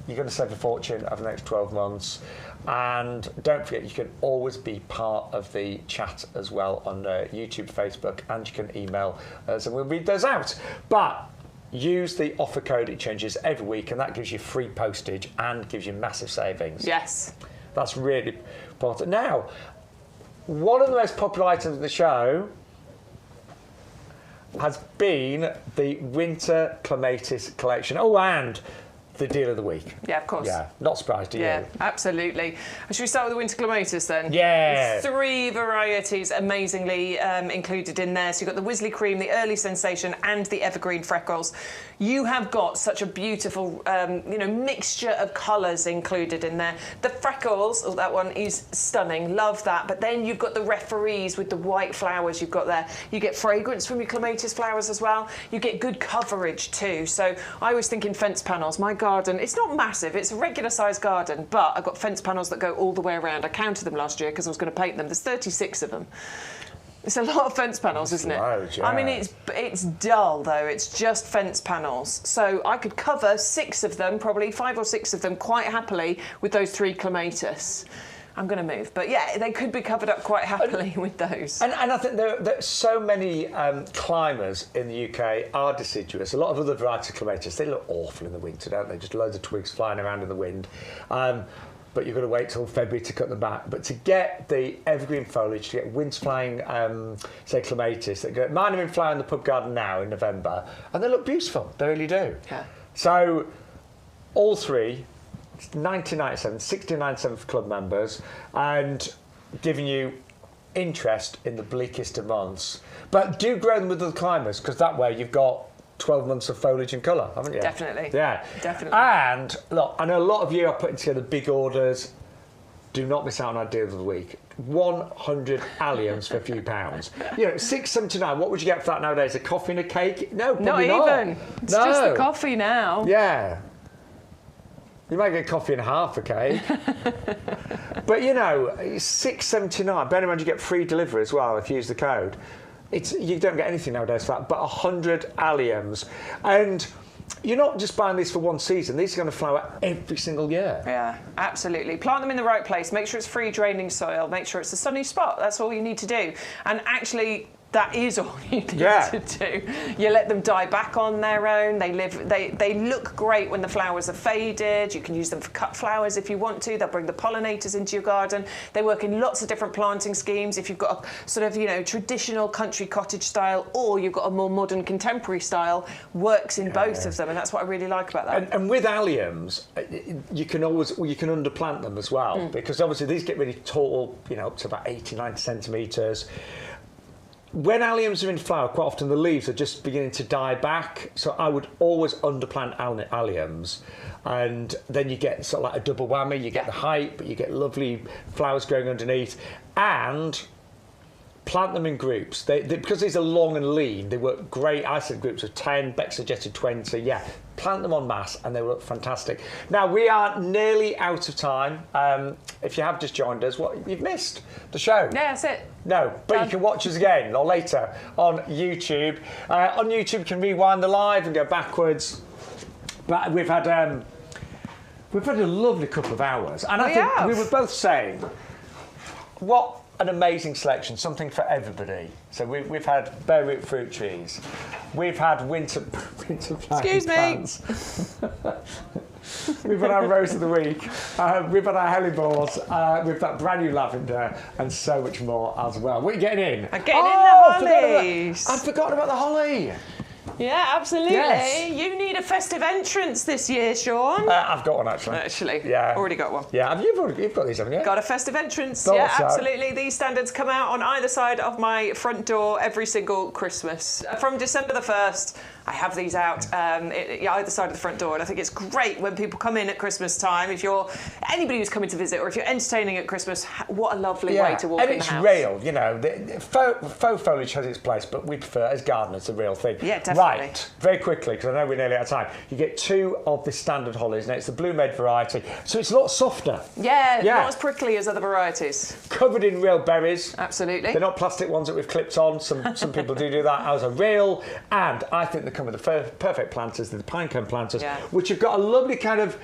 You're going to save a fortune over the next 12 months. And don't forget, you can always be part of the chat as well on YouTube, Facebook, and you can email us and we'll read those out. But use the offer code. It changes every week, and that gives you free postage and gives you massive savings. Yes. That's really important. Now, one of the most popular items of the show has been the Winter Clematis collection. Oh, and the deal of the week. Yeah, of course. Yeah, not surprised, are you? Yeah, absolutely. Should we start with the winter clematis then? Yeah. 3 varieties amazingly included in there. So you've got the Wisley Cream, the Early Sensation, and the Evergreen Freckles. You have got such a beautiful, mixture of colours included in there. The Freckles, that one is stunning. Love that. But then you've got the referees with the white flowers you've got there. You get fragrance from your clematis flowers as well. You get good coverage too. So I was thinking fence panels. My garden, it's not massive. It's a regular sized garden, but I've got fence panels that go all the way around. I counted them last year because I was going to paint them. There's 36 of them. It's a lot of fence panels, isn't it? Loads, yeah. I mean, it's dull, though. It's just fence panels. So I could cover 6 of them, probably 5 or 6 of them, quite happily with those 3 clematis. I'm going to move. But yeah, they could be covered up quite happily with those. And I think there are so many climbers in the UK are deciduous. A lot of other varieties of clematis, they look awful in the winter, don't they? Just loads of twigs flying around in the wind. But you've got to wait till February to cut them back. But to get the evergreen foliage, to get winter-flying, say, clematis, mine are in flower in the pub garden now in November, and they look beautiful. They really do. Yeah. So all 3, 1997, 1697 for club members, and giving you interest in the bleakest of months. But do grow them with other climbers, because that way you've got 12 months of foliage and colour, haven't you? Definitely. Yeah. Definitely. And look, I know a lot of you are putting together big orders. Do not miss out on our deal of the week. 100 alliums for a few pounds. $6.79. What would you get for that nowadays? A coffee and a cake? No, probably not. Not even. It's just the coffee now. Yeah. You might get coffee and half a cake. But $6.79. Bear in mind you get free delivery as well if you use the code. You don't get anything nowadays for that, but 100 alliums. And you're not just buying these for one season. These are going to flower every single year. Yeah, absolutely. Plant them in the right place. Make sure it's free draining soil. Make sure it's a sunny spot. That's all you need to do. And actually, That is all you need to do. You let them die back on their own. They look great when the flowers are faded. You can use them for cut flowers if you want to. They'll bring the pollinators into your garden. They work in lots of different planting schemes. If you've got a sort of, traditional country cottage style, or you've got a more modern contemporary style, works in both of them, and that's what I really like about that. And with alliums, you can underplant them as well, because obviously these get really tall, up to about 80, 90 centimetres. When alliums are in flower, quite often the leaves are just beginning to die back. So I would always underplant alliums. And then you get sort of like a double whammy. You get the height, but you get lovely flowers growing underneath. And plant them in groups. Because these are long and lean, they work great. I said groups of 10, Beck suggested 20. Yeah, plant them en masse and they look fantastic. Now, we are nearly out of time. If you have just joined us, you've missed the show. Yeah, that's it. No, but you can watch us again or later on YouTube. On YouTube, you can rewind the live and go backwards. But we've had a lovely couple of hours. And I think we were both saying, what an amazing selection, something for everybody. So we've had bare root fruit trees, we've had winter Excuse plants. We've had our rose of the week, we've had our hellebores, we've got brand new lavender, and so much more as well. What are you getting in? I'm getting in the hollies. I've forgotten about the holly. Yeah, absolutely. Yes. You need a festive entrance this year, Shaun. I've got one actually. Yeah. Already got one. Yeah, you've got these, haven't you? Got a festive entrance. Thought yeah, so. Absolutely. These standards come out on either side of my front door every single Christmas. From December the 1st, I have these out either side of the front door, and I think it's great when people come in at Christmas time. If you're anybody who's coming to visit, or if you're entertaining at Christmas, what a lovely way to walk in the house. And it's real, the faux foliage has its place, but we prefer, as gardeners, the real thing. Yeah, definitely. Right, very quickly, because I know we're nearly out of time. You get 2 of the standard hollies. Now, it's the Blue Maid variety, so it's a lot softer. Yeah, not as prickly as other varieties. Covered in real berries. Absolutely. They're not plastic ones that we've clipped on. Some people do that. Ours are real, and I think they come with the perfect planters, the pinecone planters, which have got a lovely kind of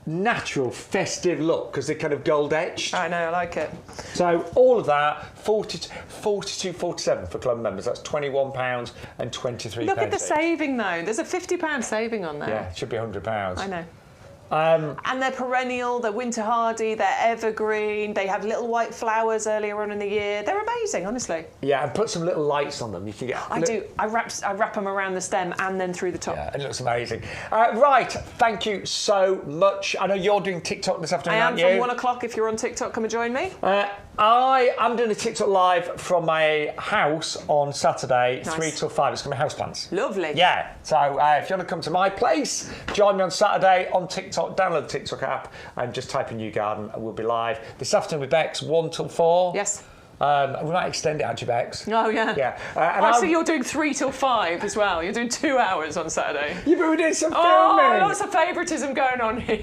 natural festive look because they're kind of gold etched. I know, I like it. So all of that, 42.47 for club members. That's £21 and 23 Look pence at the saving though. There's a £50 saving on there. Yeah, it should be £100. I know. And they're perennial, they're winter hardy, they're evergreen, they have little white flowers earlier on in the year. They're amazing, honestly. Yeah, and put some little lights on them. You can get. I do. I wrap them around the stem and then through the top. Yeah, it looks amazing. Right, thank you so much. I know you're doing TikTok this afternoon, aren't you? I am from 1 o'clock. If you're on TikTok, come and join me. I'm doing a TikTok live from my house on Saturday, 3 till 5. It's going to be houseplants. Lovely. Yeah, so if you want to come to my place, join me on Saturday on TikTok. Download the TikTok app and just type in YouGarden and we'll be live. This afternoon with Bex, 1 till 4. Yes. We might extend it actually, Bex. Oh, yeah. Yeah. I see you're doing 3 till 5 as well. You're doing 2 hours on Saturday. Yeah, but we're doing some filming. Oh, lots of favouritism going on here.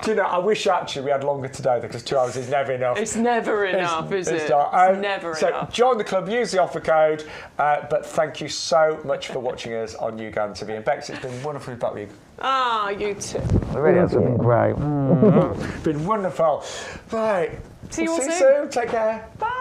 Do you know, I wish actually we had longer today because 2 hours is never enough. It's never enough, is it? It's never enough. So join the club, use the offer code, but thank you so much for watching us on YouGarden TV. And Bex, it's been wonderful to be back with you. Ah, you too. It really has been great. Been wonderful. Right. See you all soon. Take care. Bye.